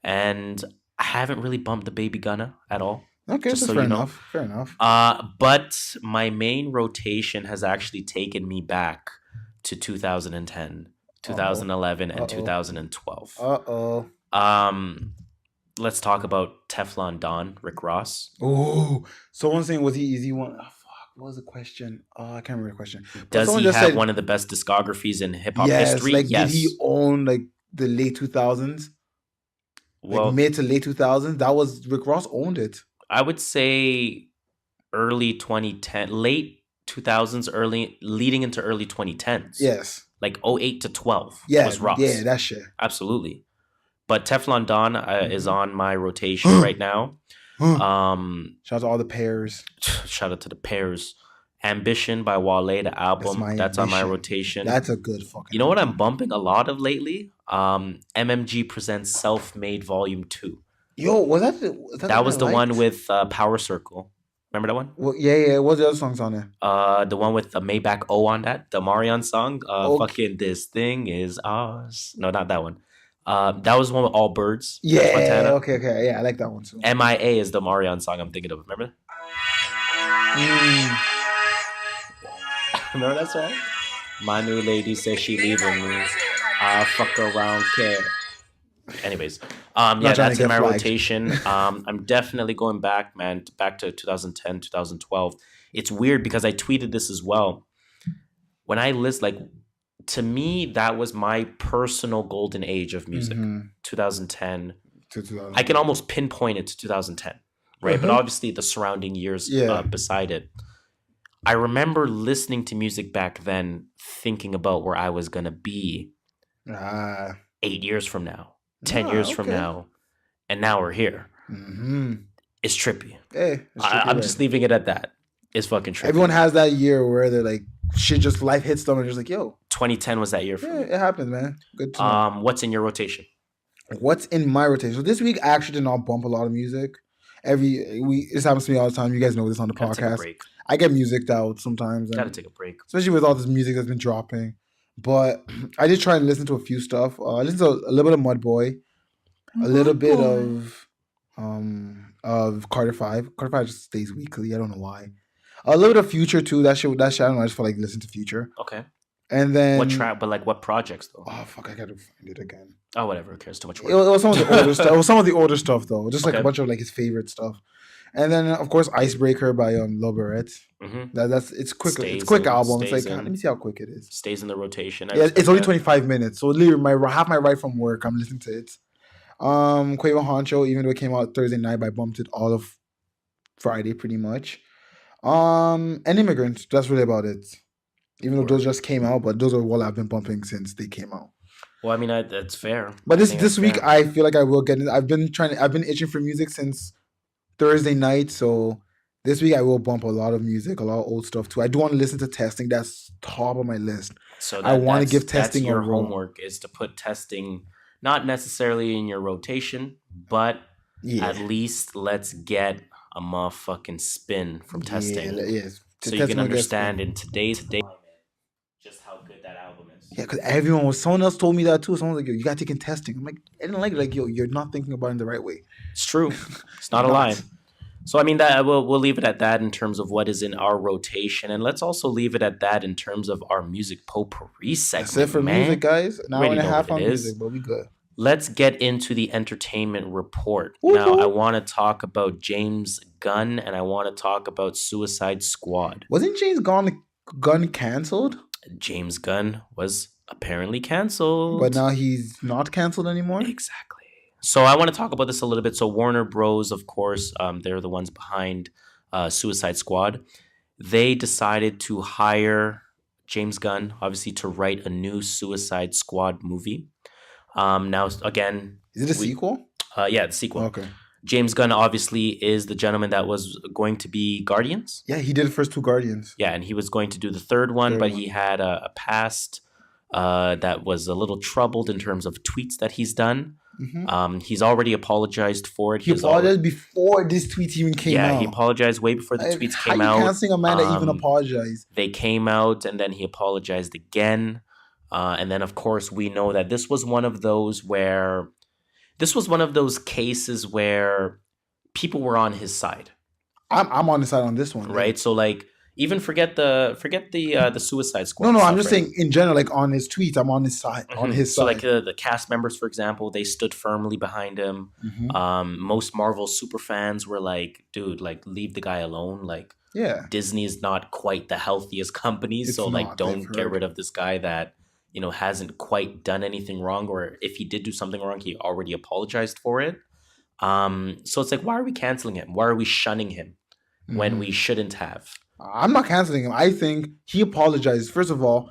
And I haven't really bumped the Baby Gunna at all. Okay, that's fair enough. Fair enough. But my main rotation has actually taken me back to 2010, 2011, and 2012. Let's talk about Teflon Don, Rick Ross. Oh, someone's saying, was he easy one? Oh, fuck, what was the question? I can't remember the question. Does he have one of the best discographies in hip hop history? Yes. Did he own like the late 2000s? Well, mid to late 2000s? That was Rick Ross owned it. I would say early 2010, late 2000s, leading into early 2010s. Yes. Like 08 to 12 was Ross. Yeah, that shit. Absolutely. But Teflon Don is on my rotation right now. Shout out to all the pairs. Shout out to the pairs. Ambition by Wale, the album. That's on my rotation. That's a good fucking You know what I'm bumping a lot of lately? MMG presents Self-Made Volume 2. Yo, was that that was the one with Power Circle. Remember that one? Well, yeah. What's the other songs on there? The one with the Maybach O on that, the Marion song. Fucking This Thing Is Ours. No, not that one. That was one with All Birds. Yeah, okay. Yeah, I like that one too. MIA is the Marion song I'm thinking of. Remember? Remember that song? My new lady says she leaving me. I fuck around, care. Anyways, that's in my rotation. I'm definitely going back to 2010, 2012. It's weird because I tweeted this as well. When I list, like, to me, that was my personal golden age of music. 2010. I can almost pinpoint it to 2010, right? But obviously the surrounding years beside it. I remember listening to music back then, thinking about where I was going to be 8 years from now, 10 years from now, and now we're here. It's trippy. Hey, I'm just leaving it at that. It's fucking trippy. Everyone has that year where they're like, shit, just life hits them and just like, yo. 2010 was that year for me. It happens, man. Good to know. What's in your rotation? What's in my rotation? So this week, I actually did not bump a lot of music. This happens to me all the time. You guys know this on the podcast. I get music out sometimes. Gotta take a break. Especially with all this music that's been dropping. But I did try and listen to a few stuff. I listened to a little bit of Mudboy. A little bit of Carter 5. Carter 5 just stays weekly. I don't know why. A little bit of Future too. That shit, I don't know. I just feel like listen to Future. Okay. And then what track? But like what projects though? Oh fuck! I gotta find it again. Oh whatever. Who cares? Too much work. It was some of the older stuff. It was some of the older stuff though. Just like a bunch of like his favorite stuff. And then of course Icebreaker by Lil Barrett. It's quick. It's a quick album. It's like let me see how quick it is. Stays in the rotation. It's only 25 minutes. So literally half my ride from work, I'm listening to it. Quavo Honcho, even though it came out Thursday night, I bumped it all of Friday pretty much. And Immigrant. That's really about it. Even though those just came out, but those are what I've been bumping since they came out. Well, I mean, that's fair. But this week, fair. I feel like I will get it. I've been itching for music since Thursday night, so this week I will bump a lot of music, a lot of old stuff too. I do want to listen to Testing. That's top of my list. So I want to give Testing your homework is to put Testing not necessarily in your rotation, but at least let's get a motherfucking spin from Testing. Yes. So you can understand in today's just how good that album is. Yeah, because someone else told me that too. Someone was like, yo, you got to take in Testing. I'm like, I didn't like it. Like, yo, you're not thinking about it in the right way. It's true. It's not a lie. So, I mean, that we'll leave it at that in terms of what is in our rotation. And let's also leave it at that in terms of our music potpourri segment. That's it for music, guys. An hour and a half on music, but we good. Let's get into the entertainment report. Woo-hoo. Now, I want to talk about James Gunn and I want to talk about Suicide Squad. Wasn't James Gunn canceled? James Gunn was apparently canceled. But now he's not canceled anymore? Exactly. So I want to talk about this a little bit. So Warner Bros., of course, they're the ones behind Suicide Squad. They decided to hire James Gunn, obviously, to write a new Suicide Squad movie. Now, again... Is it a sequel? Yeah, the sequel. Okay. James Gunn, obviously, is the gentleman that was going to be Guardians. Yeah, he did the first two Guardians. Yeah, and he was going to do the third one, but he had a past that was a little troubled in terms of tweets that he's done. Mm-hmm. He's already apologized for it. He apologized before this tweet even came out. Yeah, he apologized way before the tweets came out. How you canceling a man that even apologized? They came out, and then he apologized again. And then, of course, we know that this was one of those cases where people were on his side, I'm on the side on this one, right? So like, even forget the Suicide Squad. No, I'm just saying in general, like on his tweets, I'm on his side. On his side. So like the cast members, for example, they stood firmly behind him. Most Marvel super fans were like, dude, like leave the guy alone. Like, Disney is not quite the healthiest company, so like don't get rid of this guy that hasn't quite done anything wrong, or if he did do something wrong, he already apologized for it. So it's like, why are we canceling him? Why are we shunning him when we shouldn't have? I'm not canceling him. I think he apologized. First of all,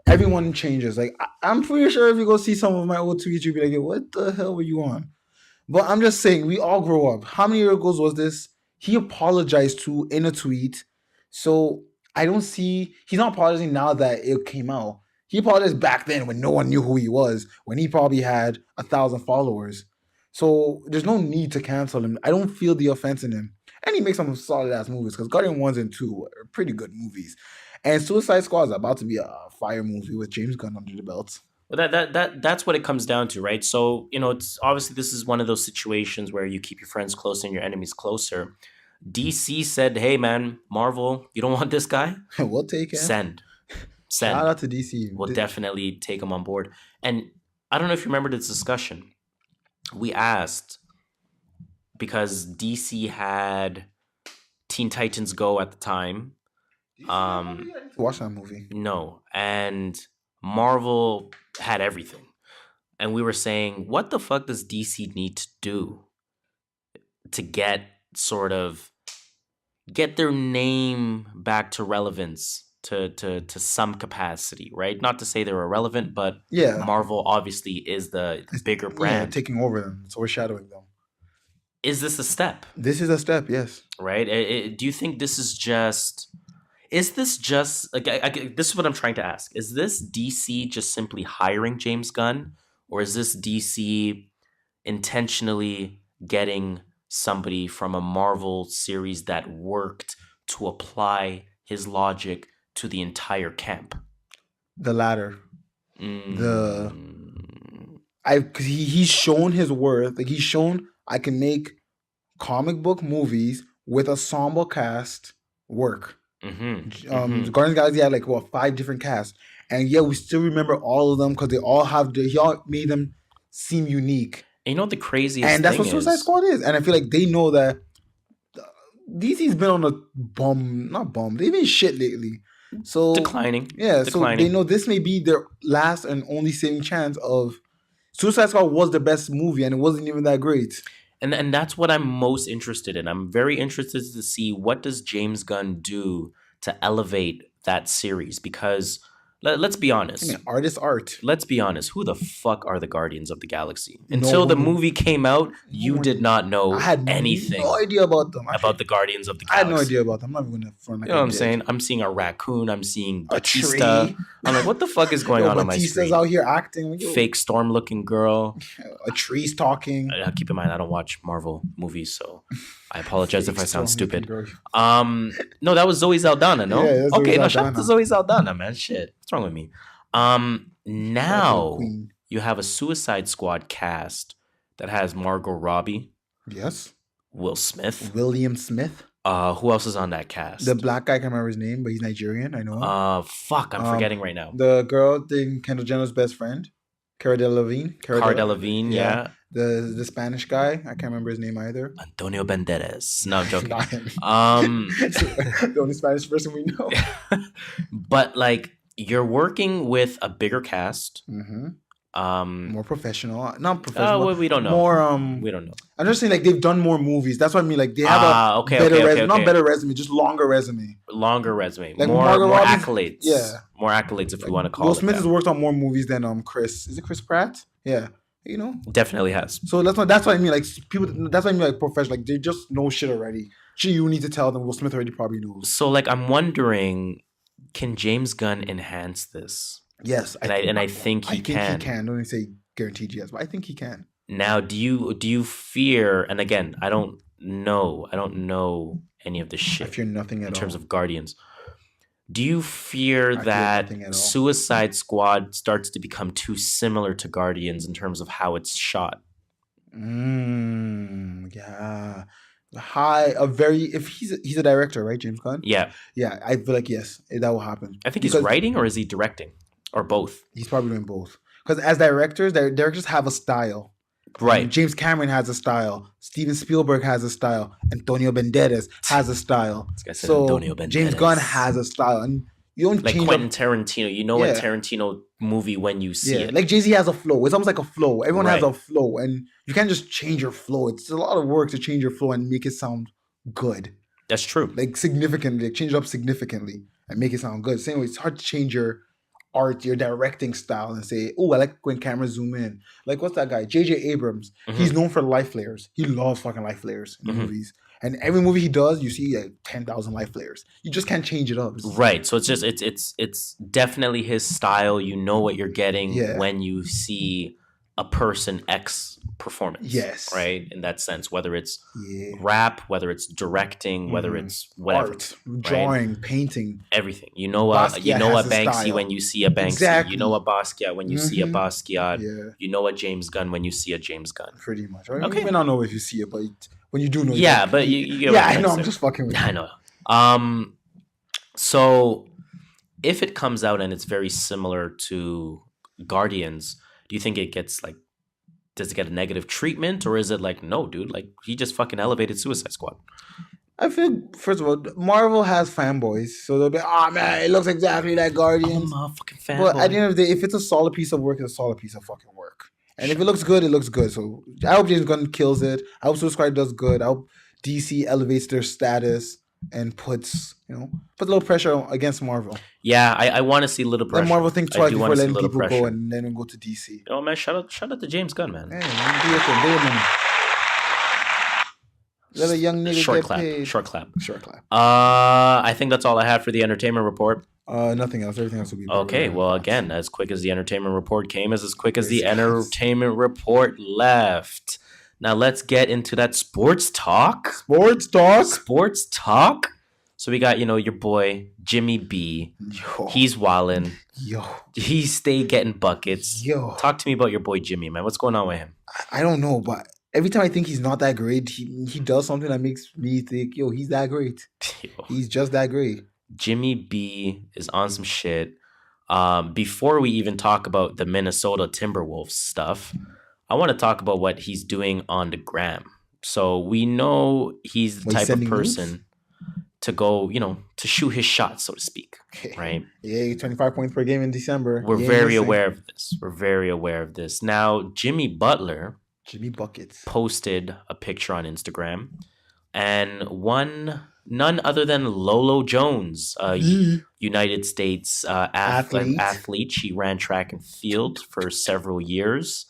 everyone changes. Like, I'm pretty sure if you go see some of my old tweets, you'd be like, what the hell were you on? But I'm just saying, we all grow up. How many years ago was this? He apologized in a tweet. So I don't see, he's not apologizing now that it came out. He apologized back then when no one knew who he was, when he probably had 1,000 followers. So there's no need to cancel him. I don't feel the offense in him. And he makes some solid-ass movies, because Guardian 1 and 2 are pretty good movies. And Suicide Squad is about to be a fire movie with James Gunn under the belt. Well, that's what it comes down to, right? So, it's obviously this is one of those situations where you keep your friends closer and your enemies closer. DC said, hey, man, Marvel, you don't want this guy? We'll take him. Send. Shout out to DC. We'll definitely take him on board. And I don't know if you remember this discussion. We asked, because DC had Teen Titans Go at the time. Watch that movie. No. And Marvel had everything. And we were saying, what the fuck does DC need to do to get their name back to relevance to some capacity, right? Not to say they're irrelevant, but Marvel obviously is the bigger brand. Taking over them. It's overshadowing them. Is this a step? This is a step, yes. Right? Do you think this is just... Is this just... this is what I'm trying to ask. Is this DC just simply hiring James Gunn? Or is this DC intentionally getting somebody from a Marvel series that worked to apply his logic to the entire camp? The latter. Because he's shown his worth. Like, he's shown I can make comic book movies with ensemble cast work. Guardians of the Galaxy had 5 different casts, and we still remember all of them because they all he all made them seem unique. And you know what the craziest thing is? And that's what Suicide Squad is. And I feel like they know that DC's been on a they've been shit lately. So declining. So they know this may be their last and only saving chance of... Suicide Squad was the best movie, and it wasn't even that great. And that's what I'm most interested in. I'm very interested to see what does James Gunn do to elevate that series, because let's be honest. Art is art. Let's be honest. Who the fuck are the Guardians of the Galaxy? Until the movie came out, you did not know anything. No idea about them. About the Guardians of the Galaxy. I had no idea about them. I'm not even going to front. You know what I'm saying? I'm seeing a raccoon. I'm seeing Batista. I'm like, what the fuck is going on my screen? Batista's out here acting. Fake storm-looking girl. A tree's talking. Keep in mind, I don't watch Marvel movies, so I apologize if I sound stupid. No, that was Zoe Saldana, no? Yeah, okay, no, shout out to Zoe Saldana, man. Shit. What's wrong with me? Now you have a Suicide Squad cast that has Margot Robbie. Yes. William Smith. Who else is on that cast? The black guy, I can't remember his name, but he's Nigerian. I know him. I'm forgetting right now. The girl, Kendall Jenner's best friend, Cara Delevingne, yeah. The Spanish guy, I can't remember his name either. Antonio Banderas. No, I'm joking. Not him. The only Spanish person we know. But you're working with a bigger cast. More professional. Not professional. Well, we don't know. More we don't know. I'm just saying they've done more movies. That's what I mean. They have better resume. Not better resume, just longer resume. Longer resume. More accolades. Yeah. More accolades if you want to call it. Will Smith has worked on more movies than Chris. Is it Chris Pratt? Yeah. Definitely has. So that's what I mean. People. That's what I mean. Professional. They just know shit already. You need to tell them. Will Smith already probably knows. So I'm wondering, can James Gunn enhance this? Yes, I think he can. I think he can. Don't even say guaranteed yes, but I think he can. Now, do you fear? And again, I don't know any of this shit. I fear nothing at all in terms of Guardians. Do you fear that Suicide Squad starts to become too similar to Guardians in terms of how it's shot? Yeah. If he's a director, right? James Gunn? Yeah. Yeah, I feel like yes, that will happen. I think he's writing, or is he directing? Or both? He's probably doing both. Because as directors have a style. Right. James Cameron has a style. Steven Spielberg has a style. Antonio Banderas has a style. James Gunn has a style. And you don't like Quentin Tarantino. You know a Tarantino movie when you see it. Like Jay-Z has a flow. It's almost like a flow. Everyone has a flow. And you can't just change your flow. It's a lot of work to change your flow and make it sound good. That's true. Like significantly. Like change it up significantly and make it sound good. Same way, it's hard to change your art, your directing style, and say, oh, I like when cameras zoom in. Like, what's that guy? J.J. Abrams. Mm-hmm. He's known for light flares. He loves fucking light flares in movies. And every movie he does, you see like 10,000 light flares. You just can't change it up. Right. So it's definitely his style. You know what you're getting when you see a person X performance. Yes. Right? In that sense, whether it's rap, whether it's directing, whether it's whatever. Art, drawing, painting. Everything. You know a Banksy when you see a Banksy. Exactly. You know a Basquiat when you see a Basquiat. Yeah. You know a James Gunn when you see a James Gunn. Pretty much. Okay. You may not know if you see it, but when you do know. Yeah, but you get what I know. I'm just fucking with you. I know. So if it comes out and it's very similar to Guardians, do you think it gets like, does it get a negative treatment, or is it like, no, dude, like he just fucking elevated Suicide Squad? I feel, first of all, Marvel has fanboys, so they'll be, oh man, it looks exactly like Guardians. I'm a fucking fanboy. But at the end of the day, if it's a solid piece of work, it's a solid piece of fucking work. And if it looks good, it looks good. So I hope James Gunn kills it. I hope Suicide Squad does good. I hope DC elevates their status and puts a little pressure against Marvel. Yeah, I want to see a little pressure. Let Marvel think twice before letting people go and then go to DC. Oh man, shout out to James Gunn, man. Hey, do your thing. Let a young nigga Short clap. I think that's all I have for the entertainment report. Nothing else. Everything else will be okay. Well, again, as quick as the entertainment report came, as quick as the entertainment report left. Now let's get into that sports talk. So we got, your boy Jimmy B. Yo. He's wildin'. Yo. He stayed getting buckets. Yo. Talk to me about your boy Jimmy, man. What's going on with him? I don't know, but every time I think he's not that great, he does something that makes me think, yo, he's that great. He's just that great. Jimmy B is on some shit. Before we even talk about the Minnesota Timberwolves stuff, I want to talk about what he's doing on the gram. So we know he's the type of person to go, to shoot his shot, so to speak, right? Yeah, 25 points per game in December. We're very aware of this. Now, Jimmy Buckets posted a picture on Instagram, and none other than Lolo Jones, United States athlete. She ran track and field for several years.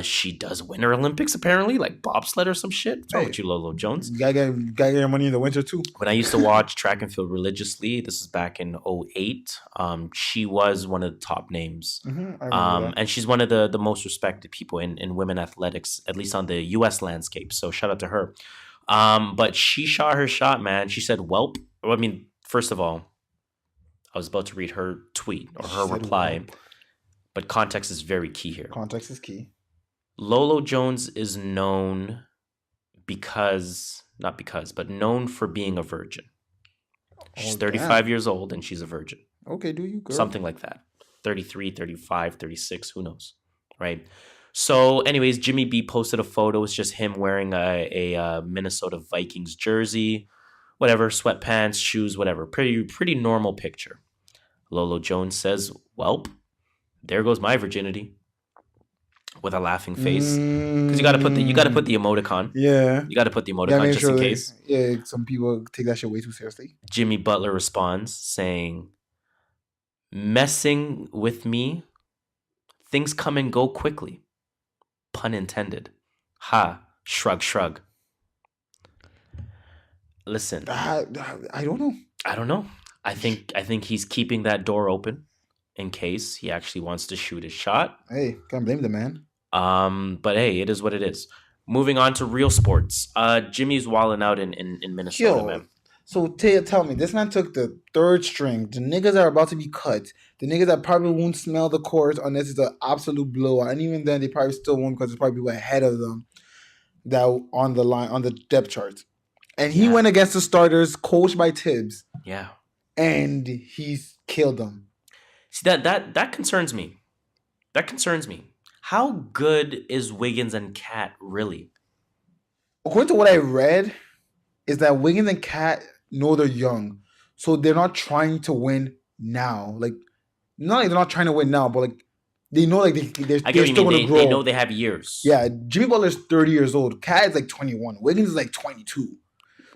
She does Winter Olympics apparently, like bobsled or some shit. What's wrong with you, Lolo Jones? You gotta get your money in the winter too. When I used to watch track and field religiously, this is back in 2008. She was one of the top names. And she's one of the most respected people in women athletics, at least on the U.S. landscape. So shout out to her. But she shot her shot, man. She said, "Welp." I mean, first of all, I was about to read her tweet or her reply, but context is very key here. Context is key. Lolo Jones is known known for being a virgin. She's 35 years old and she's a virgin. Okay, do you, girl? Something like that. 33, 35, 36, who knows, right? So anyways, Jimmy B posted a photo. It's just him wearing a Minnesota Vikings jersey, whatever, sweatpants, shoes, whatever. Pretty normal picture. Lolo Jones says, "Welp, there goes my virginity," with a laughing face. Because you gotta put the emoticon. Yeah. You gotta put the emoticon just in case. Yeah, some people take that shit way too seriously. Jimmy Butler responds saying, "Messing with me, things come and go quickly. Pun intended. Ha, shrug. Listen. I don't know. I think he's keeping that door open in case he actually wants to shoot his shot. Hey, can't blame the man. But hey, it is what it is. Moving on to real sports. Jimmy's wilding out in Minnesota, man. So tell me, this man took the third string. The niggas are about to be cut. The niggas that probably won't smell the court unless it's an absolute blowout. And even then, they probably still won't because there's probably people ahead of them that on the line, on the depth chart. And he went against the starters, coached by Tibbs. Yeah. And he's killed them. See, that concerns me. That concerns me. How good is Wiggins and Cat really? According to what I read, is that Wiggins and Cat know they're young. So they're not trying to win now. Like, not like they're not trying to win now, but like they know like they're still going to grow. They know they have years. Yeah, Jimmy Butler's 30 years old. Cat is like 21. Wiggins is like 22.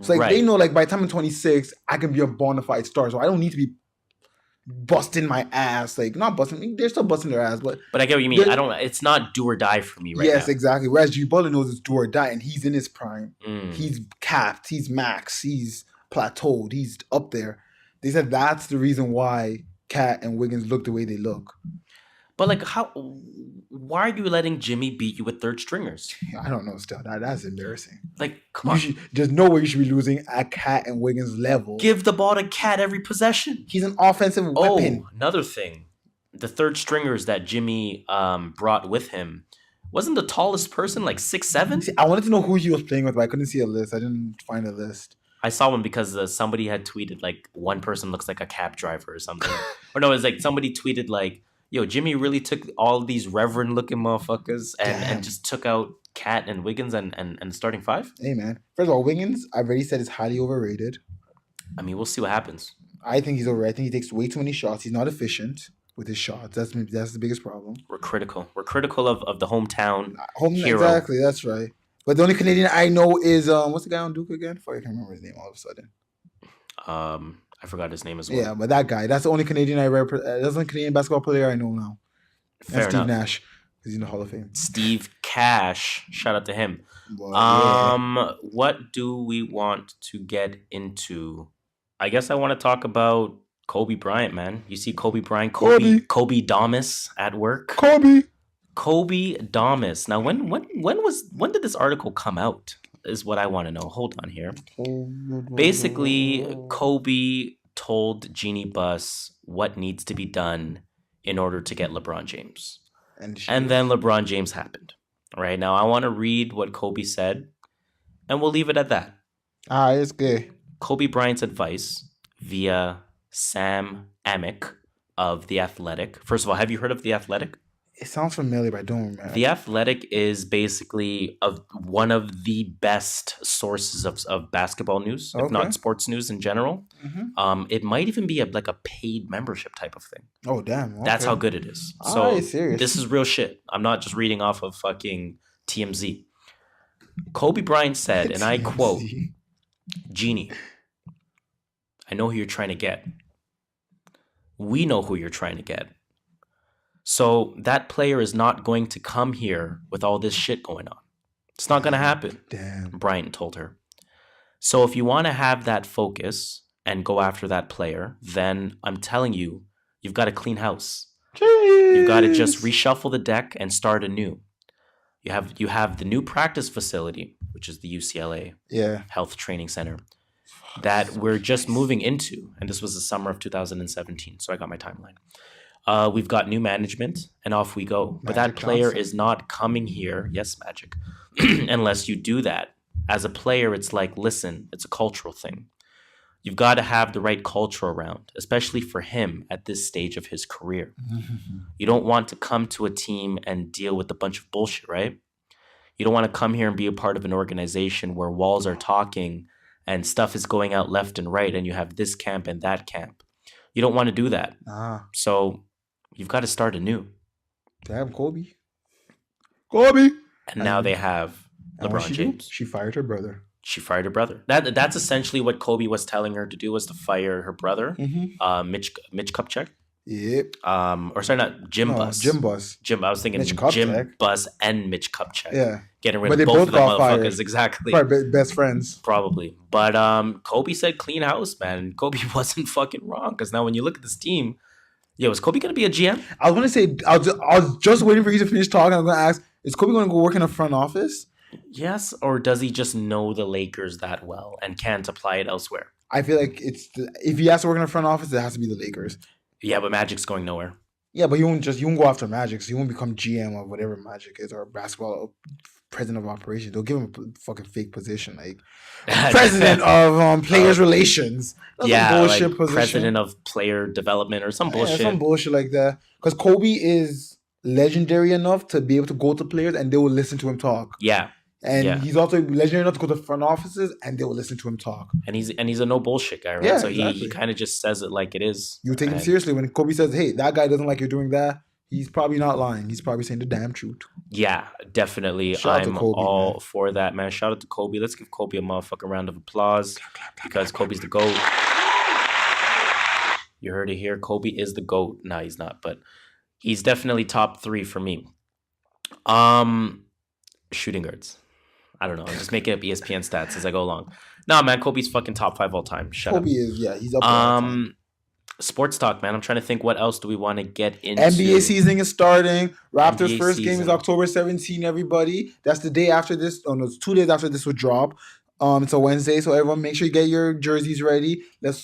So like they know like by the time I'm 26, I can be a bona fide star. So I don't need to be busting my ass. Like not busting, they're still busting their ass, but I get what you mean. It's not do or die for me right now. Yes, exactly. Whereas Jimmy Butler knows it's do or die, and he's in his prime. He's capped, he's max, he's plateaued, he's up there. They said that's the reason why Cat and Wiggins look the way they look. But like, why are you letting Jimmy beat you with third stringers? I don't know. Still, that's embarrassing. Like, come on. There's no way you should be losing at Cat and Wiggins' level. Give the ball to Cat every possession. He's an offensive weapon. Oh, another thing, the third stringers that Jimmy brought with him wasn't the tallest person like 6'7"? See, I wanted to know who he was playing with, but I couldn't see a list. I didn't find a list. I saw one because somebody had tweeted like one person looks like a cab driver or something. Or no, it was like somebody tweeted like, yo, Jimmy really took all these reverend looking motherfuckers and just took out Cat and Wiggins and starting five. Hey man, first of all, Wiggins, I've already said is highly overrated. I mean, we'll see what happens. I think he's overrated. I think he takes way too many shots. He's not efficient with his shots. That's the biggest problem. We're critical. We're critical of the hometown hero. Exactly, that's right. But the only Canadian I know is what's the guy on Duke again? Fuck, I can't remember his name all of a sudden. I forgot his name as well. Yeah, but that guy. That's the only Canadian that's the only Canadian basketball player I know now. Fair and enough. Steve Nash, because he's in the Hall of Fame. Steve Cash, shout out to him. Well, what do we want to get into? I guess I want to talk about Kobe Bryant, man. You see Kobe Bryant, Kobe-damus at work. Kobe-damus. Now, when did this article come out? Is what I want to know. Hold on here. Basically, Kobe told Jeannie Buss what needs to be done in order to get LeBron James. And then LeBron James happened. All right, now I want to read what Kobe said, and we'll leave it at that. It's good. Kobe Bryant's advice via Sam Amick of The Athletic. First of all, have you heard of The Athletic? It sounds familiar, but I don't remember. The Athletic is basically one of the best sources of basketball news, if not sports news in general. Mm-hmm. It might even be a paid membership type of thing. Oh, damn. Okay. That's how good it is. So serious. This is real shit. I'm not just reading off of fucking TMZ. Kobe Bryant said, and I quote, Jeannie, I know who you're trying to get. We know who you're trying to get. So that player is not going to come here with all this shit going on. It's not going to happen. Damn. Bryant told her. So if you want to have that focus and go after that player, then I'm telling you, you've got to clean house. Jeez. You've got to just reshuffle the deck and start anew. You have the new practice facility, which is the UCLA Health Training Center, that we're just moving into. And this was the summer of 2017. So I got my timeline. We've got new management, and off we go. But that player is not coming here. Yes, Magic. Unless you do that. As a player, it's like, listen, it's a cultural thing. You've got to have the right culture around, especially for him at this stage of his career. You don't want to come to a team and deal with a bunch of bullshit, right? You don't want to come here and be a part of an organization where walls are talking and stuff is going out left and right, and you have this camp and that camp. You don't want to do that. So you've got to start anew. Damn, Kobe. And now they have LeBron James. She fired her brother. That's essentially what Kobe was telling her to do, was to fire her brother, Mitch Kupchak. Yep. Or sorry, not Jim Buss. Jim Buss. I was thinking Jim Buss and Mitch Kupchak. Yeah. Getting rid of both of the motherfuckers. Fired. Exactly. Probably best friends. Probably. But Kobe said clean house, man. Kobe wasn't fucking wrong, because now when you look at this team, is Kobe going to be a GM? I was going to say, I was just waiting for you to finish talking. I was going to ask, is Kobe going to go work in a front office? Yes, or does he just know the Lakers that well and can't apply it elsewhere? I feel like if he has to work in a front office, it has to be the Lakers. Yeah, but Magic's going nowhere. Yeah, but you won't go after Magic, so you won't become GM of whatever Magic is or basketball president of operations. They'll give him a fucking fake position, like president of players relations. That's some bullshit like position. President of player development or some bullshit. Some bullshit like that. Because Kobe is legendary enough to be able to go to players and they will listen to him talk. Yeah. And he's also legendary enough to go to front offices and they will listen to him talk. And he's a no bullshit guy, right? Yeah, so exactly. He kind of just says it like it is. You take him seriously when Kobe says, "Hey, that guy doesn't like you doing that." He's probably not lying. He's probably saying the damn truth. Yeah, definitely. I'm Kobe, all for that, man. Shout out to Kobe. Let's give Kobe a motherfucking round of applause because Kobe's the GOAT. You heard it here. Kobe is the GOAT. No, he's not, but he's definitely top 3 for me. Shooting guards. I don't know. I'm just making up ESPN stats as I go along. No, man, Kobe's fucking top 5 all time. Shut up. Kobe is, yeah, he's up there all time. Sports talk, man. I'm trying to think what else do we want to get into. NBA season is starting. Raptors' first game is October 17, everybody. That's the day after this. Oh, no, it's 2 days after this would drop. It's a Wednesday, so everyone make sure you get your jerseys ready. Let's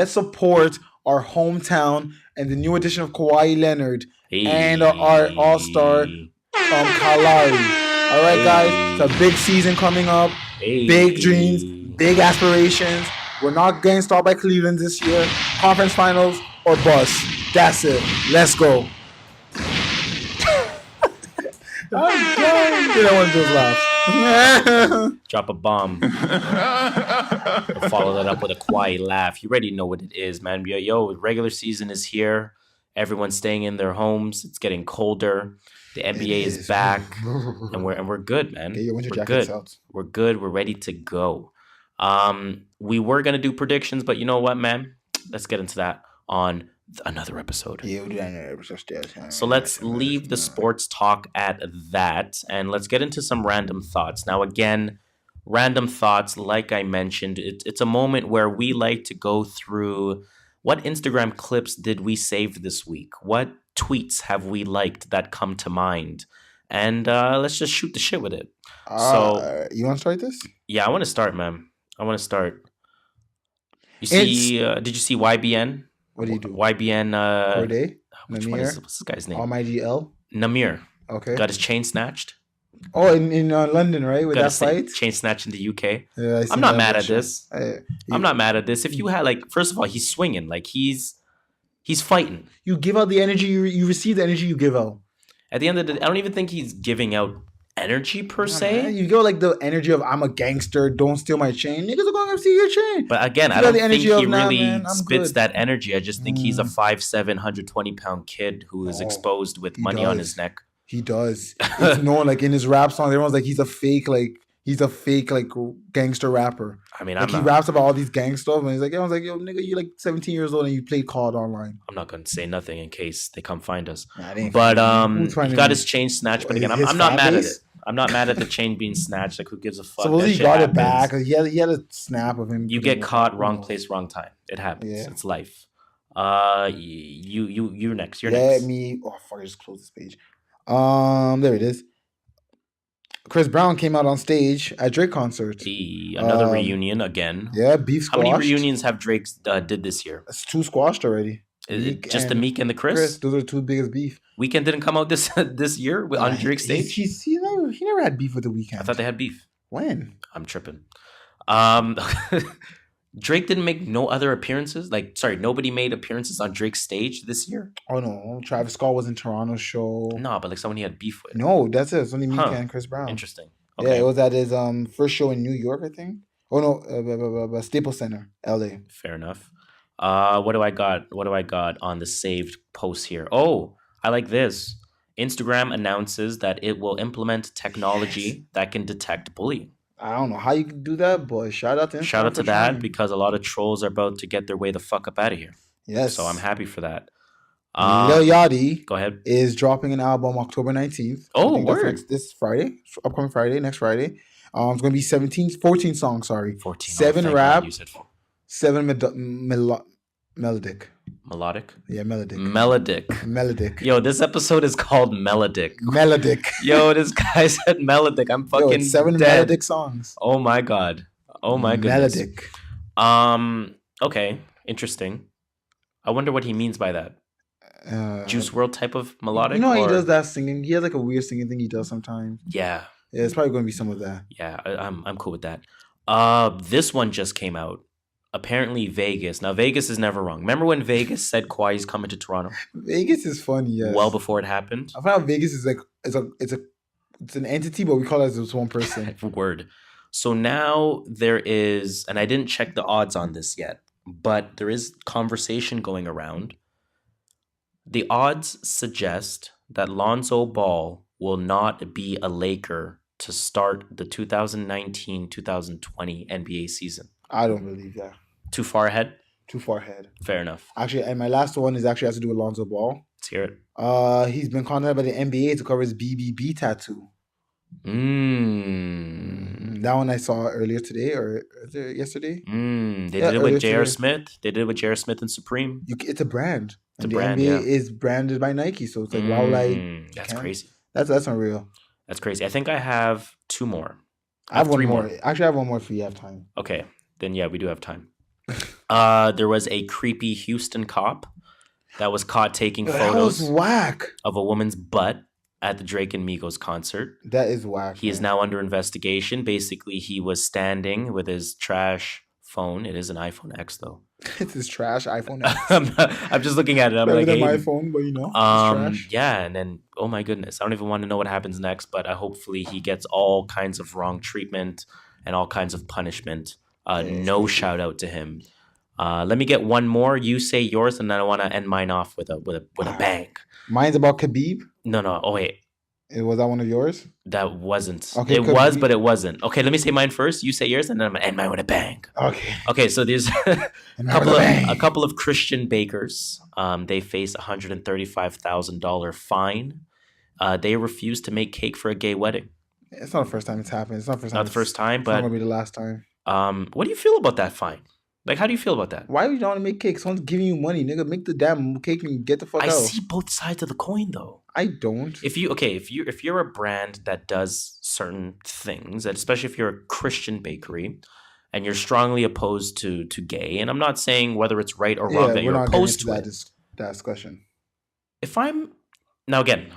support our hometown and the new addition of Kawhi Leonard and our all-star Kalari. All right, guys, it's a big season coming up. Big dreams, big aspirations. We're not getting stopped by Cleveland this year. Conference finals or bust. That's it. Let's go. I'm done. You don't want to laugh. Drop a bomb. Follow that up with a quiet laugh. You already know what it is, man. Yo, regular season is here. Everyone's staying in their homes. It's getting colder. The NBA is back, and we're good, man. We're good. We're good. We're ready to go. We were gonna do predictions, but you know what, man? Let's get into that on another episode. So let's leave the sports talk at that, and let's get into some random thoughts. Now, again, random thoughts, like I mentioned, it's a moment where we like to go through what Instagram clips did we save this week? What tweets have we liked that come to mind? And let's just shoot the shit with it. So you want to start this? Yeah, I want to start, man. I want to start. You see? Did you see YBN? What do you do? YBN. Corday? Which one is what's this guy's name? Almighty L. Namir. Okay. Got his chain snatched. Oh, in London, right? With that fight? Chain snatch in the UK. Yeah, I'm not mad at this. I'm not mad at this. If you had, like, first of all, he's swinging. Like, he's fighting. You give out the energy. You receive the energy you give out. At the end of the day, I don't even think he's giving out energy per se. Man. You go like the energy of I'm a gangster, don't steal my chain. Niggas are going to see your chain. But again, I don't think he really spits that energy. I just think he's a 5'7", 120-pound kid who is exposed with money on his neck. He does. It's known, like, in his rap songs, everyone's like, he's a fake gangster rapper. I mean, he raps about all these gang stuff, and he's like, everyone's like, yo, nigga, you're like 17 years old and you played COD online. I'm not gonna say nothing in case they come find us. But he got his chain snatched. But again, I'm not mad at it. I'm not mad at the chain being snatched. Like, who gives a fuck? So he got it back. He had a snap of him. You get caught, wrong place, wrong time. It happens. Yeah. It's life. You're next. You're next. Me. Oh fuck! I just closed this page. There it is. Chris Brown came out on stage at Drake concert. Another reunion again. Yeah, beef squashed. How many reunions have Drake did this year? It's 2 squashed already. Is it just the Meek and the Chris? Those are 2 biggest beef. Weeknd didn't come out this year on Drake's stage? He never had beef with the Weeknd. I thought they had beef. When? I'm tripping. Drake didn't make no other appearances? Nobody made appearances on Drake's stage this year? Oh, no. Travis Scott was in Toronto's show. No, but like someone he had beef with. No, that's it. It's only Meek and Chris Brown. Interesting. Okay. Yeah, it was at his first show in New York, I think. Oh, no, Staples Center, LA. Fair enough. What do I got on the saved post here? Oh, I like this. Instagram announces that it will implement technology that can detect bullying. I don't know how you can do that, but shout out to Instagram. Shout out to that because a lot of trolls are about to get their way the fuck up out of here. Yes. So I'm happy for that. Lil Yachty go ahead. Is dropping an album October 19th. Oh, word. This Friday, upcoming Friday, next Friday. It's going to be 14 songs, sorry. 14. 7 rap, 7 melodic. Melodic? Yeah, melodic. Melodic. Yo, this episode is called Melodic. Yo, this guy said melodic. I'm fucking it's 7 dead. melodic songs. Oh my god. Oh my goodness. Melodic. Okay. Interesting. I wonder what he means by that. Juice WRLD type of melodic. You know how he does that singing. He has like a weird singing thing he does sometimes. Yeah, it's probably going to be some of that. Yeah, I'm cool with that. This one just came out. Apparently Vegas. Now Vegas is never wrong. Remember when Vegas said Kawhi's coming to Toronto? Vegas is funny, yes. Well before it happened. I found out Vegas is like it's an entity, but we call it as just one person. Word. So now there is, and I didn't check the odds on this yet, but there is conversation going around. The odds suggest that Lonzo Ball will not be a Laker to start the 2019-2020 NBA season. I don't believe that. Too far ahead? Too far ahead. Fair enough. Actually, and my last one is actually has to do with Lonzo Ball. Let's hear it. He's been contacted by the NBA to cover his BBB tattoo. That one I saw earlier today or yesterday. They did it with J.R. Smith. They did it with J.R. Smith and Supreme. It's a brand. It's and a brand, NBA is branded by Nike, so it's like, why would I? That's crazy. That's unreal. That's crazy. I think I have two more. I have one more. Actually, I have one more if you have time. Okay, then yeah, we do have time. There was a creepy Houston cop that was caught taking photos of a woman's butt at the Drake and Migos concert. That is whack. He is now under investigation. Basically, he was standing with his trash phone. It is an iPhone X, though. It's his trash iPhone X. I'm just looking at it. I'm better like, than hey, my phone, but you know, it's trash. Yeah, and then oh my goodness, I don't even want to know what happens next. But hopefully, he gets all kinds of wrong treatment and all kinds of punishment. No shout out to him. Let me get one more. You say yours, and then I want to end mine off with a bang. Mine's about Khabib. No. Oh wait. Was that one of yours? That wasn't. Okay, it was, but it wasn't. Okay, let me say mine first. You say yours, and then I'm gonna end mine with a bang. Okay. So there's a couple of Christian bakers. They face $135,000 fine. They refused to make cake for a gay wedding. It's not the first time it's happened. It's not the first time. Not the first time, but it's not gonna be the last time. What do you feel about that fine? Like, how do you feel about that? Why would you not want to make cake? Someone's giving you money, nigga. Make the damn cake and get the fuck out. I see both sides of the coin, though. I don't. If you're a brand that does certain things, and especially if you're a Christian bakery, and you're strongly opposed to gay, and I'm not saying whether it's right or wrong that you're opposed to that discussion. Now again,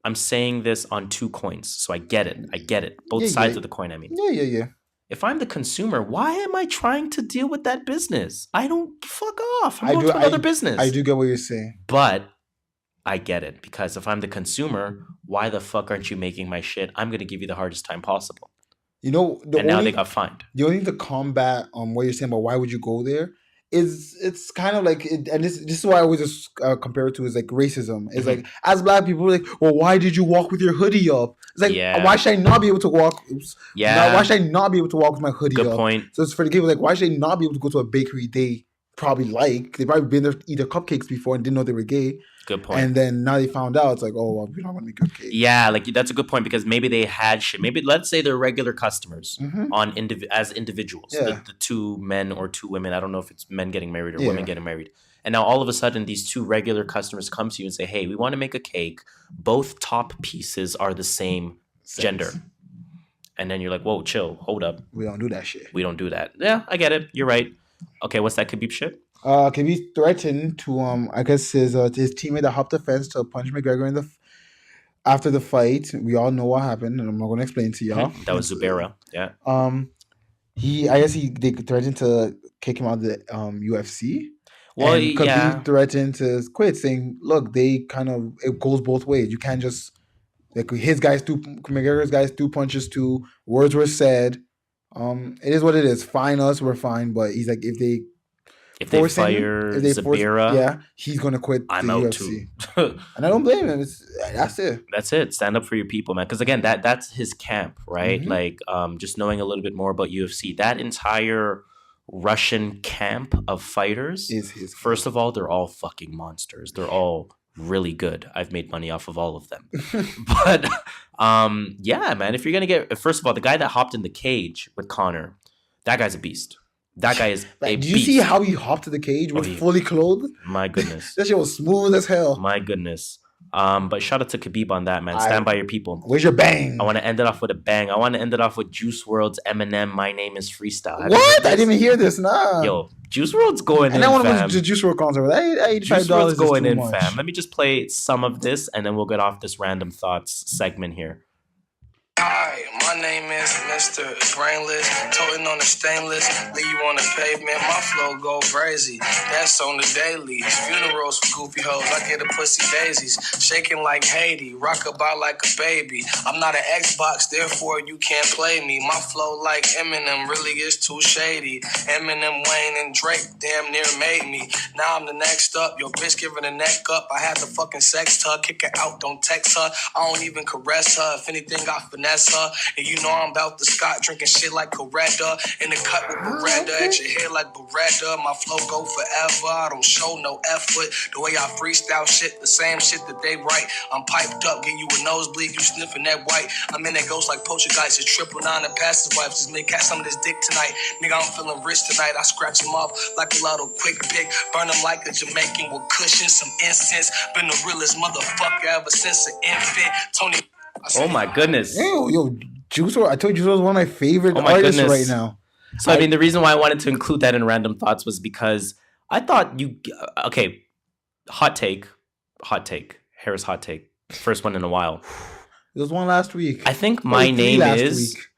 I'm saying this on two coins, so I get it. Both sides of the coin. I mean. Yeah. If I'm the consumer, why am I trying to deal with that business? I don't fuck off. I'm going to another business. I do get what you're saying. But I get it because if I'm the consumer, why the fuck aren't you making my shit? I'm going to give you the hardest time possible. You know, now they got fined. The only thing to combat what you're saying about why would you go there is it's kind of like, and this is why I always just compare it to is like racism. It's like, as black people, we're like, well, why did you walk with your hoodie up? It's like, why should I not be able to walk? Why should I not be able to walk with my hoodie up? Good point. So it's for the game, like, why should I not be able to go to a bakery they probably like? They probably been there to eat their cupcakes before and didn't know they were gay. Good point. And then now they found out, it's like, oh, well, we're not going to make cupcakes. Yeah, like that's a good point because maybe they had shit. Maybe let's say they're regular customers as individuals. Yeah. The two men or two women. I don't know if it's men getting married or women getting married. And now all of a sudden, these two regular customers come to you and say, hey, we want to make a cake. Both top pieces are the same gender. And then you're like, whoa, chill, hold up. We don't do that shit. We don't do that. Yeah, I get it. You're right. Okay, what's that Khabib shit? Khabib threatened to, I guess his teammate that hopped the fence to punch McGregor after the fight. We all know what happened, and I'm not going to explain to y'all. That was Zubaira, yeah. They threatened to kick him out of the UFC. Well, and Khabib threatened to quit, saying, look, it goes both ways. You can't just, like, McGregor's guys threw punches too. Words were said. It is what it is. Fine us, we're fine. But he's like, if they fire Zubaira, he's gonna quit the UFC. Too. And I don't blame him. That's it. That's it. Stand up for your people, man. Because again, that's his camp, right? Like, just knowing a little bit more about UFC, that entire Russian camp of fighters is his. First of all, they're all fucking monsters. They're all really good. I've made money off of all of them. But yeah, man, if you're gonna get, first of all, the guy that hopped in the cage with Conor, that guy's a beast. That guy is a beast. Did you see how he hopped to the cage fully clothed? My goodness. That shit was smooth as hell. My goodness. But shout out to Khabib on that, man. Stand by your people. Where's your bang? I want to end it off with a bang. I want to end it off with Juice WRLD's Eminem, My Name is Freestyle. What? I didn't even hear this. Nah. Yo, Juice WRLD's going in, and I want to go to Juice WRLD concert. Juice WRLD's going in, fam. Let me just play some of this, and then we'll get off this random thoughts segment here. Hi, my name is Mr. Brainless, toting on the stainless, leave you on the pavement, my flow go crazy, that's on the daily, funerals for goofy hoes, I get the pussy daisies, shaking like Haiti, rock about like a baby, I'm not an Xbox, therefore you can't play me, my flow like Eminem really is too shady, Eminem, Wayne, and Drake damn near made me, now I'm the next up, your bitch giving a neck up, I had the fucking sex her, kick her out, don't text her, I don't even caress her, if anything I finesse her, and you know I'm about to Scott drinking shit like Coretta, in the cut with Beretta, at your head like Beretta, my flow go forever, I don't show no effort, the way I freestyle shit, the same shit that they write, I'm piped up, give you a nosebleed, you sniffing that white, I'm in that ghost like Poltergeist, it's 999 and passes wife, just make cat some of this dick tonight, nigga I'm feeling rich tonight, I scratch him off like a lotto quick pick, burn him like a Jamaican with cushions, some incense, been the realest motherfucker ever since an infant, Tony. Oh my goodness. Yo, Juice WRLD, I told you Juice WRLD was one of my favorite artists right now. So, I mean, the reason why I wanted to include that in Random Thoughts was because I thought okay, hot take, Harris hot take, first one in a while. There was one last week. I think My Name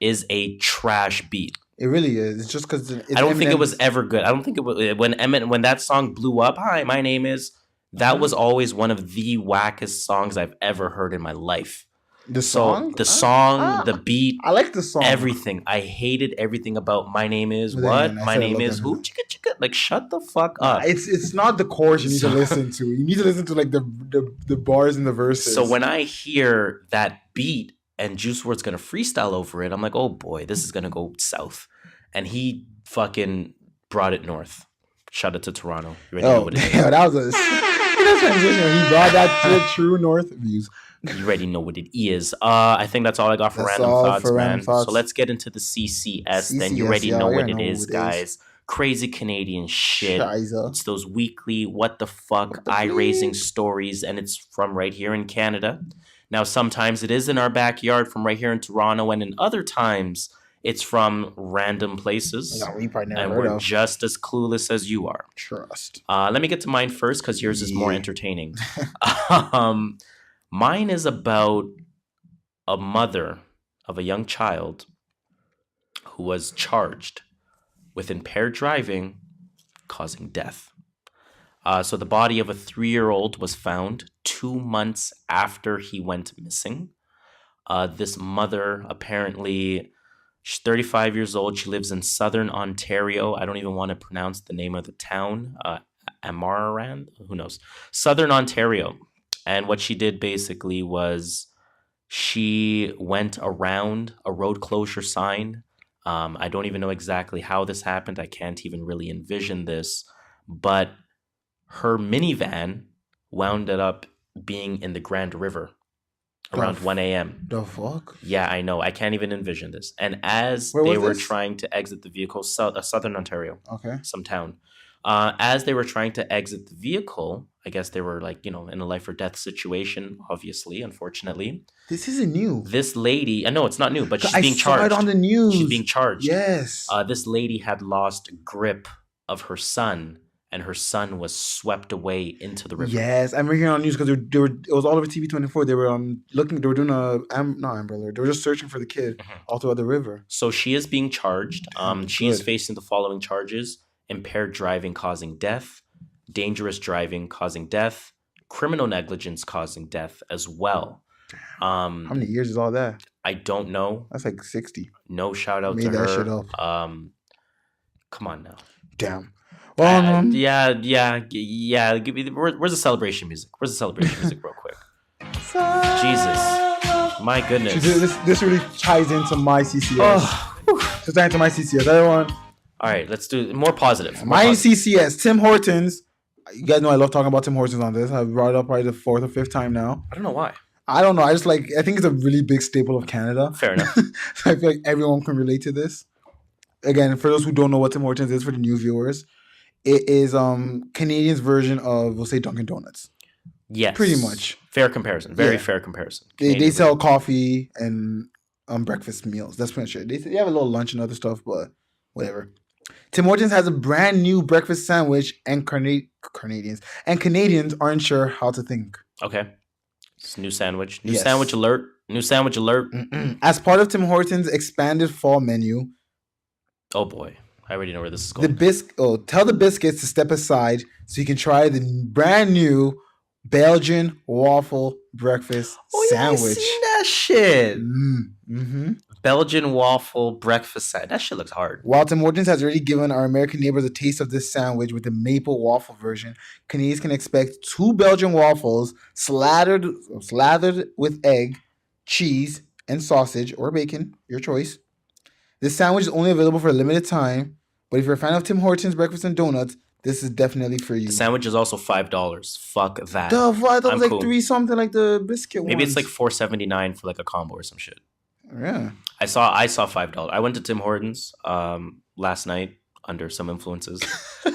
is a trash beat. It really is. It's just because I don't think it was ever good. I don't think it was when that song blew up. Hi, my name is. That was always one of the wackest songs I've ever heard in my life. The song, the beat. I like the song. Everything. I hated everything about My Name Is what? My name is who? Chicka chicka. Like, shut the fuck up. It's not the chorus you need to listen to. You need to listen to like the bars and the verses. So when I hear that beat and Juice WRLD's gonna freestyle over it, I'm like, oh boy, this is gonna go south. And he fucking brought it north. Shout out to Toronto. You already know what it is. That was a transition. He brought that to the true north views. You already know what it is. I think that's all I got for Random Thoughts, man. So let's get into the CCS. Then you already know what it is, guys. Crazy Canadian shit. It's those weekly, what the fuck, eye-raising stories, and it's from right here in Canada. Now, sometimes it is in our backyard from right here in Toronto, and in other times, it's from random places. And we're just as clueless as you are. Trust. Let me get to mine first, because yours is more entertaining. Mine is about a mother of a young child who was charged with impaired driving causing death. So the body of a 3-year-old was found 2 months after he went missing. This mother, apparently, she's 35 years old. She lives in southern Ontario. I don't even want to pronounce the name of the town. Amarand? Who knows? Southern Ontario. And what she did basically was she went around a road closure sign. I don't even know exactly how this happened. I can't even really envision this. But her minivan wound up being in the Grand River around 1 a.m. The fuck? Yeah, I know. I can't even envision this. And as they were trying to exit the vehicle, southern Ontario, some town. As they were trying to exit the vehicle, I guess they were like, in a life or death situation, obviously, unfortunately. This isn't new. This lady, I know it's not new, but she's being charged. I saw it on the news. She's being charged. Yes. This lady had lost grip of her son, and her son was swept away into the river. Yes, I'm hearing on the news because it was all over TV24. They were they were doing not Amber Alert. They were just searching for the kid all throughout the river. So she is being charged. She is facing the following charges: impaired driving causing death, dangerous driving causing death, criminal negligence causing death as well. How many years is all that? I don't know. That's like 60. No shout out to her. Made that shit up. Come on now. Damn. Well, yeah. Give me where's the celebration music? Where's the celebration music, real quick? Jesus, my goodness. This really ties into my CCS. Just into my CCS. Everyone. All right, let's do more positive. My CCS. Tim Hortons. You guys know I love talking about Tim Hortons on this. I've brought it up probably the 4th or 5th time now. I don't know why. I don't know. I think it's a really big staple of Canada. Fair enough. So I feel like everyone can relate to this. Again, for those who don't know what Tim Hortons is, for the new viewers, it is Canadians' version of, we'll say, Dunkin' Donuts. Yes. Pretty much. Fair comparison. Very fair comparison. They sell coffee and breakfast meals. That's pretty much it. They have a little lunch and other stuff, but whatever. Tim Hortons has a brand new breakfast sandwich, and Canadians aren't sure how to think. Okay. It's a new sandwich. Sandwich alert. New sandwich alert. As part of Tim Hortons' expanded fall menu. Oh boy. I already know where this is going. Tell the biscuits to step aside so you can try the brand new Belgian waffle breakfast sandwich. Yeah, I seen that shit. Mm-hmm. Belgian waffle breakfast sandwich. That shit looks hard. While Tim Hortons has already given our American neighbors a taste of this sandwich with the maple waffle version, Canadians can expect 2 Belgian waffles slathered with egg, cheese, and sausage or bacon, your choice. This sandwich is only available for a limited time, but if you're a fan of Tim Hortons breakfast and donuts, this is definitely for you. The sandwich is also $5. Fuck that. I thought it was like cool. 3 something like the biscuit Maybe ones. it's like $4.79 for like a combo or some shit. Yeah. I saw $5. I went to Tim Hortons last night under some influences.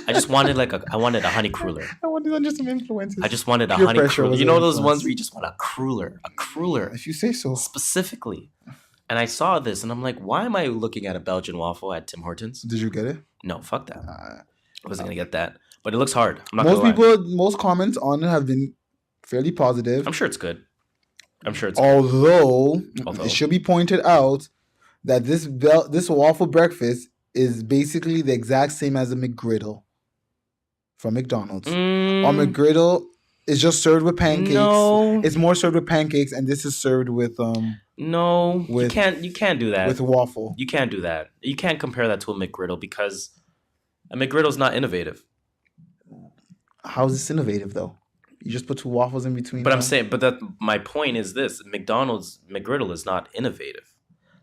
I just wanted I wanted a honey cruller. I wanted under some influences. I just wanted a honey cruller. You know those ones where you just want a cruller. If you say so. Specifically. And I saw this and I'm like, why am I looking at a Belgian waffle at Tim Hortons? Did you get it? No, fuck that. I wasn't going to get that. But it looks hard. I'm not most comments on it have been fairly positive. I'm sure it's good. Although it should be pointed out that this waffle breakfast is basically the exact same as a McGriddle from McDonald's. Or McGriddle is just served with pancakes. No. It's more served with pancakes, and this is served with No, you can't do that. With a waffle. You can't do that. You can't compare that to a McGriddle because a McGriddle's not innovative. How is this innovative though? You just put 2 waffles in between. But my point is this: McDonald's McGriddle is not innovative.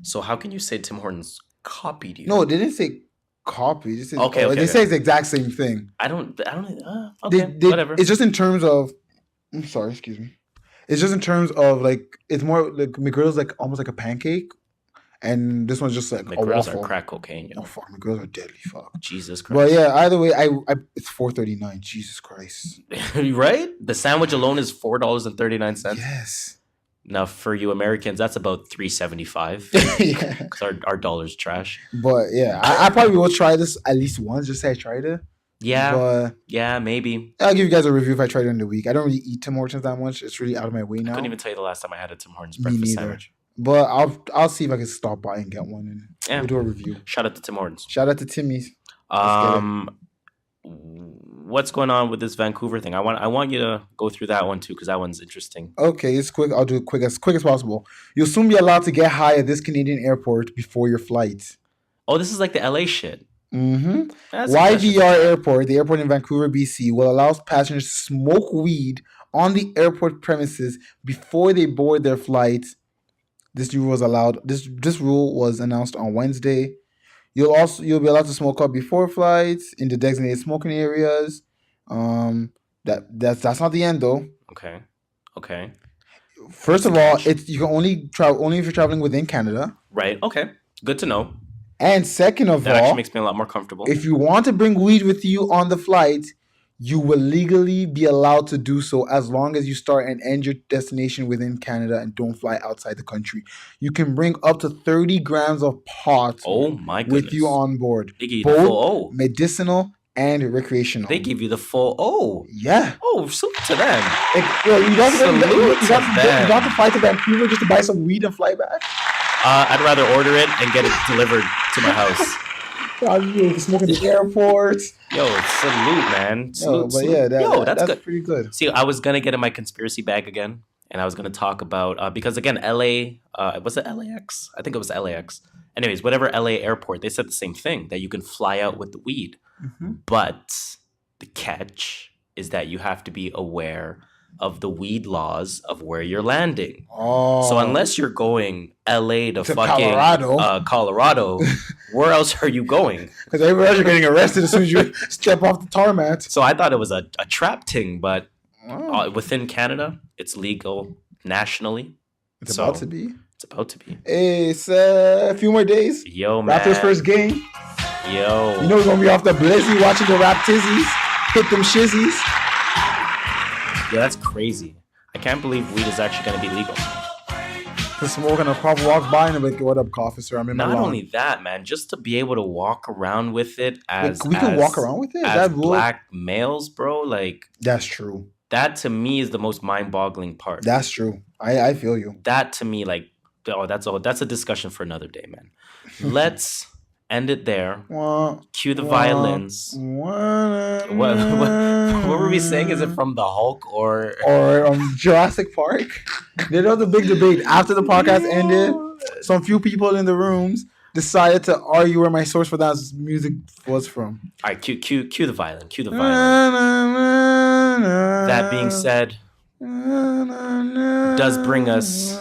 So how can you say Tim Hortons copied you? No, they didn't say copy. They say it's the exact same thing. Whatever. It's just in terms of. I'm sorry, excuse me. It's just in terms of it's more like McGriddle's almost like a pancake, and this one's just like McGriddles a waffle. Are crack cocaine. Oh fuck, McGriddles are deadly. Fuck. Jesus Christ. But yeah, either way, it's $4.39. Jesus Christ. Right? The sandwich alone is $4.39. Yes. Now for you Americans, that's about $3.75. Yeah. Because our dollar's trash. But yeah, I probably will try this at least once. Just say I tried it. Yeah. But yeah, maybe. I'll give you guys a review if I try it in the week. I don't really eat Tim Hortons that much. It's really out of my way now. I couldn't even tell you the last time I had a Tim Hortons breakfast sandwich. But I'll see if I can stop by and get one and we'll do a review. Shout out to Tim Hortons. Shout out to Timmy's. What's going on with this Vancouver thing? I want you to go through that one too because that one's interesting. Okay, it's quick. I'll do it quick as possible. You'll soon be allowed to get high at this Canadian airport before your flight. Oh, this is like the LA shit. Mm-hmm. YVR Airport, the airport in Vancouver, BC, will allow passengers to smoke weed on the airport premises before they board their flights. This rule was allowed. This rule was announced on Wednesday. You'll be allowed to smoke up before flights in the designated smoking areas. That's not the end though. Okay. First of all, you can only travel if you're traveling within Canada. Right. Okay. Good to know. And second of all, that actually makes me a lot more comfortable. If you want to bring weed with you on the flight, you will legally be allowed to do so as long as you start and end your destination within Canada and don't fly outside the country. You can bring up to 30 grams of pot with you on board. They give you the full O. Medicinal and recreational. They give you the full O. Yeah. Oh, salute to them. You don't have to fly to Vancouver just to buy some weed and fly back? I'd rather order it and get it delivered to my house. You smoke in the airport. Yo, salute, man. Salute. That's good. Pretty good. See, I was going to get in my conspiracy bag again, and I was going to talk about, because again, LA, was it LAX? I think it was LAX. Anyways, whatever LA airport, they said the same thing, that you can fly out with the weed. Mm-hmm. But the catch is that you have to be aware of the weed laws of where you're landing. Oh. So unless you're going LA to fucking Colorado, where else are you going? Because everywhere else you're getting arrested as soon as you step off the tarmac. So I thought it was a trap thing, but within Canada, it's legal nationally. It's about to be. Hey, it's a few more days. Yo, man. Raptors' first game. Yo. You know we're going to be off the blizzy watching the Raptizzies hit them shizzies. Yeah, that's crazy. I can't believe weed is actually going to be legal. To smoke and a cop walks by and be like, what up, officer? I'm in my lawn. Not only that, man, just to be able to walk around with it as we can walk around with it as black males, bro. Like that's true. That to me is the most mind-boggling part. That's true. I feel you. That to me, like, that's a discussion for another day, man. Let's end it there. Cue the violins. What were we saying? Is it from the Hulk or Jurassic Park? There was a big debate after the podcast ended. Some few people in the rooms decided to argue where my source for that music was from. All right, cue the violin. Cue the violin. That being said, does bring us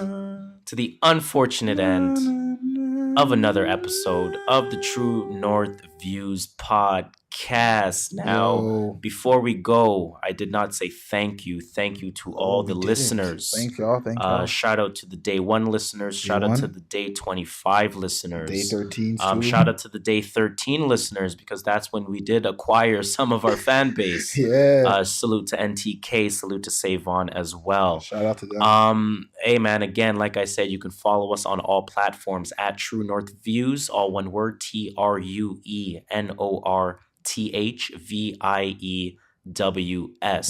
to the unfortunate end of another episode of the True North Views podcast. Now, before we go, I did not say thank you. Thank you to all the listeners. Thank y'all. Shout out to the day 1 listeners. Shout out to the day 25 listeners. Day 13. Shout out to the day 13 listeners, because that's when we did acquire some of our fan base. Yeah. Salute to NTK. Salute to Savon as well. Shout out to them. Hey man, again, like I said, you can follow us on all platforms at True North Views, all one word, TrueNorthViews.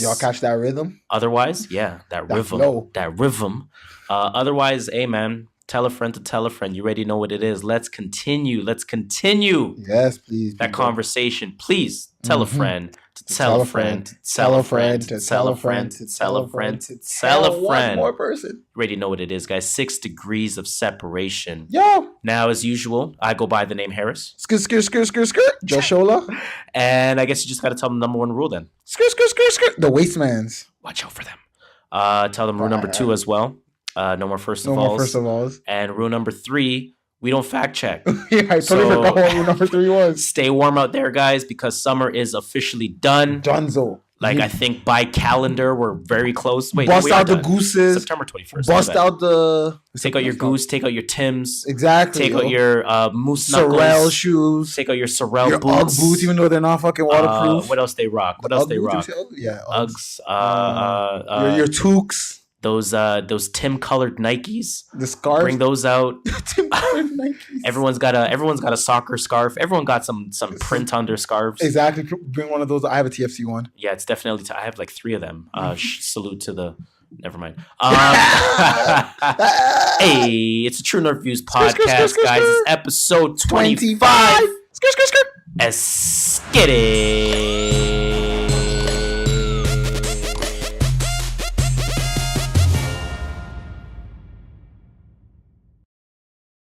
Y'all catch that rhythm? Otherwise, yeah, that rhythm. Otherwise, hey man, tell a friend to tell a friend. You already know what it is. Let's continue. Yes, please. That conversation. Please tell a friend to tell a friend to tell a friend to tell a friend to tell a friend to tell a friend. One more person. You already know what it is, guys. 6 degrees of separation. Yo. Now, as usual, I go by the name Harris. JustShola. And I guess you just got to tell them the number 1 rule then. The Wastemans. Watch out for them. Tell them rule number 2 as well. No more first of alls. And rule number 3, we don't fact check. Yeah, I totally forgot what rule number 3 was. Stay warm out there, guys, because summer is officially done. Dunzo. Like, I think by calendar, we're very close. Wait, bust out the gooses. September 21st. Bust out the... Take out your goose. Take out your Timbs. Exactly. Take out your moose knuckles. Sorrel shoes. Take out your Sorrel your boots. Ugg boots, even though they're not fucking waterproof. What else they rock? Yeah, Uggs. Your toques. Those Tim-colored Nikes. The scarves. Bring those out. Tim-colored Nikes. Everyone's got a soccer scarf. Everyone got some print on their scarves. Exactly. Bring one of those. I have a TFC one. Yeah, it's definitely. I have like 3 of them. Salute to the. Never mind. Hey, it's a True North Views podcast, guys. It's episode 25. Let's get it.